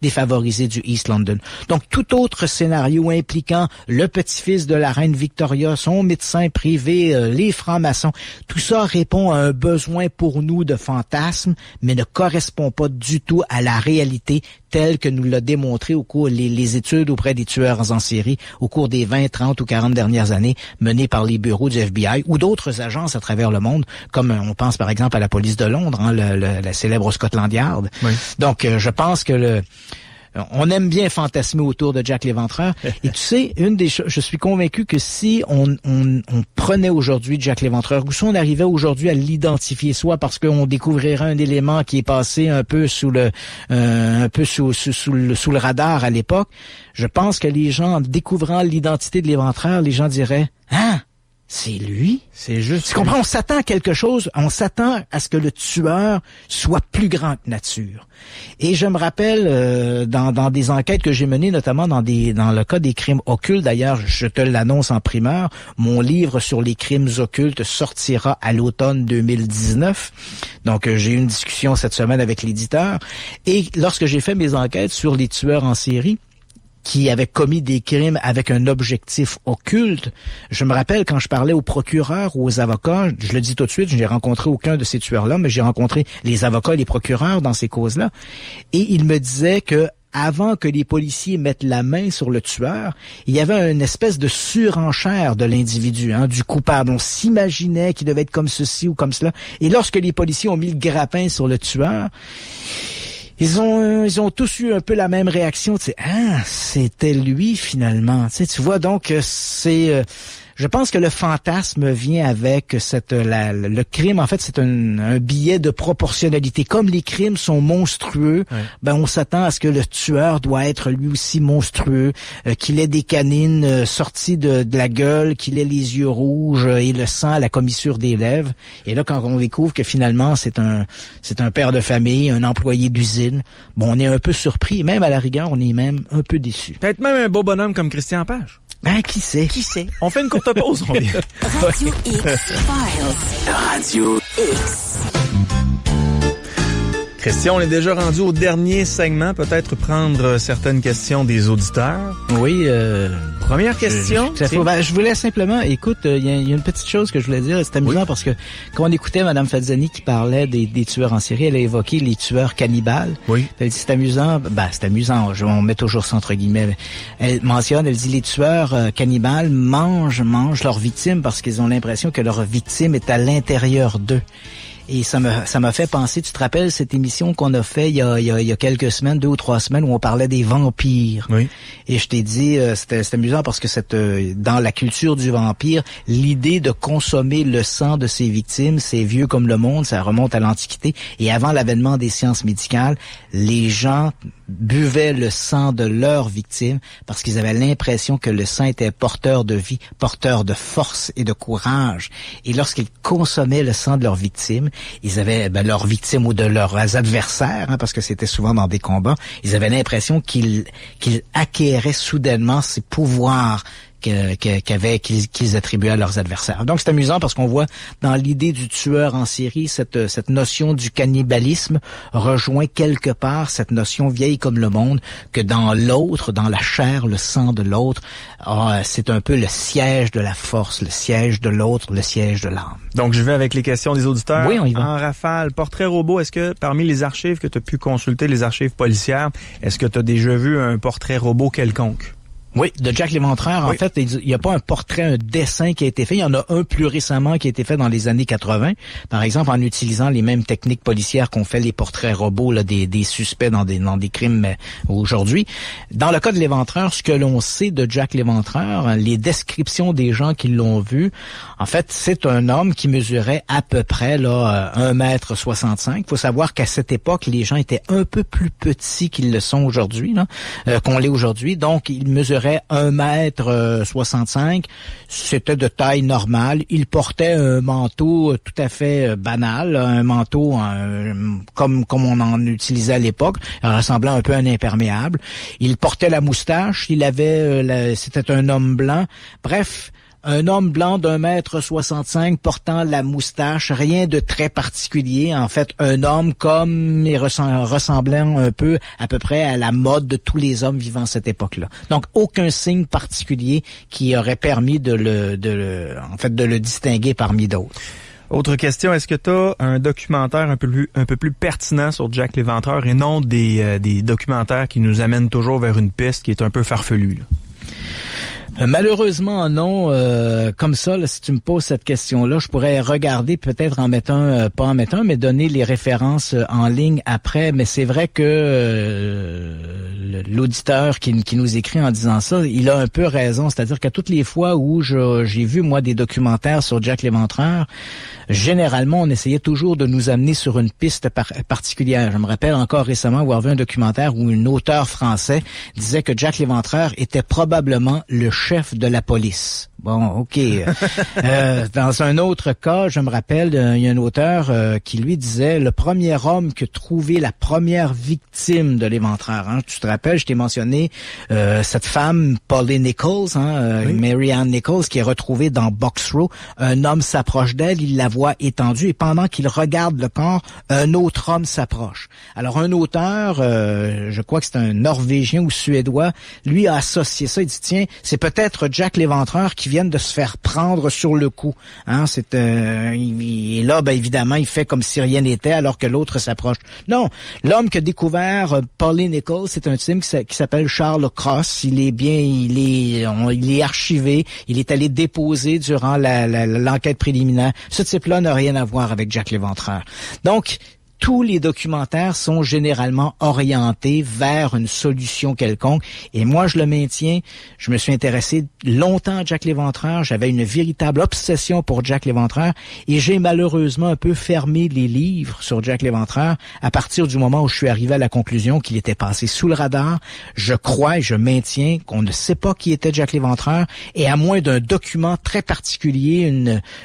défavorisés du East London. Donc tout autre scénario impliquant le petit-fils de la reine Victoria, son médecin privé, les francs-maçons, tout ça répond à un besoin pour nous de fantasme, mais ne correspond pas du tout à la réalité telle que nous l'a démontré au cours les études auprès des tueurs en série au cours des 20, 30 ou 40 dernières années menées par les bureaux du FBI ou d'autres agences à travers le monde, comme on pense par exemple à la police de Londres, la célèbre Scotland Yard. Oui. Donc je pense que on aime bien fantasmer autour de Jack l'Éventreur. Et tu sais, je suis convaincu que si on prenait aujourd'hui Jack l'Éventreur, ou si on arrivait aujourd'hui à l'identifier, soit parce qu'on découvrirait un élément qui est passé un peu sous le radar à l'époque, je pense que les gens, en découvrant l'identité de l'Éventreur, les gens diraient, ah, c'est lui? C'est juste. Tu comprends? On s'attend à quelque chose. On s'attend à ce que le tueur soit plus grand que nature. Et je me rappelle, dans des enquêtes que j'ai menées, notamment dans le cas des crimes occultes, d'ailleurs, je te l'annonce en primeur, mon livre sur les crimes occultes sortira à l'automne 2019. Donc, j'ai eu une discussion cette semaine avec l'éditeur. Et lorsque j'ai fait mes enquêtes sur les tueurs en série, qui avaient commis des crimes avec un objectif occulte. Je me rappelle quand je parlais aux procureurs ou aux avocats, je le dis tout de suite, je n'ai rencontré aucun de ces tueurs-là, mais j'ai rencontré les avocats et les procureurs dans ces causes-là. Et ils me disaient que avant que les policiers mettent la main sur le tueur, il y avait une espèce de surenchère de l'individu, du coupable. On s'imaginait qu'il devait être comme ceci ou comme cela. Et lorsque les policiers ont mis le grappin sur le tueur, ils ont tous eu un peu la même réaction. Tu sais, c'était lui finalement. Tu vois, donc c'est. Je pense que le fantasme vient avec le crime. En fait, c'est un billet de proportionnalité. Comme les crimes sont monstrueux, on s'attend à ce que le tueur doit être lui aussi monstrueux, qu'il ait des canines sorties de la gueule, qu'il ait les yeux rouges et le sang à la commissure des lèvres. Et là, quand on découvre que finalement c'est un père de famille, un employé d'usine, on est un peu surpris. Même à la rigueur, on est même un peu déçu. Peut-être même un beau bonhomme comme Christian Page. Qui sait? On fait une courte pause, on vient. Radio X Files. Radio X. Christian, on est déjà rendu au dernier segment. Peut-être prendre certaines questions des auditeurs. Oui. Première question. Je voulais simplement, écoute, il y a une petite chose que je voulais dire. C'est amusant parce que quand on écoutait Mme Falzani qui parlait des tueurs en série, elle a évoqué les tueurs cannibales. Oui. Elle dit c'est amusant. C'est amusant. On met toujours ça entre guillemets. Elle dit les tueurs cannibales mangent leurs victimes parce qu'ils ont l'impression que leur victime est à l'intérieur d'eux. Et ça m'a fait penser, tu te rappelles cette émission qu'on a fait il y a quelques semaines, 2 ou 3 semaines, où on parlait des vampires. Oui. Et je t'ai dit, c'était amusant parce que dans la culture du vampire, l'idée de consommer le sang de ses victimes, c'est vieux comme le monde, ça remonte à l'Antiquité. Et avant l'avènement des sciences médicales, les gens buvaient le sang de leurs victimes parce qu'ils avaient l'impression que le sang était porteur de vie, porteur de force et de courage. Et lorsqu'ils consommaient le sang de leurs victimes, ils avaient leurs victimes ou de leurs adversaires, parce que c'était souvent dans des combats, ils avaient l'impression qu'ils acquéraient soudainement ces pouvoirs qu'ils attribuaient à leurs adversaires. Donc c'est amusant parce qu'on voit dans l'idée du tueur en série cette notion du cannibalisme rejoint quelque part cette notion vieille comme le monde que dans l'autre, dans la chair, le sang de l'autre, c'est un peu le siège de la force, le siège de l'autre, le siège de l'âme. Donc je vais avec les questions des auditeurs. Oui, on y va. En rafale, portrait robot, est-ce que parmi les archives que tu as pu consulter, les archives policières, est-ce que tu as déjà vu un portrait robot quelconque? Oui, de Jack l'Éventreur. Oui. En fait, il n'y a pas un portrait, un dessin qui a été fait. Il y en a un plus récemment qui a été fait dans les années 80. Par exemple, en utilisant les mêmes techniques policières qu'on fait les portraits robots là, des suspects dans des crimes aujourd'hui. Dans le cas de l'Éventreur, ce que l'on sait de Jack l'Éventreur, les descriptions des gens qui l'ont vu, en fait, c'est un homme qui mesurait à peu près 1,65 m. Il faut savoir qu'à cette époque, les gens étaient un peu plus petits qu'ils le sont aujourd'hui, qu'on l'est aujourd'hui. Donc, il mesurait 1,65 m. C'était de taille normale. Il portait un manteau tout à fait banal, un manteau comme on en utilisait à l'époque, ressemblant un peu à un imperméable. Il portait la moustache. Il avait, c'était un homme blanc. Bref. Un homme blanc d'1,65 m portant la moustache, rien de très particulier. En fait, un homme comme et ressemblant un peu à peu près à la mode de tous les hommes vivant à cette époque-là. Donc, aucun signe particulier qui aurait permis de le distinguer parmi d'autres. Autre question, est-ce que tu as un documentaire un peu plus pertinent sur Jack l'Éventreur et non des documentaires qui nous amènent toujours vers une piste qui est un peu farfelue, là? Malheureusement non, comme ça, là, si tu me poses cette question-là, je pourrais regarder peut-être en mettre pas en mettre un, mais donner les références en ligne après. Mais c'est vrai que l'auditeur qui nous écrit en disant ça, il a un peu raison. C'est-à-dire qu'à toutes les fois où j'ai vu moi des documentaires sur Jack l'Éventreur, généralement on essayait toujours de nous amener sur une piste particulière. Je me rappelle encore récemment avoir vu un documentaire où un auteur français disait que Jack l'Éventreur était probablement le chef de la police. Bon, OK. Dans un autre cas, je me rappelle, il y a un auteur qui lui disait le premier homme qui a trouvé la première victime de l'Éventreur. Tu te rappelles, je t'ai mentionné cette femme, Pauline Nichols, oui. Mary Ann Nichols, qui est retrouvée dans Box Row. Un homme s'approche d'elle, il la voit étendue et pendant qu'il regarde le corps, un autre homme s'approche. Alors un auteur, je crois que c'est un Norvégien ou Suédois, lui a associé ça. Il dit tiens, c'est peut-être Jack l'Éventreur qui vient de se faire prendre sur le coup. Et là, évidemment, il fait comme si rien n'était alors que l'autre s'approche. Non, l'homme qui a découvert Pauline Nichols, c'est un type qui s'appelle Charles Cross. Il est archivé. Il est allé déposer durant l'enquête préliminaire. Ce type-là n'a rien à voir avec Jack l'Éventreur. Donc, tous les documentaires sont généralement orientés vers une solution quelconque. Et moi, je le maintiens. Je me suis intéressé longtemps à Jack l'Éventreur. J'avais une véritable obsession pour Jack l'Éventreur. Et j'ai malheureusement un peu fermé les livres sur Jack l'Éventreur à partir du moment où je suis arrivé à la conclusion qu'il était passé sous le radar. Je crois et je maintiens qu'on ne sait pas qui était Jack l'Éventreur. Et à moins d'un document très particulier,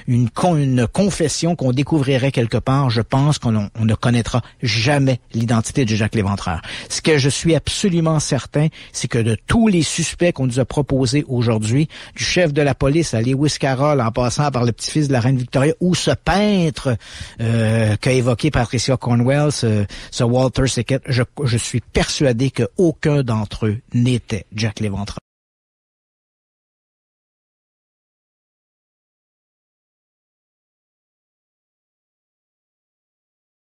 une confession qu'on découvrirait quelque part, je pense qu'on ne connaît connaîtra jamais l'identité de Jack l'Éventreur. Ce que je suis absolument certain, c'est que de tous les suspects qu'on nous a proposés aujourd'hui, du chef de la police à Lewis Carroll, en passant par le petit-fils de la reine Victoria, ou ce peintre qu'a évoqué Patricia Cornwell, ce Walter Sickett, je suis persuadé qu'aucun d'entre eux n'était Jack l'Éventreur.